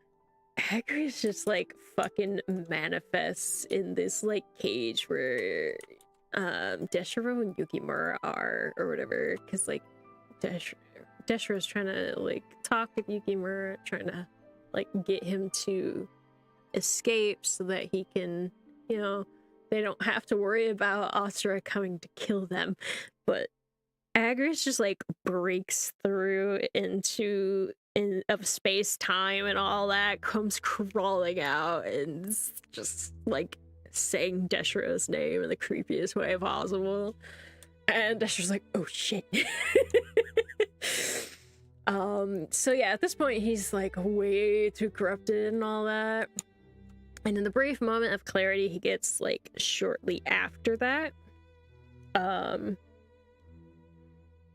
Agris just like fucking manifests in this like cage where Deshiro and Yukimura are or whatever, because like Deshiro's trying to like talk with Yukimura, trying to like get him to escape so that he can, you know, they don't have to worry about Asura coming to kill them. But Agris just like breaks through of space-time and all that, comes crawling out and just like saying Deshiro's name in the creepiest way possible. And Deshiro's like, oh shit. So yeah, at this point he's like way too corrupted and all that. And in the brief moment of clarity he gets like shortly after that,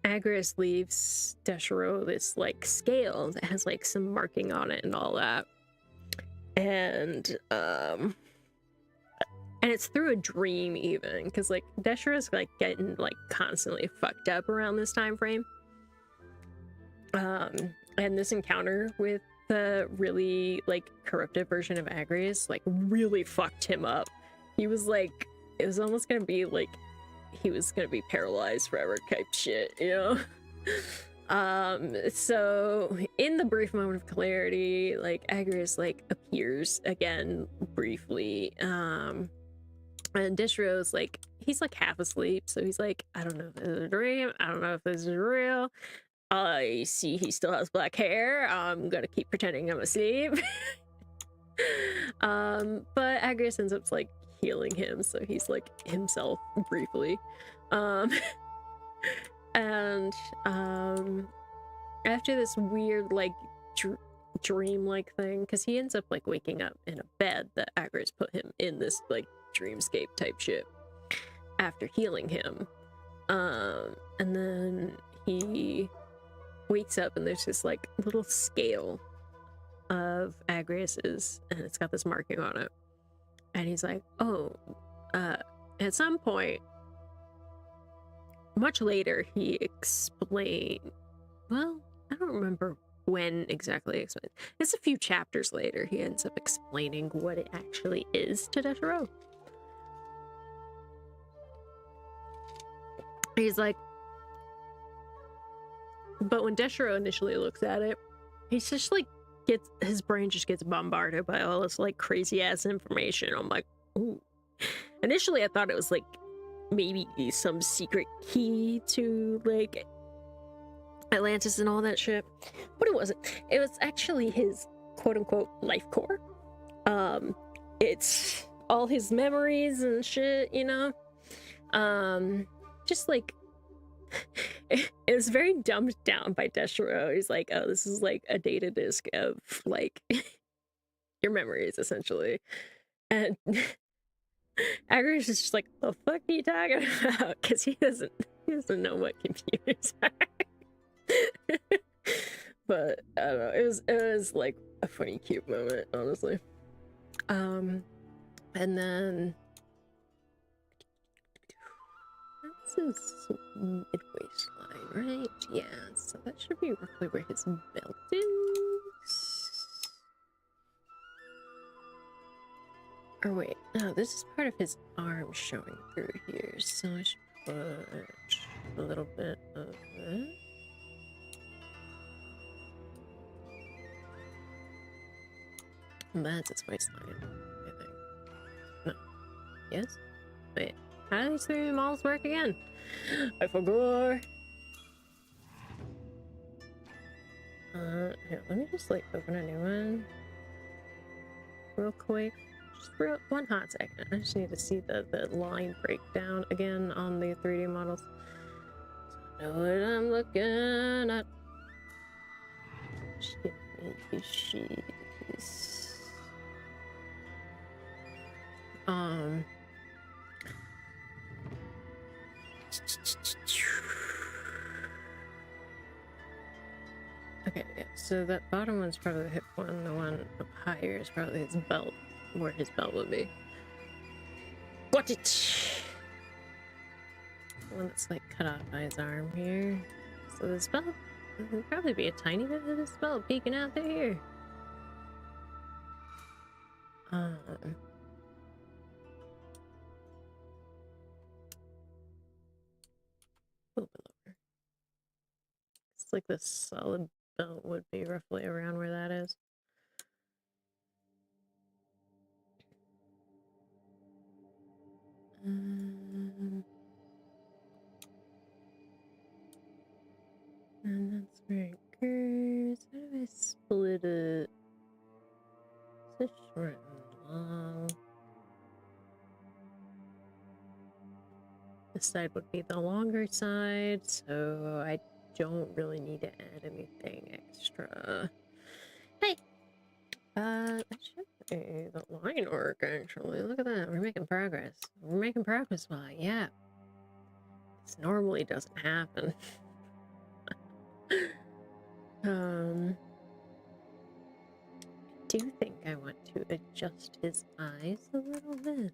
Agris leaves Deshiro this like scale that has like some marking on it and all that, and it's through a dream even, because like Deshiro's like getting like constantly fucked up around this time frame, and this encounter with the really like corrupted version of Agris like really fucked him up. He was like, it was almost gonna be like he was gonna be paralyzed forever type shit, you know? So in the brief moment of clarity, like Agris like appears again briefly, and Deshiro's like, he's like half asleep, so he's like, I don't know if this is a dream, I don't know if this is real. I see he still has black hair, I'm gonna keep pretending I'm asleep. But Agris ends up like healing him, so he's like himself briefly. And after this weird like dream-like thing, because he ends up like waking up in a bed that Agris put him in, this like dreamscape type shit after healing him. And then he wakes up and there's this like little scale of Agris's, and it's got this marking on it. And he's like, oh, at some point, much later, he explained, well, I don't remember when exactly he explained. It's a few chapters later, he ends up explaining what it actually is to Deshiro. He's like, but when Deshiro initially looks at it, he's just like, his brain just gets bombarded by all this like crazy ass information. I'm like, ooh. Initially I thought it was like maybe some secret key to like Atlantis and all that shit, but it wasn't. It was actually his quote-unquote life core. It's all his memories and shit, you know. Just like it was very dumbed down by Deshiro. He's like, oh, this is like a data disk of like your memories essentially. And Agris is just like, the fuck are you talking about? Because he doesn't know what computers are. But I don't know, it was like a funny cute moment, honestly. And then this is midway line, right? Yeah, so that should be roughly where his belt is. Or wait, no, this is part of his arm showing through here, so I should put a little bit of it. That's its waistline, I think. No. Yes? Wait, how do these three models work again? I forgot. Here, let me just like open a new one real quick. Just for one hot second. I just need to see the line breakdown again on the 3D models. So I know what I'm looking at. She's okay, yeah, so that bottom one's probably the hip one, the one up higher is probably his belt, where his belt would be. Got it! The one that's like cut off by his arm here. So this belt would probably be a tiny bit of his belt peeking out there. A little bit lower. It's like the solid belt would be roughly around where that is. And that's where it goes. How do I split it? Is it short and long? This side would be the longer side, so I don't really need to add anything extra. Hey! That should be the line work, actually. Look at that. We're making progress. We're making progress, why? Yeah. This normally doesn't happen. I do think I want to adjust his eyes a little bit.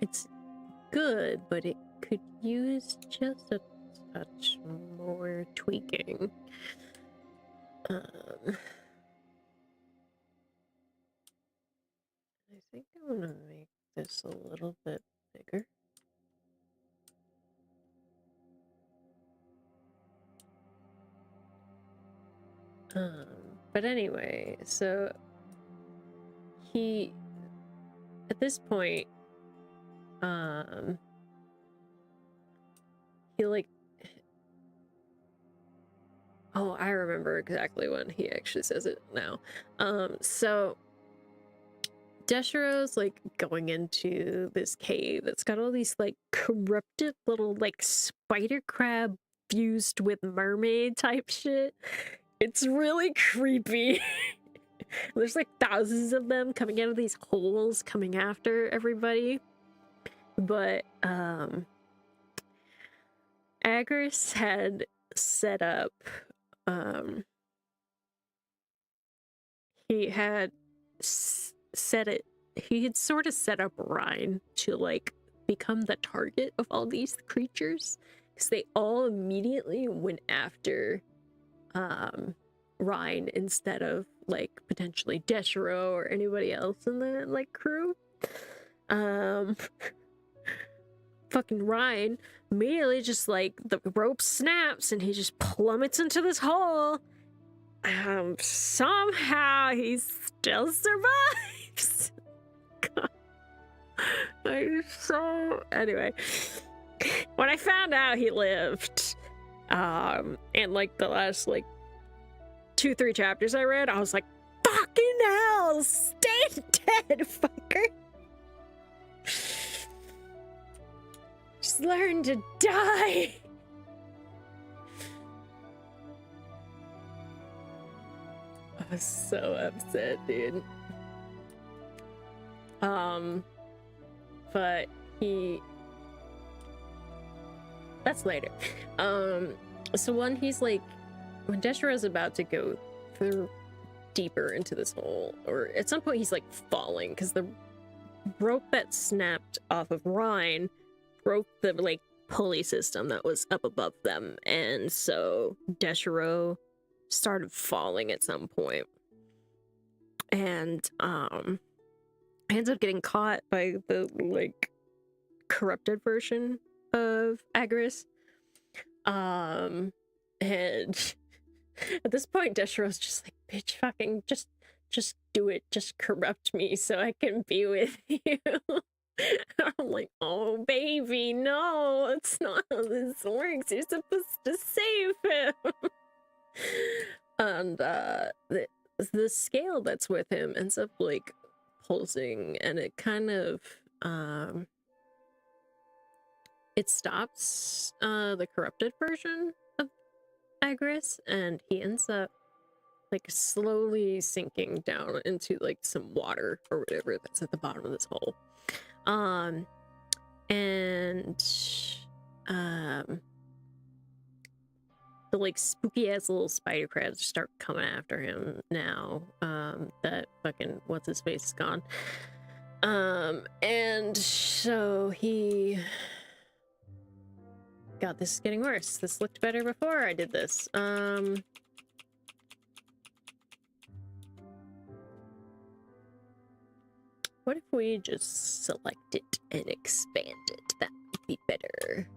It's good, but it could use just a touch more tweaking. I think I'm gonna make this a little bit bigger. But anyway, so he, at this point, he like, oh, I remember exactly when he actually says it now. So Deshiro's like going into this cave. It's got all these like corrupted little like spider crab fused with mermaid type shit. It's really creepy. There's like thousands of them coming out of these holes, coming after everybody. But Agris had set up he had sort of set up Rhine to like become the target of all these creatures, because they all immediately went after Rhine instead of like potentially Deshiro or anybody else in the like crew. Fucking Rhine immediately just like the rope snaps and he just plummets into this hole. Somehow he still survives. God. Anyway, when I found out he lived, and like the last like 2-3 chapters I read, I was like, fucking hell, stay dead, fucker. Just learn to die. I was so upset, dude. But that's later. So when Deshiro's about to go through deeper into this hole, or at some point he's like falling because the rope that snapped off of Rhine broke the like pulley system that was up above them, and so Deshiro started falling at some point, and ends up getting caught by the like corrupted version of Agris. And at this point Deshiro's just like, bitch, fucking just do it, just corrupt me so I can be with you. I'm like, oh baby, no, it's not how this works. You're supposed to save him. And the scale that's with him ends up like pulsing, and it kind of it stops the corrupted version of Agris, and he ends up like slowly sinking down into like some water or whatever that's at the bottom of this hole. The like spooky ass little spider crabs start coming after him now. That fucking what's his face is gone. And so he God, this is getting worse. This looked better before I did this. What if we just select it and expand it? That would be better.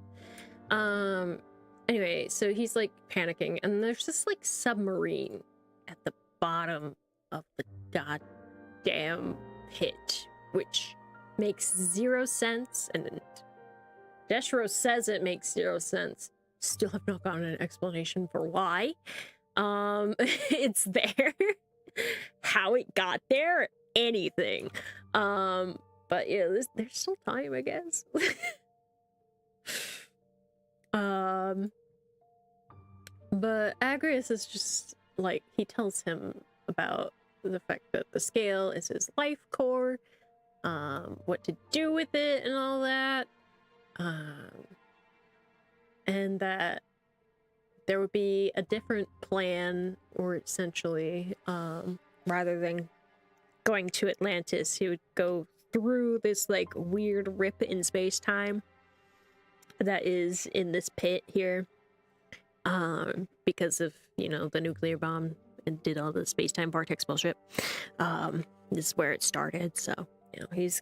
Anyway, so he's like panicking, and there's this like submarine at the bottom of the goddamn pit, which makes 0 sense, and Deshiro says it makes 0 sense. Still have not gotten an explanation for why. It's there. How it got there, anything. But yeah, there's still time, I guess. But Agrius is just like, he tells him about the fact that the scale is his life core, what to do with it and all that, and that there would be a different plan, or essentially, rather than going to Atlantis, he would go through this like weird rip in space-time that is in this pit here, because of, you know, the nuclear bomb and did all the space-time vortex bullshit. This is where it started, so, you know, he's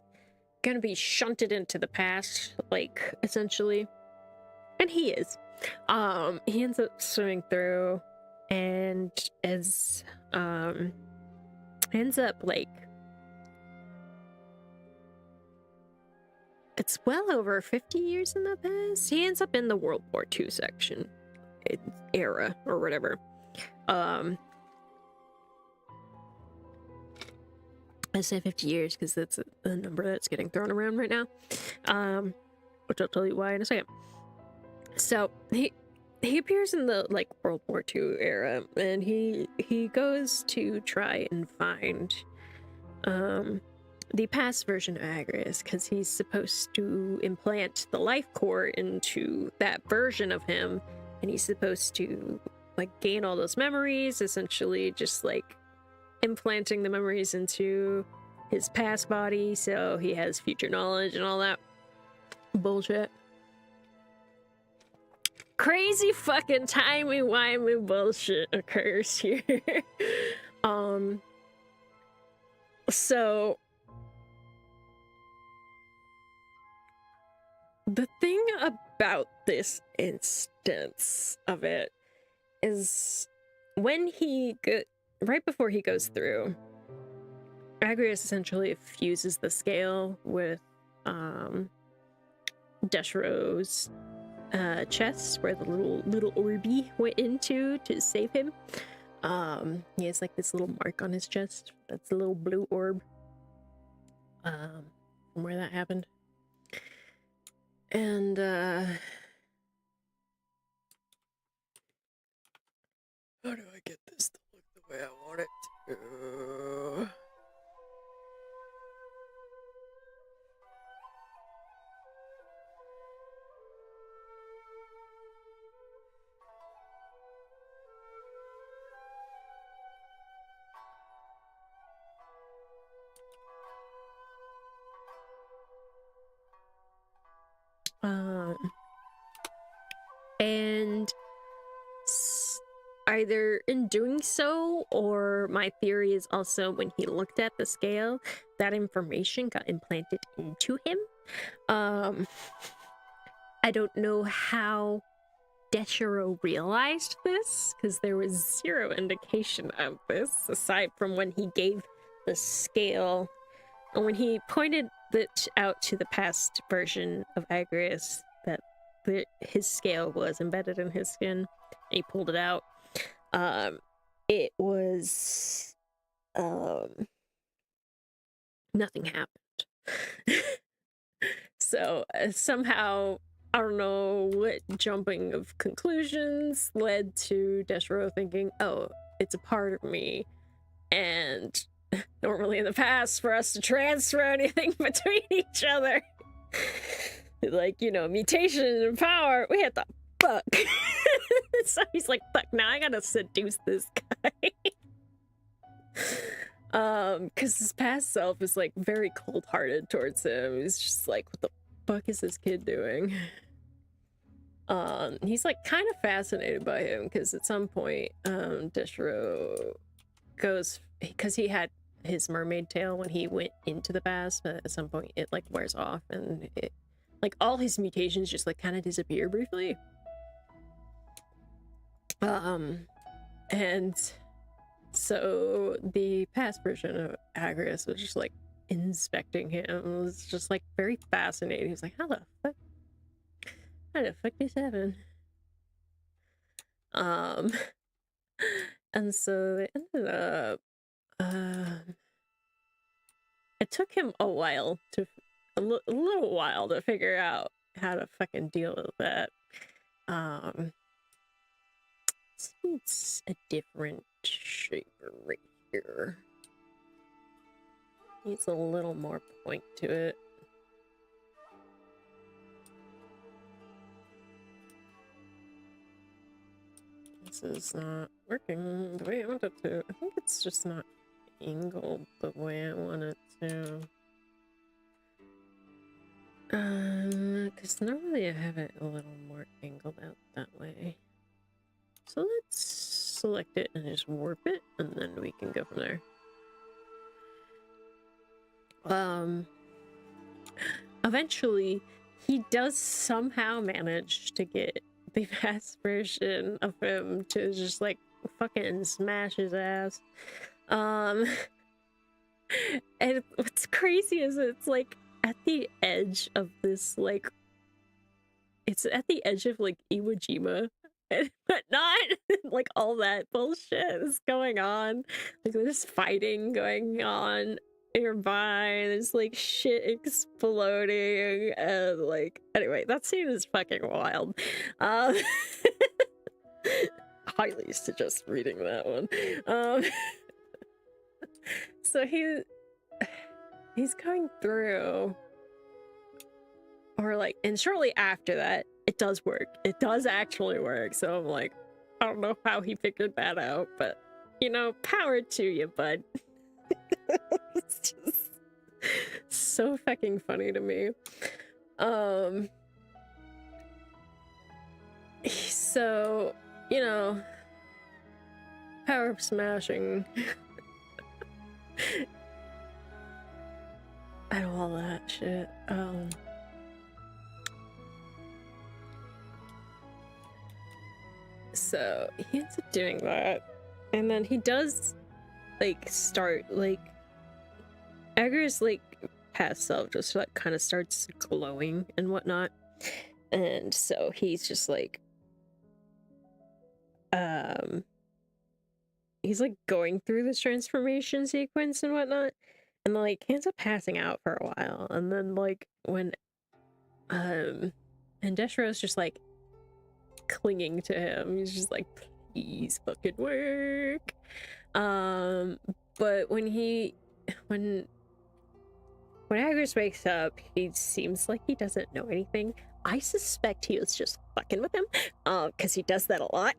gonna be shunted into the past, like, essentially. And he is. He ends up swimming through, and ends up like, it's well over 50 years in the past. He ends up in the World War II section era or whatever. I say 50 years because that's the number that's getting thrown around right now. Which I'll tell you why in a second. So he appears in the like World War II era, and he goes to try and find the past version of Agrius, because he's supposed to implant the life core into that version of him, and he's supposed to like gain all those memories, essentially just like implanting the memories into his past body so he has future knowledge and all that bullshit. Crazy fucking timey-wimey bullshit occurs here. So the thing about this instance of it is when right before he goes through, Agrius essentially fuses the scale with Deshiro's chest, where the little Orby went into to save him. He has like this little mark on his chest. That's a little blue orb. From where that happened. And how do I get this to look the way I want it to? And either in doing so, or my theory is also when he looked at the scale, that information got implanted into him. I don't know how Deshiro realized this, because there was zero indication of this, aside from when he gave the scale, and when he pointed it out to the past version of Agrius, that his scale was embedded in his skin, and he pulled it out. It was nothing happened. So somehow, I don't know what jumping of conclusions led to Deshiro thinking, oh, it's a part of me, and normally in the past, for us to transfer anything between each other, like, you know, mutation and power, we had to fuck. So he's like, fuck, now I gotta seduce this guy. Because his past self is like very cold-hearted towards him. He's just like, what the fuck is this kid doing? He's like kind of fascinated by him, because at some point, Deshiro goes, because he had his mermaid tail when he went into the past, but at some point it like wears off, and it like all his mutations just like kind of disappear briefly. And so the past version of Agrius was just like inspecting him. It was just like very fascinating. He was like, how the fuck this happen? And so they ended up, it took him a little while to figure out how to fucking deal with that. It's a different shape right here. Needs a little more point to it. This is not working the way I want it to. I think it's just not angled the way I want it to. Because normally I have it a little more angled out that way. So let's select it and just warp it, and then we can go from there. Eventually, he does somehow manage to get the past version of him to just like fucking smash his ass. And what's crazy is it's like at the edge of this, like, it's at the edge of like Iwo Jima, but not like all that bullshit is going on. Like there's fighting going on, nearby. There's like shit exploding, and like anyway, that scene is fucking wild. Um, highly suggest reading that one. So he's going through, or like, and shortly after that, it does work. It does actually work. So I'm like, I don't know how he figured that out, but you know, power to you, bud. It's just so fucking funny to me. So, you know, power smashing and all that shit. So he ends up doing that, and then he does like start like Agri's like past self just like kind of starts glowing and whatnot, and so he's just like he's like going through this transformation sequence and whatnot, and like he ends up passing out for a while, and then like when and Deshiro's just like clinging to him, he's just like, please fucking work. But when Agris wakes up, he seems like he doesn't know anything. I suspect he was just fucking with him, because he does that a lot.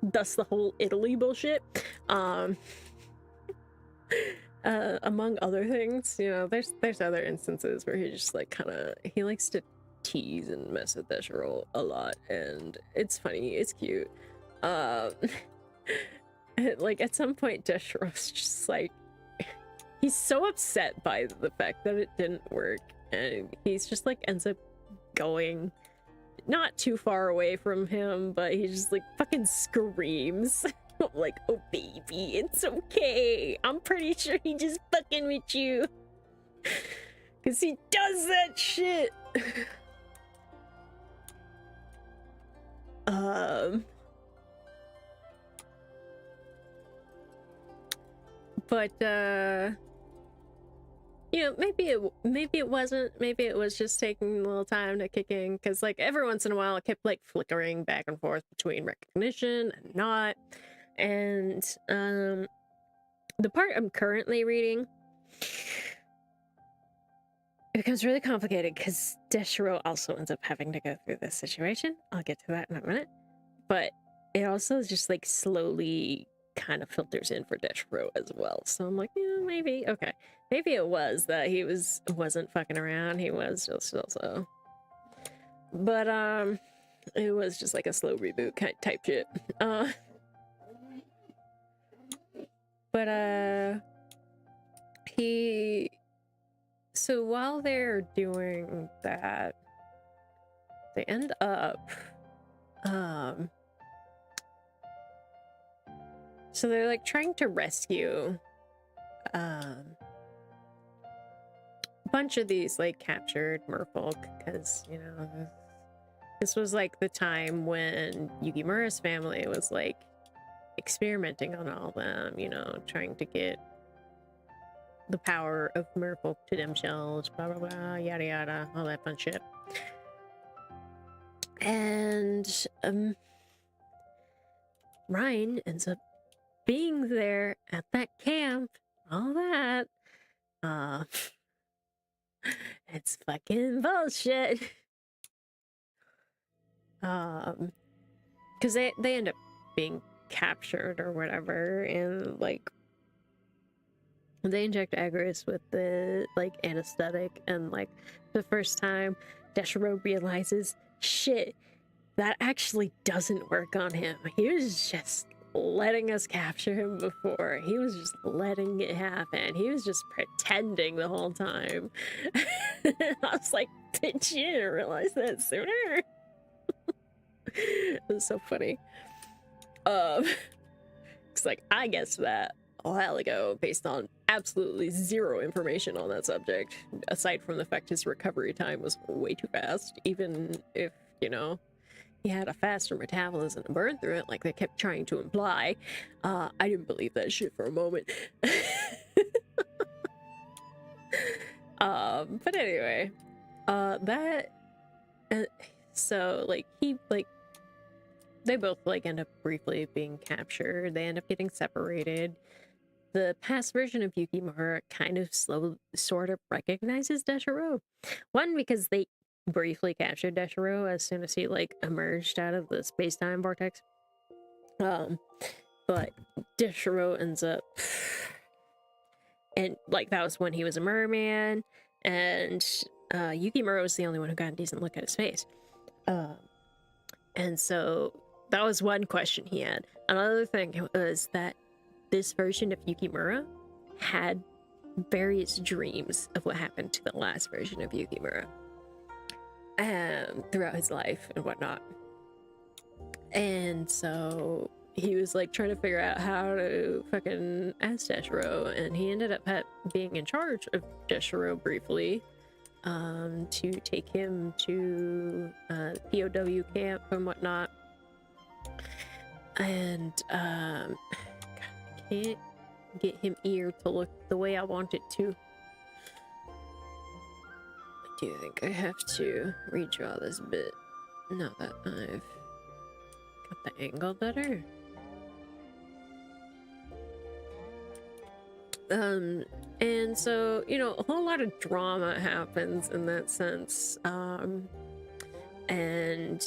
Thus the whole Italy bullshit. Among other things, you know, there's other instances where he just like he likes to tease and mess with Deshiro a lot, and it's funny, it's cute. Like at some point Deshiro's just like, he's so upset by the fact that it didn't work, and he's just like ends up going not too far away from him, but he just like fucking screams. I'm like, oh baby, it's okay, I'm pretty sure he just fucking with you, because he does that shit. But you know, maybe it wasn't, maybe it was just taking a little time to kick in, because like every once in a while it kept like flickering back and forth between recognition and not. And the part I'm currently reading, it becomes really complicated because Deshiro also ends up having to go through this situation. I'll get to that in a minute. But it also just like slowly kind of filters in for Deshiro as well. So I'm like, yeah, maybe, okay. Maybe it was that he wasn't fucking around. He was just also. But it was just like a slow reboot kind of type shit. But so while they're doing that, they end up so they're like trying to rescue a bunch of these like captured merfolk, because you know this was like the time when Yukimura's family was like experimenting on all of them, you know, trying to get the power of merfolk to themselves, blah blah blah, yada yada, all that fun shit. And Ryan ends up being there at that camp, all that. It's fucking bullshit. Because they end up being captured or whatever, and like they inject Agris with the like anesthetic, and like the first time Deshiro realizes, shit, that actually doesn't work on him. He was just letting us capture him before. He was just letting it happen. He was just pretending the whole time. I was like, bitch, you didn't realize that sooner. It was so funny. It's like, I guessed that a while ago based on absolutely zero information on that subject, aside from the fact his recovery time was way too fast, even if, you know, he had a faster metabolism and burn through it like they kept trying to imply. I didn't believe that shit for a moment. But anyway, so like they both like end up briefly being captured. They end up getting separated. The past version of Yukimura kind of sort of recognizes Deshiro. One, because they briefly captured Deshiro as soon as he like emerged out of the space-time vortex. But Deshiro ends up, and like that was when he was a merman, and Yukimura was the only one who got a decent look at his face. And so that was one question he had. Another thing was that this version of Yukimura had various dreams of what happened to the last version of Yukimura throughout his life and whatnot. And so he was like trying to figure out how to fucking ask Deshiro, and he ended up being in charge of Deshiro briefly to take him to POW camp and whatnot. And God, I can't get him ear to look the way I want it to. I do think I have to redraw this bit now that I've got the angle better. And so, you know, a whole lot of drama happens in that sense. And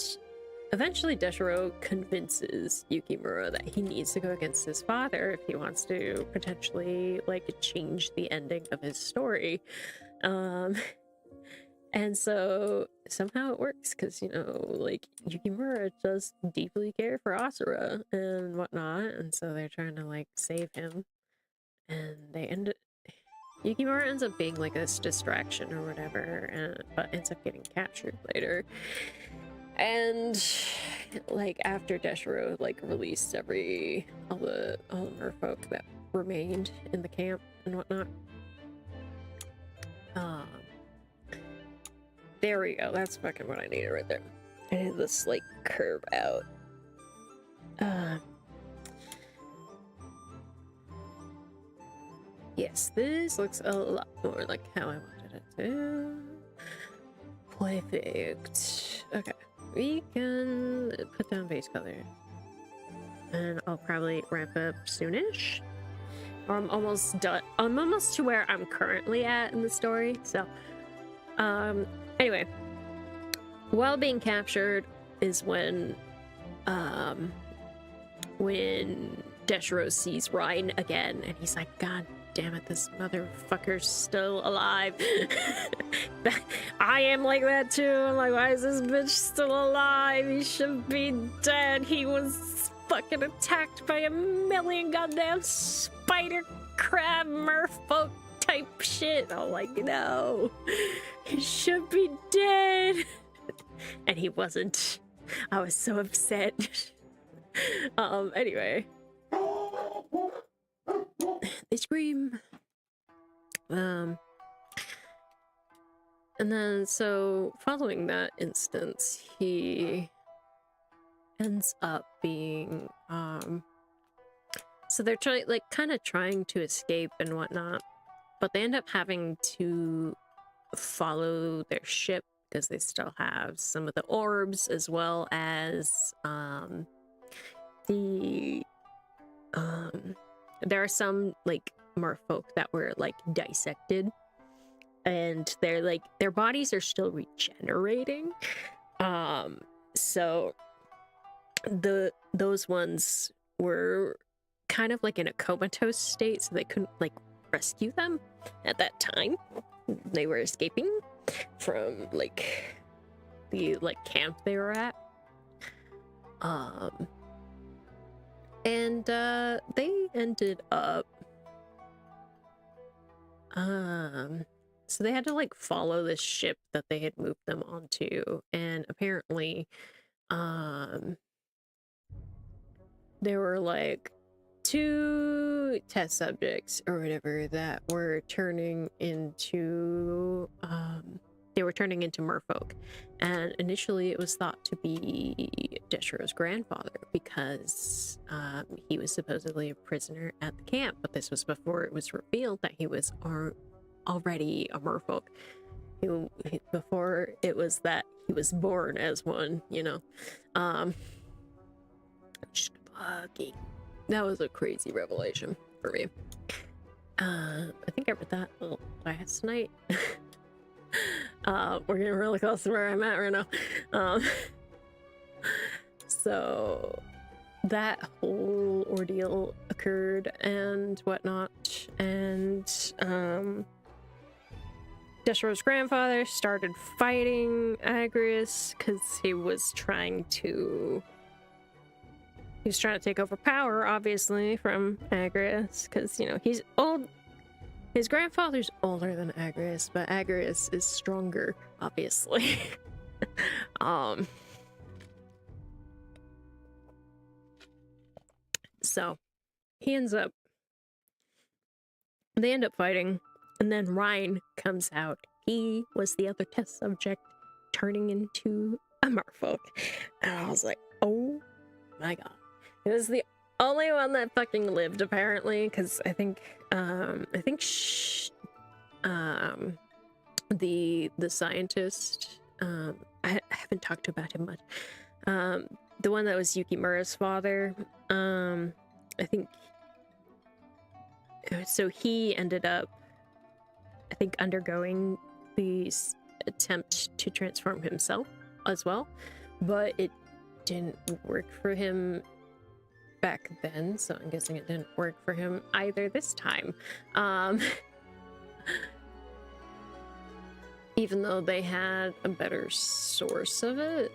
eventually Deshiro convinces Yukimura that he needs to go against his father if he wants to potentially, like, change the ending of his story. And so somehow it works because, you know, like, Yukimura does deeply care for Asura and whatnot, and so they're trying to, like, save him. And Yukimura ends up being like this distraction or whatever, but ends up getting captured later. And like after Deshiro like released all the merfolk that remained in the camp and whatnot. There we go. That's fucking what I needed right there. I need this like curve out. Yes, this looks a lot more like how I wanted it to. Perfect. Okay, we can put down base color. And I'll probably wrap up soonish. Or I'm almost done. I'm almost to where I'm currently at in the story. So, anyway. While being captured is when Deshiro sees Ryan again, and he's like, God damn it, this motherfucker's still alive. I am like that too. I'm like, why is this bitch still alive? He should be dead. He was fucking attacked by a million goddamn spider crab merfolk type shit. I'm like, no, he should be dead. And he wasn't. I was so upset. Anyway. They scream. And then, so, following that instance, he ends up being, so they're kind of trying to escape and whatnot, but they end up having to follow their ship because they still have some of the orbs, as well as, there are some like merfolk that were like dissected, and their bodies are still regenerating. So those ones were kind of like in a comatose state, so they couldn't like rescue them at that time. They were escaping from like the camp they were at. And they ended up so they had to like follow this ship that they had moved them onto, and apparently there were like 2 test subjects or whatever that were turning into merfolk, and initially it was thought to be Deshiro's grandfather because he was supposedly a prisoner at the camp, but this was before it was revealed that he was already a merfolk. Before it was that he was born as one, you know. Fucking, that was a crazy revelation for me. I think I read that last night. We're getting really close to where I'm at right now. So that whole ordeal occurred and whatnot, and Deshiro's grandfather started fighting Agrias because he was trying to take over power, obviously, from Agrias, because, you know, he's old. His grandfather's older than Agrias, but Agrias is stronger, obviously. So they end up fighting, and then Ryan comes out. He was the other test subject, turning into a merfolk. And I was like, oh my god. It was the only one that fucking lived, apparently, because I think the scientist, I haven't talked about him much. The one that was Yukimura's father, I think, so he ended up, I think, undergoing the attempt to transform himself as well, but it didn't work for him back then, so I'm guessing it didn't work for him either this time. Even though they had a better source of it,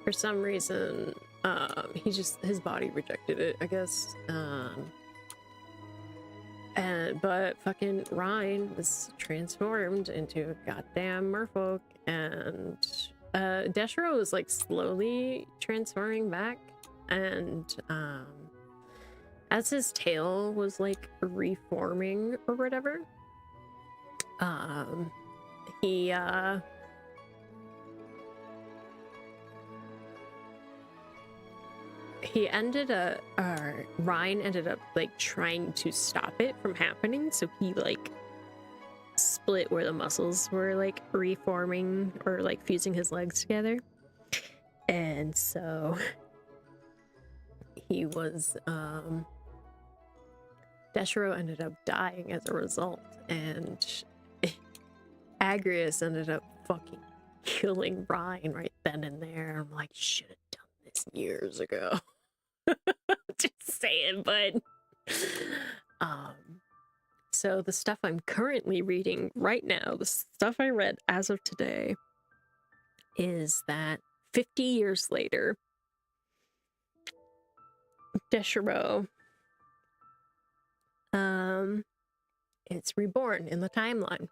for some reason, his body rejected it, I guess. But fucking Ryan was transformed into a goddamn merfolk, and Deshiro was like slowly transforming back, and as his tail was like reforming or whatever, Ryan ended up like trying to stop it from happening, so he like split where the muscles were like reforming or like fusing his legs together, and so he was Deshiro ended up dying as a result, and Agrias ended up fucking killing Ryan right then and there. I'm like, should have done this years ago. Just saying, but so the stuff I'm currently reading right now, the stuff I read as of today, is that 50 years later, Deshiro it's reborn in the timeline.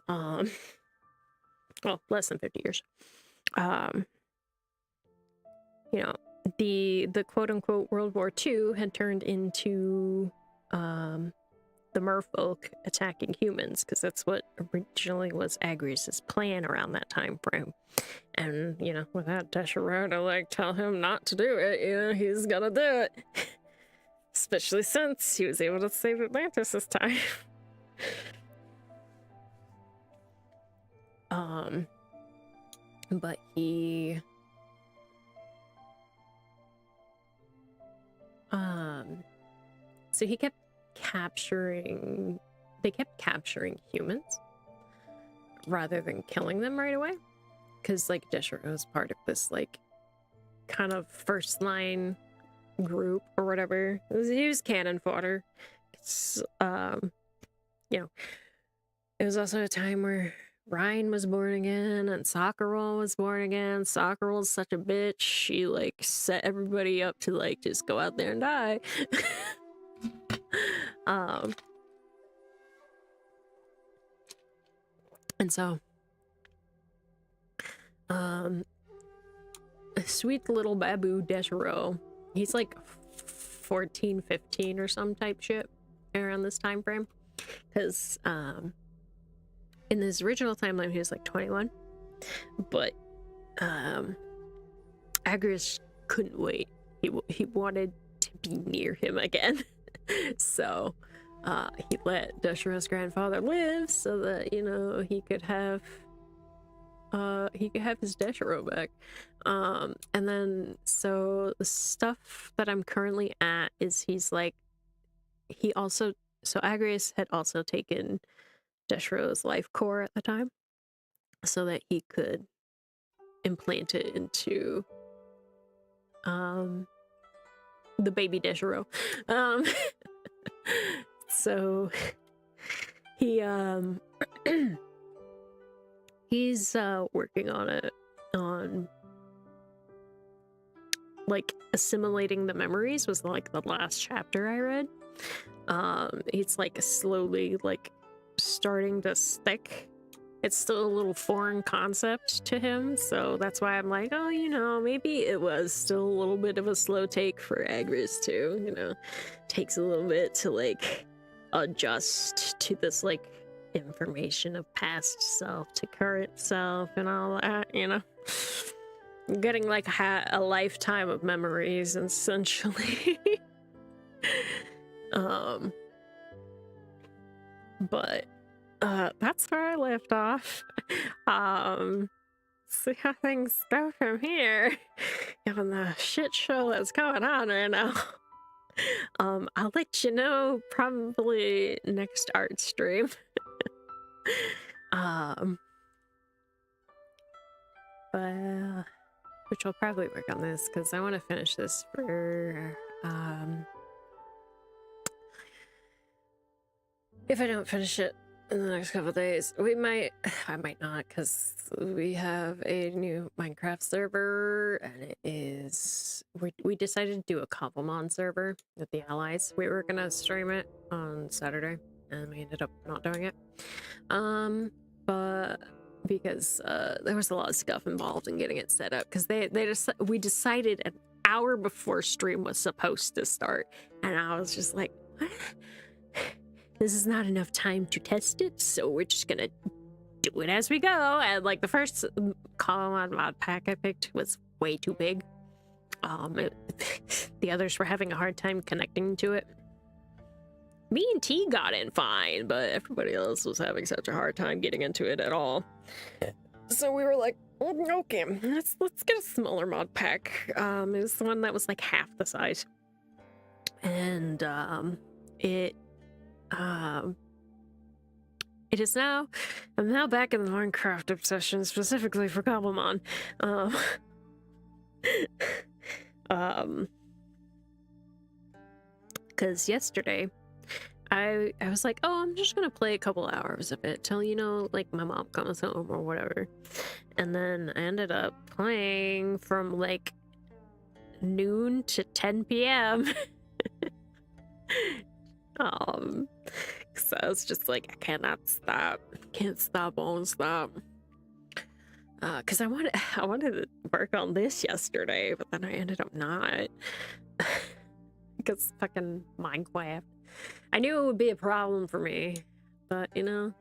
Well, less than 50 years. You know, the quote-unquote World War II had turned into the merfolk attacking humans, because that's what originally was Agrias' plan around that time frame. And, you know, without Deshiro to like tell him not to do it, you know, he's gonna do it. Especially since he was able to save Atlantis this time. But he so he kept capturing humans rather than killing them right away, because like Deshiro was part of this like kind of first line group or whatever. He was cannon fodder. It's, you know, it was also a time where Ryan was born again and Sakura was born again. Sakura's such a bitch. She like set everybody up to like just go out there and die. And so a sweet little babu Deshiro, he's like 14, 15 or some type shit around this time frame, because in this original timeline he was like 21, but Agrias couldn't wait. He wanted to be near him again. So he let Deshiro's grandfather live so that, you know, he could have his Deshiro back. And then, so the stuff that I'm currently at is so Agrius had also taken Deshiro's life core at the time so that he could implant it into the baby Deshiro. So he he's working on like assimilating the memories was like the last chapter I read. It's like slowly like starting to stick. It's still a little foreign concept to him, so that's why I'm like, oh, you know, maybe it was still a little bit of a slow take for Agris too, you know. Takes a little bit to like adjust to this like information of past self to current self and all that, you know. Getting like a lifetime of memories essentially. But that's where I left off. See how things go from here. Given the shit show that's going on right now. I'll let you know probably next art stream. But which I'll probably work on this because I want to finish this for if I don't finish it in the next couple of days, I might not, because we have a new Minecraft server, and it is, we decided to do a Complimon server with the allies. We were gonna stream it on Saturday, and we ended up not doing it. But because there was a lot of stuff involved in getting it set up, because we decided an hour before stream was supposed to start, and I was just like, what? This is not enough time to test it, so we're just gonna do it as we go. And like the first Complimon mod pack I picked was way too big. The others were having a hard time connecting to it. Me and T got in fine, but everybody else was having such a hard time getting into it at all. So we were like, okay, let's get a smaller mod pack. It was the one that was like half the size, and it is now. I'm now back in the Minecraft obsession, specifically for Complimon. Because yesterday, I was like, oh, I'm just gonna play a couple hours of it till, you know, like my mom comes home or whatever. And then I ended up playing from like noon to 10 p.m. So I was just like, I cannot stop. Can't stop, won't stop. Because I wanted to work on this yesterday, but then I ended up not. Because fucking Minecraft. I knew it would be a problem for me, but you know,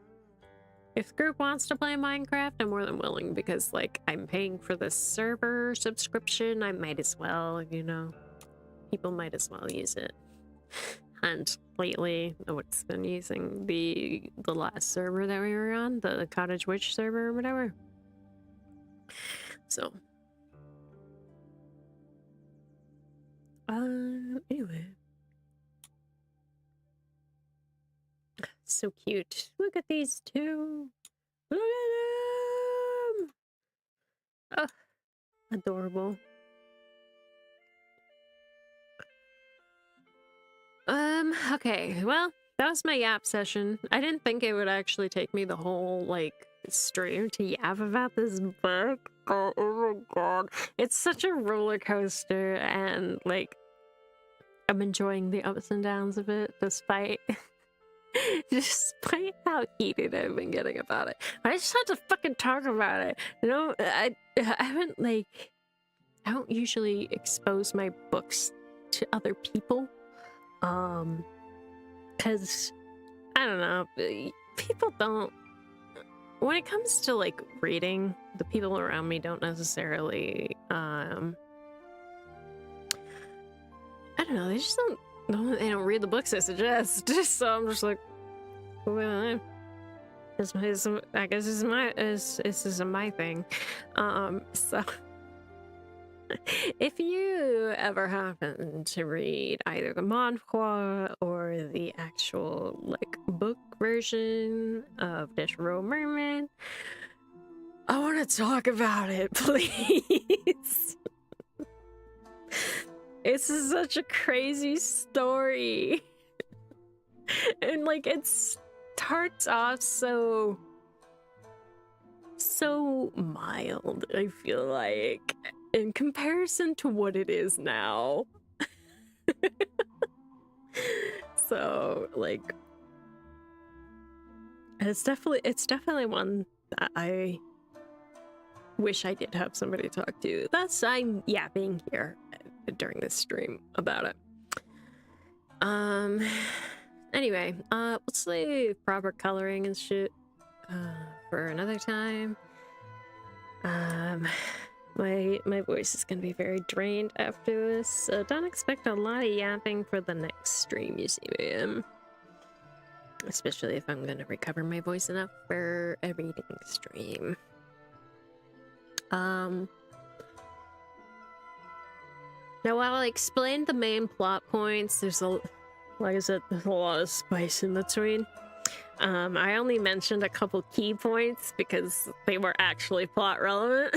if the group wants to play Minecraft, I'm more than willing, because like I'm paying for this server subscription. I might as well, you know, people might as well use it. And lately, nobody's been using the last server that we were on, the Cottage Witch server or whatever. So, anyway. So cute. Look at these two. Look at them. Oh, adorable. Okay, well, that was my yap session. I didn't think it would actually take me the whole, like, stream to yap about this book. Oh my god. It's such a roller coaster, and, like, I'm enjoying the ups and downs of it, despite how heated I've been getting about it. I just had to fucking talk about it. You know, I haven't, like, I don't usually expose my books to other people. Because, I don't know, people don't, when it comes to, like, reading, the people around me don't necessarily, I don't know, they just don't no, they don't read the books I suggest. So I'm just like, well, I guess this is my thing. So if you ever happen to read either the manhwa or the actual like book version of Discworld Mermaid, I want to talk about it, please. It's such a crazy story. And like it starts off so mild, I feel like, in comparison to what it is now. So like it's definitely one that I wish I did have somebody to talk to. Thus I'm yapping here during this stream about it. Anyway, let's leave proper coloring and shit for another time. My voice is gonna be very drained after this, so don't expect a lot of yapping for the next stream you see me in. Especially if I'm gonna recover my voice enough for a reading stream. Now while I explained the main plot points, there's like I said, there's a lot of spice in between. I only mentioned a couple key points because they were actually plot relevant.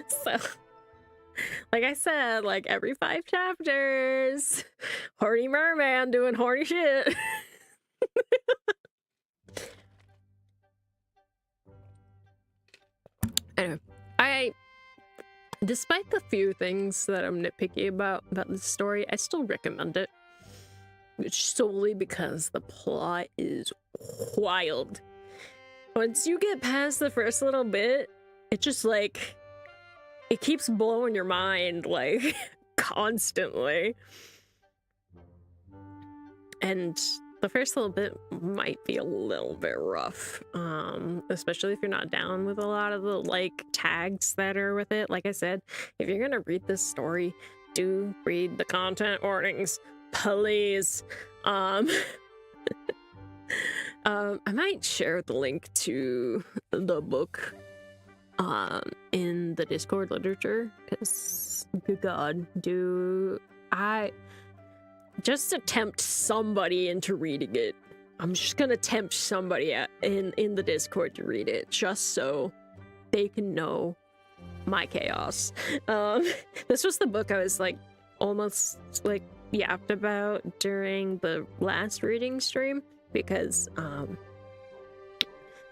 So, like I said, like every 5 chapters, horny merman doing horny shit. Anyway, despite the few things that I'm nitpicky about this story, I still recommend it. Solely because the plot is wild. Once you get past the first little bit, it just like it keeps blowing your mind like constantly. And the first little bit might be a little bit rough, especially if you're not down with a lot of the like tags that are with it. Like I said, if you're gonna read this story, do read the content warnings, please. I might share the link to the book in the Discord literature, because good god, do I just tempt somebody into reading it. I'm just gonna tempt somebody in the Discord to read it, just so they can know my chaos. This was the book I was like almost like yapped about during the last reading stream, because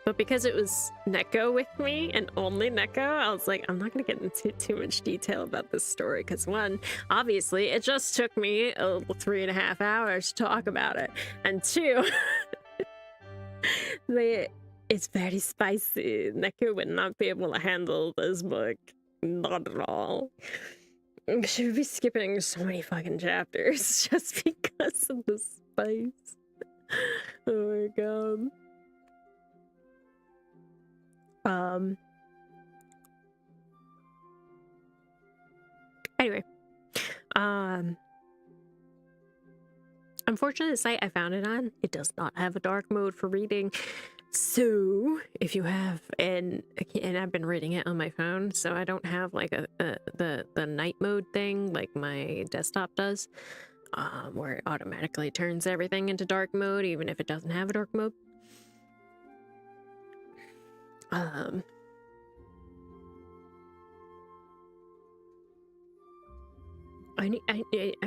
but because it was Neko with me and only Neko, I was like, I'm not gonna get into too much detail about this story, because one, obviously it just took me 3.5 hours to talk about it, and two, it's very spicy. Neko would not be able to handle this book, not at all. She would be skipping so many fucking chapters just because of the spice. Oh my god. Anyway. Unfortunately, the site I found it on, it does not have a dark mode for reading. So, if you have, and I've been reading it on my phone, so I don't have like the night mode thing like my desktop does, where it automatically turns everything into dark mode, even if it doesn't have a dark mode. I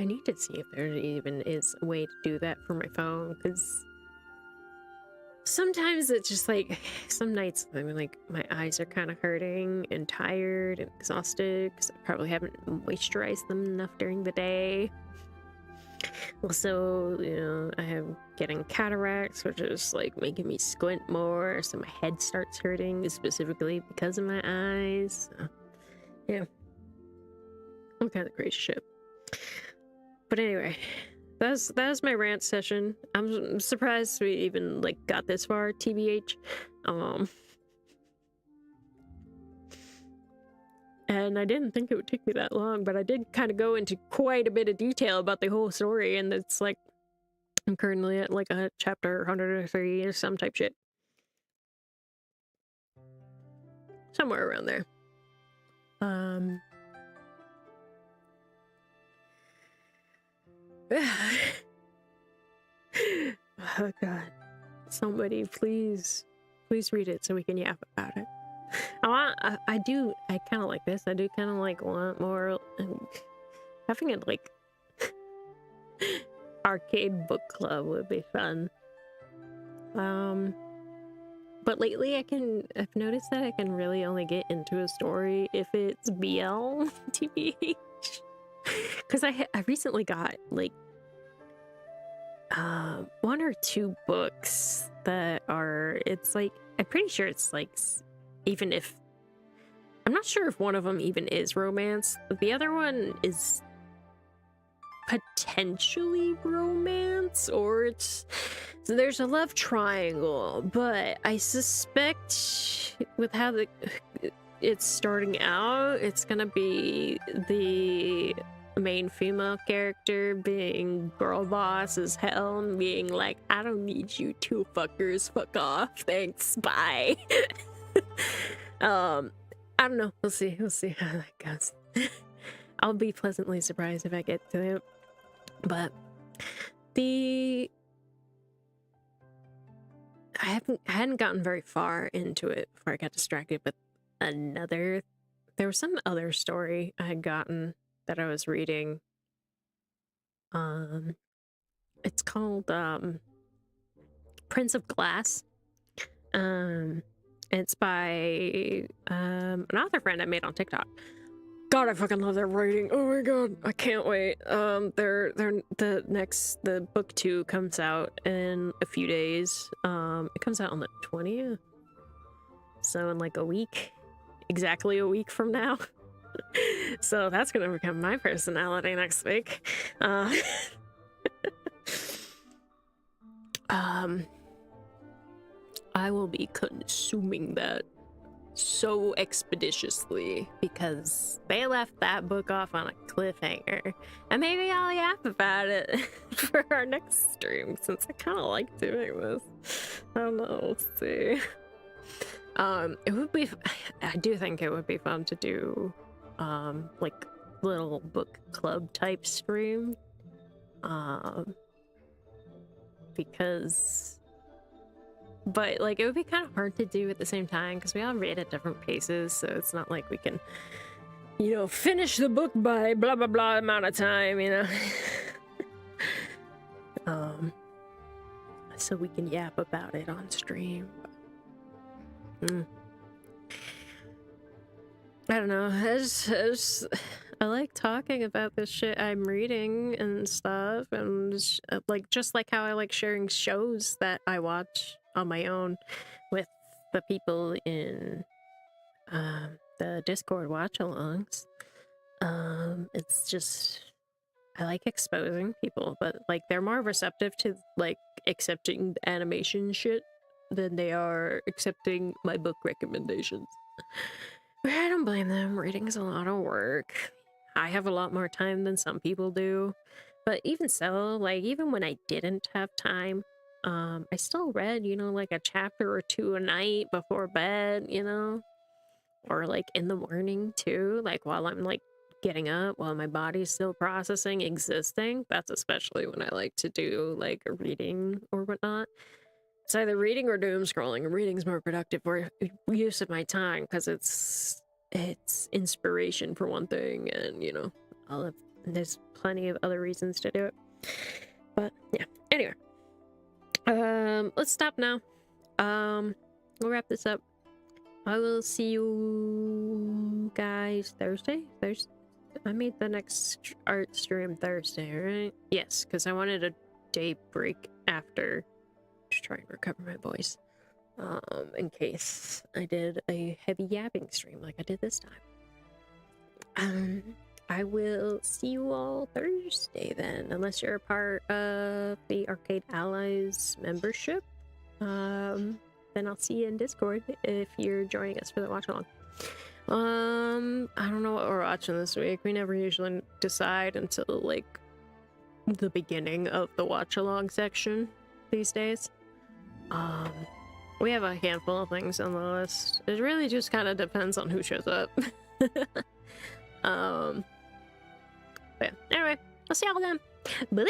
need to see if there even is a way to do that for my phone, because sometimes it's just like, some nights, I mean, like, my eyes are kind of hurting and tired and exhausted because I probably haven't moisturized them enough during the day. Also, you know, I am getting cataracts, which is like making me squint more, so my head starts hurting specifically because of my eyes. So, yeah, all kind of crazy shit. But anyway, that was my rant session. I'm surprised we even like got this far, TBH. And I didn't think it would take me that long, but I did kind of go into quite a bit of detail about the whole story, and it's like I'm currently at like a chapter 103 or some type shit. Somewhere around there. Oh god. Somebody please read it so we can yap about it. I kind of like this. I do kind of like want more having it like arcade book club would be fun. But lately I've noticed that I can really only get into a story if it's BL TBH. Because I recently got like one or two books that are, it's like, I'm pretty sure it's like, even if, I'm not sure if one of them even is romance. The other one is potentially romance, or it's, so there's a love triangle, but I suspect with how it's starting out, it's gonna be the main female character being girl boss as hell and being like, I don't need you two fuckers, fuck off, thanks, bye. I don't know, we'll see how that goes. I'll be pleasantly surprised if I get to it. But I hadn't gotten very far into it before I got distracted, but there was some other story I had gotten that I was reading. It's called Prince of Glass. It's by an author friend I made on TikTok. God, I fucking love their writing. Oh my god, I can't wait. The book 2 comes out in a few days. It comes out on the 20th. So in like a week. Exactly a week from now. So that's gonna become my personality next week. I will be consuming that so expeditiously because they left that book off on a cliffhanger, and maybe I'll yap about it for our next stream since I kind of like doing this. I don't know, we'll see. It would be, I do think it would be fun to do like little book club type stream, but like it would be kind of hard to do at the same time because we all read at different paces, so it's not like we can, you know, finish the book by blah blah blah amount of time, you know. So we can yap about it on stream. I don't know, I like talking about this shit I'm reading and stuff, and like just like how I like sharing shows that I watch on my own with the people in the Discord watch-alongs. It's just, I like exposing people, but like they're more receptive to like accepting animation shit than they are accepting my book recommendations. But I don't blame them. Reading is a lot of work. I have a lot more time than some people do. But even so, like, even when I didn't have time, I still read, you know, like a chapter or two a night before bed, you know? Or like in the morning too, like while I'm like getting up, while my body's still processing existing. That's especially when I like to do like a reading or whatnot. It's either reading or doom scrolling. Reading's more productive for use of my time because it's inspiration for one thing, and you know, there's plenty of other reasons to do it. But yeah. Anyway, let's stop now. We'll wrap this up. I will see you guys Thursday. I made the next art stream Thursday, right? Yes, because I wanted a day break after to try and recover my voice, in case I did a heavy yapping stream like I did this time. I will see you all Thursday then, unless you're a part of the Arcade Allies membership. Then I'll see you in Discord if you're joining us for the watch along. I don't know what we're watching this week. We never usually decide until like the beginning of the watch along section these days. We have a handful of things on the list. It really just kind of depends on who shows up. But yeah. Anyway, I'll see y'all then. Bye.